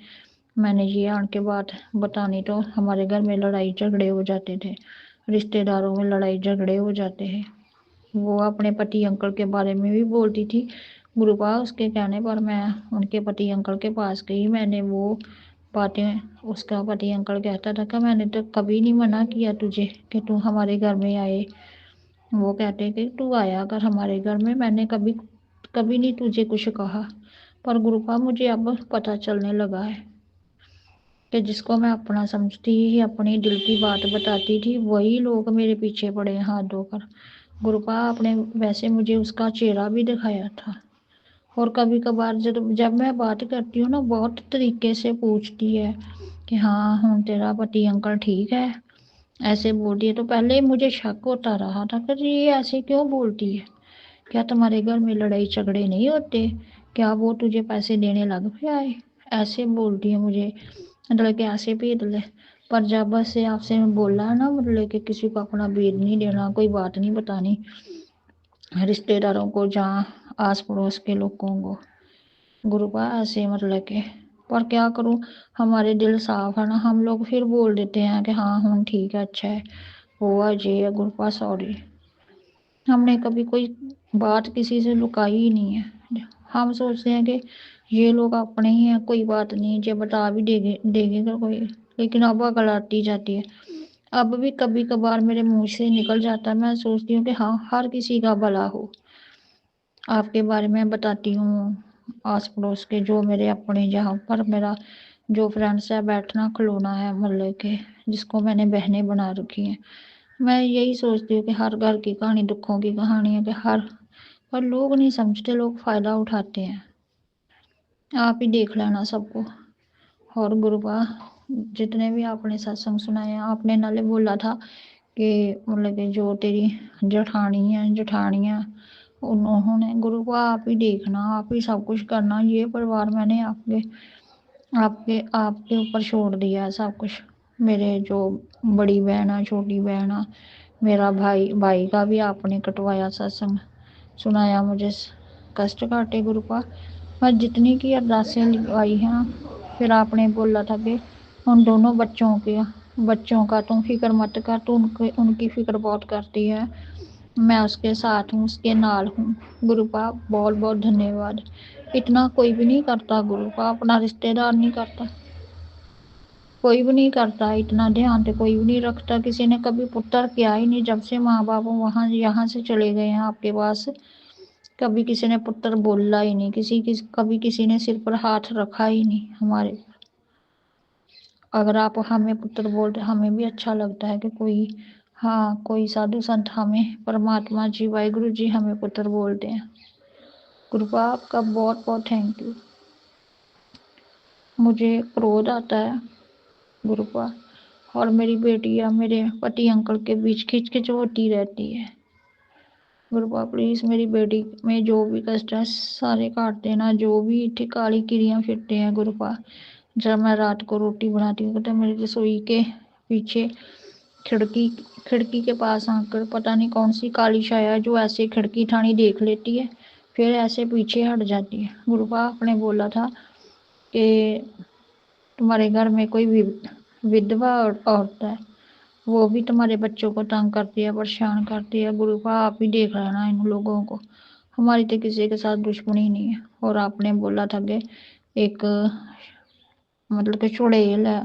मैंने ये आन के बात बतानी तो हमारे घर में लड़ाई झगड़े हो जाते थे, रिश्तेदारों में लड़ाई झगड़े हो जाते हैं। वो अपने पति अंकल के बारे में भी बोलती थी गुरु का। उसके कहने पर मैं उनके पति अंकल के पास गई, मैंने वो बातें उसका पति अंकल कहता था कि मैंने तो कभी नहीं मना किया तुझे कि तू हमारे घर में आए। वो कहते कि तू आया कर हमारे घर में, मैंने कभी कभी नहीं तुझे कुछ कहा। पर गुरुपा मुझे अब पता चलने लगा है कि जिसको मैं अपना समझती ही अपनी दिल की बात बताती थी वही लोग मेरे पीछे पड़े हाथ धोकर। गुरुपा आपने वैसे मुझे उसका चेहरा भी दिखाया था, और कभी कभार जब मैं बात करती हूँ ना बहुत तरीके से पूछती है कि हाँ हूँ तेरा पति अंकल ठीक है, ऐसे बोलती है। तो पहले मुझे शक होता रहा था कि ये ऐसे क्यों बोलती है, क्या तुम्हारे घर में लड़ाई झगड़े नहीं होते, क्या वो तुझे पैसे देने लग पे आए, ऐसे बोलती है मुझे, मतलब कि ऐसे भेद ले। पर जब से आपसे बोला है ना, मतलब कि किसी को अपना भेद नहीं देना, कोई बात नहीं बतानी रिश्तेदारों को, जहाँ आस पड़ोस के लोगों को, गुरुपा ऐसे मतलब के। पर क्या करूं, हमारे दिल साफ है ना, हम लोग फिर बोल देते हैं कि हाँ हूँ ठीक है, अच्छा है, हुआ ये है गुरुपा, सॉरी। हमने कभी कोई बात किसी से लुकाई ही नहीं है। हम सोचते हैं कि ये लोग अपने ही हैं, कोई बात नहीं, जो बता भी देंगे तो कोई। लेकिन अब अकल आती जाती है। अब भी कभी कभार मेरे मुंह से निकल जाता है, मैं सोचती हूँ कि हाँ हर किसी का भला हो। आपके बारे में बताती हूँ आस पड़ोस के, जो मेरे अपने, जहाँ पर मेरा जो फ्रेंड्स है बैठना खिलौना है मतलब के, जिसको मैंने बहनें बना रखी हैं। मैं यही सोचती हूँ कि हर घर की कहानी दुखों की कहानी है, कि हर, पर लोग नहीं समझते, लोग फायदा उठाते हैं। आप ही देख लेना सबको। और गुरुपा जितने भी आपने सत्संग सुनाए, आपने नाले बोला था कि मतलब कि जो तेरी जठानियाँ उन्होंने, गुरुपा आप ही देखना, आप ही सब कुछ करना। ये परिवार मैंने आपके आपके आपके ऊपर छोड़ दिया है सब कुछ। मेरे जो बड़ी बहन है, छोटी बहन है, मेरा भाई का भी आपने कटवाया सत्संग सुनाया, मुझे कष्ट काटे गुरुपा। मैं जितनी की अरदासें लिखवाई हैं, फिर आपने बोला था कि उन दोनों बच्चों का तुम फिक्र मत कर, तू उनकी फिक्र बहुत करती है, मैं उसके साथ हूँ, उसके नाल हूँ। गुरुपा बहुत बहुत धन्यवाद। इतना कोई भी नहीं करता गुरुपा, अपना रिश्तेदार नहीं करता, कोई भी नहीं करता, इतना ध्यान तो कोई भी नहीं रखता। किसी ने कभी पुत्र किया ही नहीं, जब से माँ बाप वहाँ यहाँ से चले गए हैं आपके पास, कभी किसी ने पुत्र बोला ही नहीं, कभी किसी ने सिर पर हाथ रखा ही नहीं हमारे। अगर आप हमें पुत्र बोलते, हमें भी अच्छा लगता है कि कोई, हाँ कोई साधु संत हमें, परमात्मा जी वाहिगुरु जी हमें पुत्र बोलते हैं। गुरुपा आपका बहुत बहुत थैंक यू। मुझे क्रोध आता है गुरुपा, और मेरी बेटी या मेरे पति अंकल के बीच खिचखिच होती रहती है। गुरुपा प्लीज़ मेरी बेटी में जो भी कष्ट है सारे काट देना, जो भी ठिकाली किरियाँ फिरते हैं गुरुपा। जब मैं रात को रोटी बनाती हूँ तो मेरी रसोई के पीछे खिड़की के पास आकर पता नहीं कौन सी काली छाया जो ऐसे खिड़की ठानी देख लेती है, फिर ऐसे पीछे हट जाती है। गुरुपा आपने बोला था कि तुम्हारे घर में कोई विधवा औरत है, वो भी तुम्हारे बच्चों को तंग करती है, परेशान करती है। गुरुपा आप ही देख लेना इन लोगों को, हमारी तो किसी के साथ दुश्मनी नहीं है। और आपने बोला था कि एक मतलब कि चुड़ैल है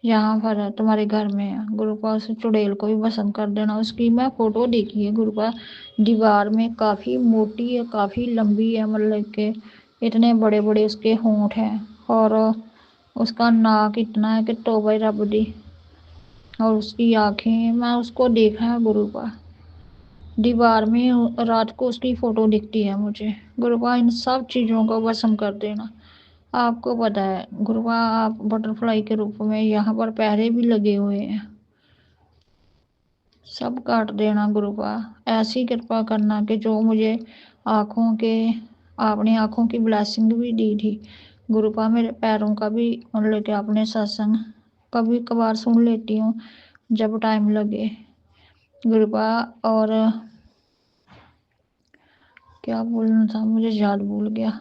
यहाँ पर तुम्हारे घर में है, गुरुपा उस चुड़ैल को भी पसंद कर देना। उसकी मैं फोटो देखी है गुरुपा, दीवार में काफ़ी मोटी है, काफ़ी लंबी है, मतलब के इतने बड़े बड़े उसके होंठ हैं, और उसका नाक इतना है कि तौबा रब दी, और उसकी आँखें, मैं उसको देखा है गुरुपा, दीवार में रात को उसकी फ़ोटो दिखती है मुझे। गुरुपा इन सब चीज़ों को भस्म कर देना। आपको पता है गुरुपा, आप बटरफ्लाई के रूप में यहाँ पर पहरे भी लगे हुए हैं, सब काट देना गुरुपा। ऐसी कृपा करना कि जो मुझे आँखों के, आपने आँखों की ब्लेसिंग भी दी थी गुरुपा, मेरे पैरों का भी मतलब कि आपने सत्संग कभी कभार सुन लेती हूँ जब टाइम लगे गुरुपा। और क्या बोलना था मुझे याद भूल गया।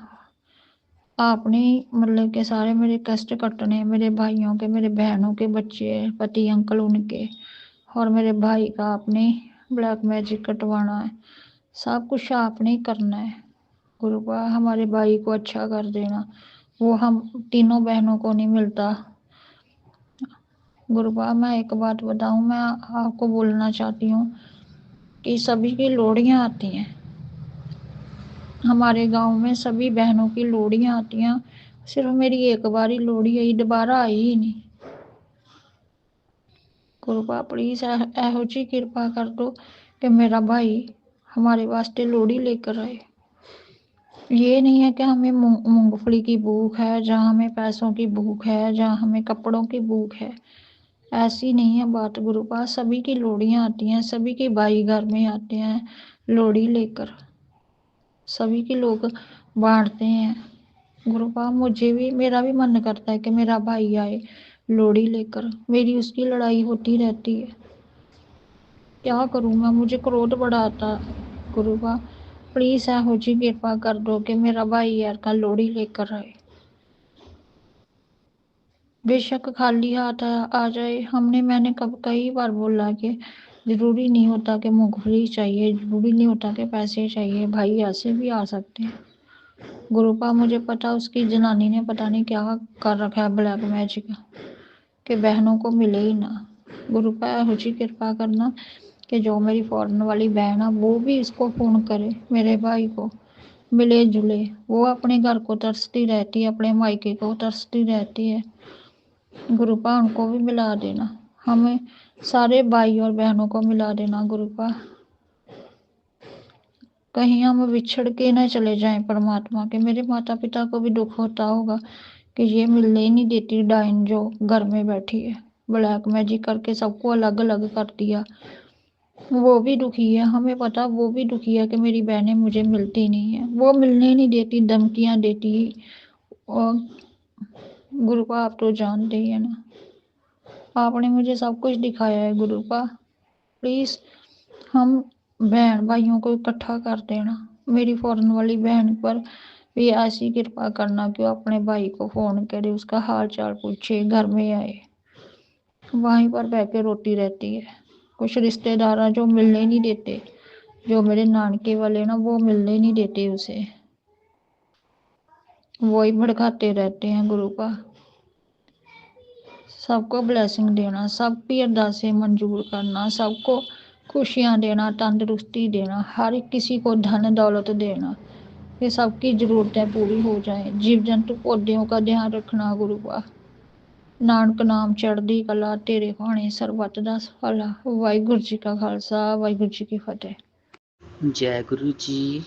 आपने मतलब के सारे मेरे कष्ट कटने, मेरे भाइयों के, मेरे बहनों के बच्चे, पति अंकल उनके, और मेरे भाई का आपने ब्लैक मैजिक कटवाना है, सब कुछ आपने ही करना है गुरुपा। हमारे भाई को अच्छा कर देना, वो हम तीनों बहनों को नहीं मिलता, गुरुबा मैं एक बात बताऊं, मैं आपको बोलना चाहती हूँ कि सभी की लोड़ियाँ आती हैं, हमारे गांव में सभी बहनों की लोड़ियाँ आती हैं, सिर्फ मेरी एक बार ही लोड़ी आई, दोबारा आई ही नहीं। गुरुबा प्लीज एहो जी कृपा कर दो कि मेरा भाई हमारे वास्ते लोड़ी लेकर आए। ये नहीं है कि हमें मूंगफली की भूख है, जहाँ हमें पैसों की भूख है, जहाँ हमें कपड़ों की भूख है, ऐसी नहीं है बात गुरुपा। सभी की लोड़ियाँ आती हैं, सभी के भाई घर में आते हैं लोड़ी लेकर, सभी के लोग बांटते हैं। गुरुपा मुझे भी, मेरा भी मन करता है कि मेरा भाई आए लोड़ी लेकर, मेरी उसकी लड़ाई होती रहती है, क्या करूँ मैं, मुझे क्रोध बड़ा आता है। गुरुपा प्लीज एहो जी कृपा कर दो कि मेरा भाई यार का लोड़ी लेकर आए, बेशक खाली हाथ आ जाए। मैंने कई बार बोला कि जरूरी नहीं होता कि मूंगफली चाहिए, जरूरी नहीं होता कि पैसे चाहिए, भाई ऐसे भी आ सकते हैं। गुरुपा मुझे पता उसकी जनानी ने पता नहीं क्या कर रखा है ब्लैक मैजिक, कि बहनों को मिले ही ना। गुरुपा एहो जी कृपा करना कि जो मेरी फॉरेन वाली बहन है वो भी इसको फोन करे, मेरे भाई को मिले जुले। वो अपने घर को तरसती रहती है, अपने मायके को तरसती रहती है। गुरुपा उनको भी मिला देना, हमें सारे भाई और बहनों को मिला देना गुरुपा, कहीं हम बिछड़ के न चले जाएं परमात्मा के। मेरे माता पिता को भी दुख होता होगा कि ये मिलने ही नहीं देती डाइन जो घर में बैठी है, ब्लैक मैजिक करके सबको अलग अलग कर दिया। वो भी दुखी है, हमें पता वो भी दुखी है कि मेरी बहनें मुझे मिलती नहीं है, वो मिलने नहीं देती, धमकियां देती। और गुरुपा आप तो जानते ही है ना, आपने मुझे सब कुछ दिखाया है गुरुपा, प्लीज हम बहन भाइयों को इकट्ठा कर देना। मेरी फॉरेन वाली बहन पर भी ऐसी कृपा करना कि वो अपने भाई को फोन करे, उसका हाल चाल पूछे, घर में आए, वहीं पर बह के रोती रहती है। कुछ रिश्तेदार जो मिलने नहीं देते, जो मेरे नानके वाले ना वो मिलने नहीं देते उसे, वो ही भड़काते रहते हैं गुरुपा। सबको ब्लेसिंग देना, सबकी अरदासें मंजूर करना, सबको खुशियाँ देना, तंदुरुस्ती देना, हर किसी को धन दौलत देना, ये सबकी जरूरतें पूरी हो जाएं। जीव जंतु पौधों का ध्यान रखना गुरुपा। नानक नाम चढ़दी कला तेरे खाने सरबत दा फला। वाहिगुरू जी का खालसा, वाहिगुरू जी की फतेह। जय गुरु जी,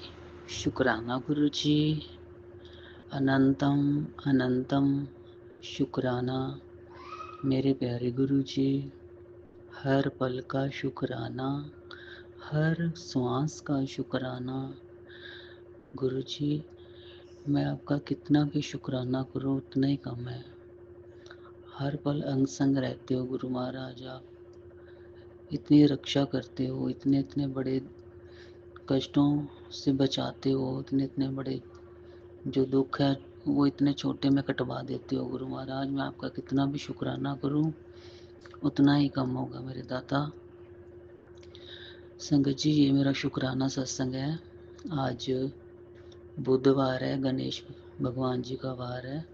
शुक्राना गुरु जी, अनंतम अनंतम शुक्राना मेरे प्यारे गुरु जी, हर पल का शुक्राना, हर श्वास का शुक्राना। गुरु जी मैं आपका कितना भी शुक्राना करूं उतना ही कम है। हर पल अंग संग रहते हो गुरु महाराज, आप इतनी रक्षा करते हो, इतने इतने बड़े कष्टों से बचाते हो, इतने इतने बड़े जो दुख है वो इतने छोटे में कटवा देते हो गुरु महाराज। मैं आपका कितना भी शुक्राना करूं उतना ही कम होगा मेरे दाता। संगत जी ये मेरा शुक्राना सत्संग है। आज बुधवार है, गणेश भगवान जी का वार है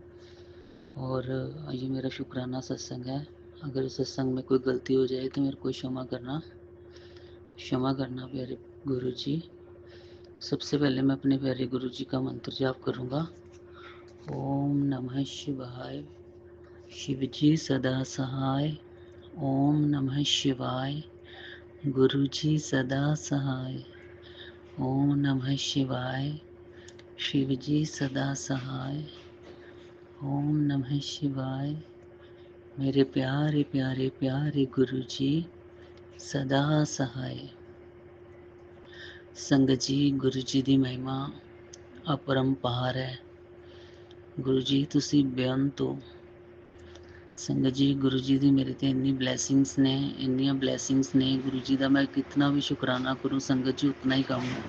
और ये मेरा शुक्राना सत्संग है। अगर इस सत्संग में कोई गलती हो जाए तो मेरे को क्षमा करना प्यारे गुरु जी। सबसे पहले मैं अपने प्यारे गुरु जी का मंत्र जाप करूँगा। ओम नमः शिवाय, शिव जी सदा सहाय। ओम नमः शिवाय, गुरु जी सदा सहाय। ओम नमः शिवाय, शिव जी सदा सहाय। ओम नमः शिवाय, मेरे प्यारे प्यारे प्यारे गुरु जी सदा सहाय। संगत जी गुरु जी दी महिमा अपरंपार है। गुरु जी तुसी बेअंत हो। संगत जी गुरु जी दी मेरे ते इन्नी ब्लैसिंग्स ने, इन्नियां ब्लैसिंग्स ने गुरु जी दा मैं कितना भी शुकराना करूं संगत जी उतना ही कम है।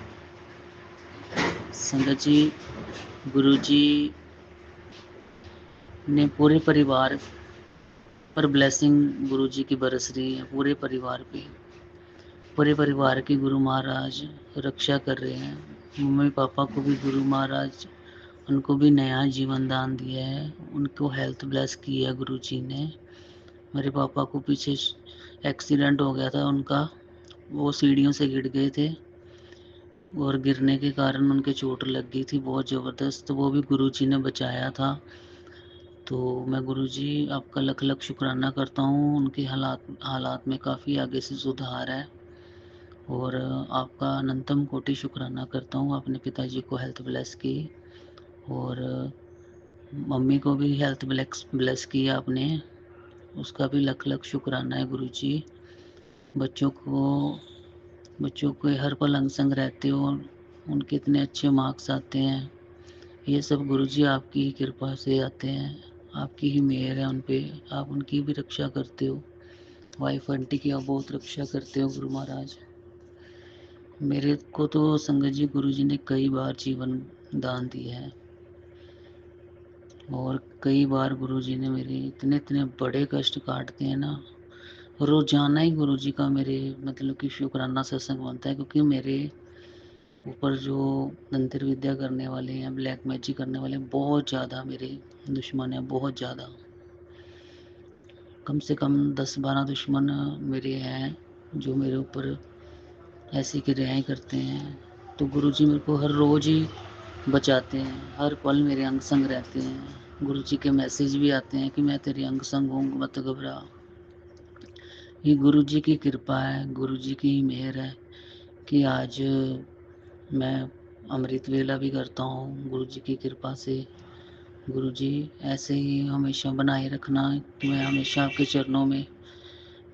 संगत जी गुरु जी ने पूरे परिवार पर ब्लैसिंग गुरु जी की बरस रही है, पूरे परिवार पे, पूरे परिवार की गुरु महाराज रक्षा कर रहे हैं। मम्मी पापा को भी गुरु महाराज उनको भी नया जीवन दान दिया है, उनको हेल्थ ब्लेस की है गुरु जी ने। मेरे पापा को पीछे एक्सीडेंट हो गया था उनका, वो सीढ़ियों से गिर गए थे और गिरने के कारण उनके चोट लग गई थी बहुत ज़बरदस्त, तो वो भी गुरुजी ने बचाया था। तो मैं गुरुजी आपका लख लख शुक्राना करता हूँ, उनके हालात में काफ़ी आगे से सुधार है। और आपका अनंतम कोटि शुक्राना करता हूँ, अपने पिताजी को हेल्थ ब्लेस की और मम्मी को भी हेल्थ ब्लेस की आपने, उसका भी लख लख शुक्राना है गुरुजी। बच्चों को हर पल अंग संग रहते हो, उनके इतने अच्छे मार्क्स आते हैं, ये सब गुरुजी आपकी ही कृपा से आते हैं, आपकी ही मेहर है उन पे, आप उनकी भी रक्षा करते हो। वाइफ आंटी की आप बहुत रक्षा करते हो गुरु महाराज। मेरे को तो संगत जी गुरुजी ने कई बार जीवन दान दिया है और कई बार गुरुजी ने मेरे इतने इतने बड़े कष्ट काटते हैं ना, रोजाना ही गुरुजी का मेरे मतलब कि शुक्राना सत्संग बनता है, क्योंकि मेरे ऊपर जो तंत्र विद्या करने वाले हैं, ब्लैक मैजिक करने वाले हैं, बहुत ज़्यादा मेरे दुश्मन हैं, बहुत ज़्यादा, कम से कम 10-12 दुश्मन मेरे हैं जो मेरे ऊपर ऐसी क्रियाएं करते हैं। तो गुरुजी मेरे को हर रोज़ ही बचाते हैं, हर पल मेरे अंग संग रहते हैं। गुरुजी के मैसेज भी आते हैं कि मैं तेरे अंग संग हूँ, मत घबरा। ये गुरुजी की कृपा है, गुरुजी की ही मेहर है कि आज मैं अमृत वेला भी करता हूँ गुरुजी की कृपा से। गुरुजी ऐसे ही हमेशा बनाए रखना कि मैं हमेशा आपके चरणों में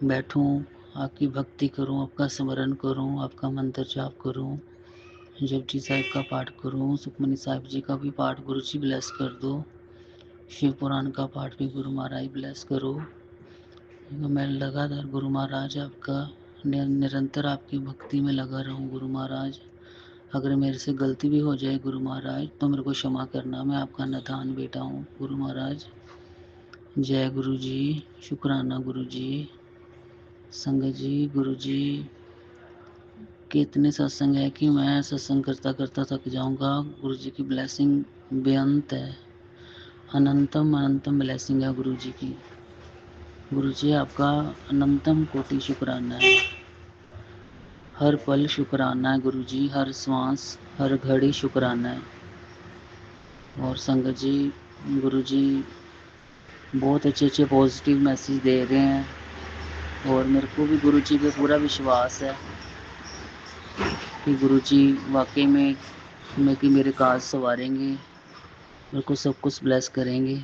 बैठूं, आपकी भक्ति करूं, आपका स्मरण करूं, आपका मंत्र जाप करूं, जपजी साहिब का पाठ करूं, सुखमनी साहिब जी का भी पाठ गुरुजी ब्लेस कर दो, शिव पुराण का पाठ भी गुरु महाराज ब्लेस करो। मैं लगातार गुरु महाराज आपका निरंतर आपकी भक्ति में लगा रहूं गुरु महाराज। अगर मेरे से गलती भी हो जाए गुरु महाराज तो मेरे को क्षमा करना, मैं आपका नादान बेटा हूँ गुरु महाराज। जय गुरु जी, शुक्राना गुरु जी। संगत जी, गुरु जी के इतने सत्संग है कि मैं सत्संग करता करता थक जाऊंगा। गुरु जी की ब्लेसिंग बेअंत है, अनंतम अनंतम ब्लेसिंग है गुरु जी की। गुरु जी आपका अनंतम कोटि शुक्राना है, हर पल शुक्राना है गुरु जी, हर श्वास हर घड़ी शुक्राना है। और संगत जी, गुरु जी बहुत अच्छे अच्छे पॉजिटिव मैसेज दे रहे हैं और मेरे को भी गुरु जी पे पूरा विश्वास है कि गुरु जी वाकई में कि मेरे काज संवारेंगे, मेरे को सब कुछ ब्लेस करेंगे।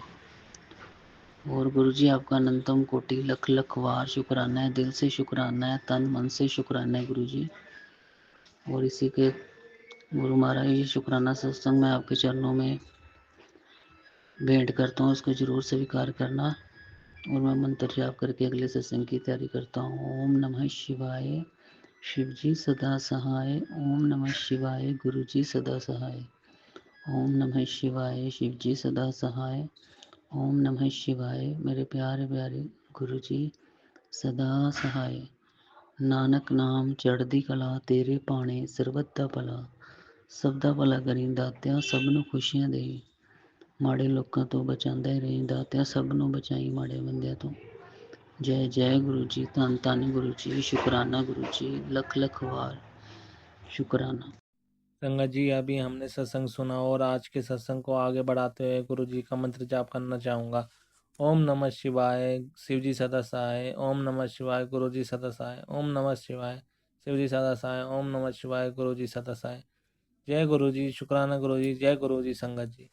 और गुरु जी आपका अनंतम कोटि लख लख वार शुक्राना है, दिल से शुक्राना है, तन मन से शुक्राना है गुरु जी। और इसी के गुरु महाराज ये शुक्राना सत्संग मैं आपके चरणों में भेंट करता हूँ, उसको जरूर स्वीकार करना। और मैं मंत्र जाप करके अगले सत्संग की तैयारी करता हूँ। ओम नमः शिवाय, शिव जी सदा सहाय। ओम नमः शिवाय, गुरु जी सदा सहाय। ओम नमः शिवाय, शिव जी सदा सहाय। ओम नमः शिवाय, मेरे प्यारे प्यारे गुरु जी सदा सहाय। नानक नाम चढ़दी कला, तेरे पाने ਸਰਬੱਤ ਦਾ ਭਲਾ। ਸਭ ਦਾ ਭਲਾ ਕਰੀ ਦਾਤਿਆ, ਸਭ ਨੂੰ ਖੁਸ਼ੀਆਂ ਦੇਈ। ਮਾੜੇ ਲੋਕਾਂ ਤੋਂ ਬਚਾਉਂਦਾ ਹੀ ਰਹੀ ਦਾਤਿਆ, ਸਭ ਨੂੰ ਬਚਾਈ ਮਾੜੇ ਬੰਦਿਆਂ ਤੋਂ। ਜੈ ਜੈ ਗੁਰੂ ਜੀ, ਧੰਨ ਧੰਨ ਗੁਰੂ ਜੀ, शुक्राना गुरु जी, लख लख वार शुक्राना। संगत जी, अभी हमने सत्संग सुना और आज के सत्संग को आगे बढ़ाते हुए गुरु जी का मंत्र जाप करना चाहूँगा। ओम नमः शिवाय, शिव जी सदा सहाय। ओम नमः शिवाय, गुरु जी सदा सहाय। ओम नमः शिवाय, शिव जी सदा सहाय। ओम नमः शिवाय, गुरु जी सदा सहाय। जय गुरु जी, शुक्राना गुरु जी, जय गुरु जी संगत जी।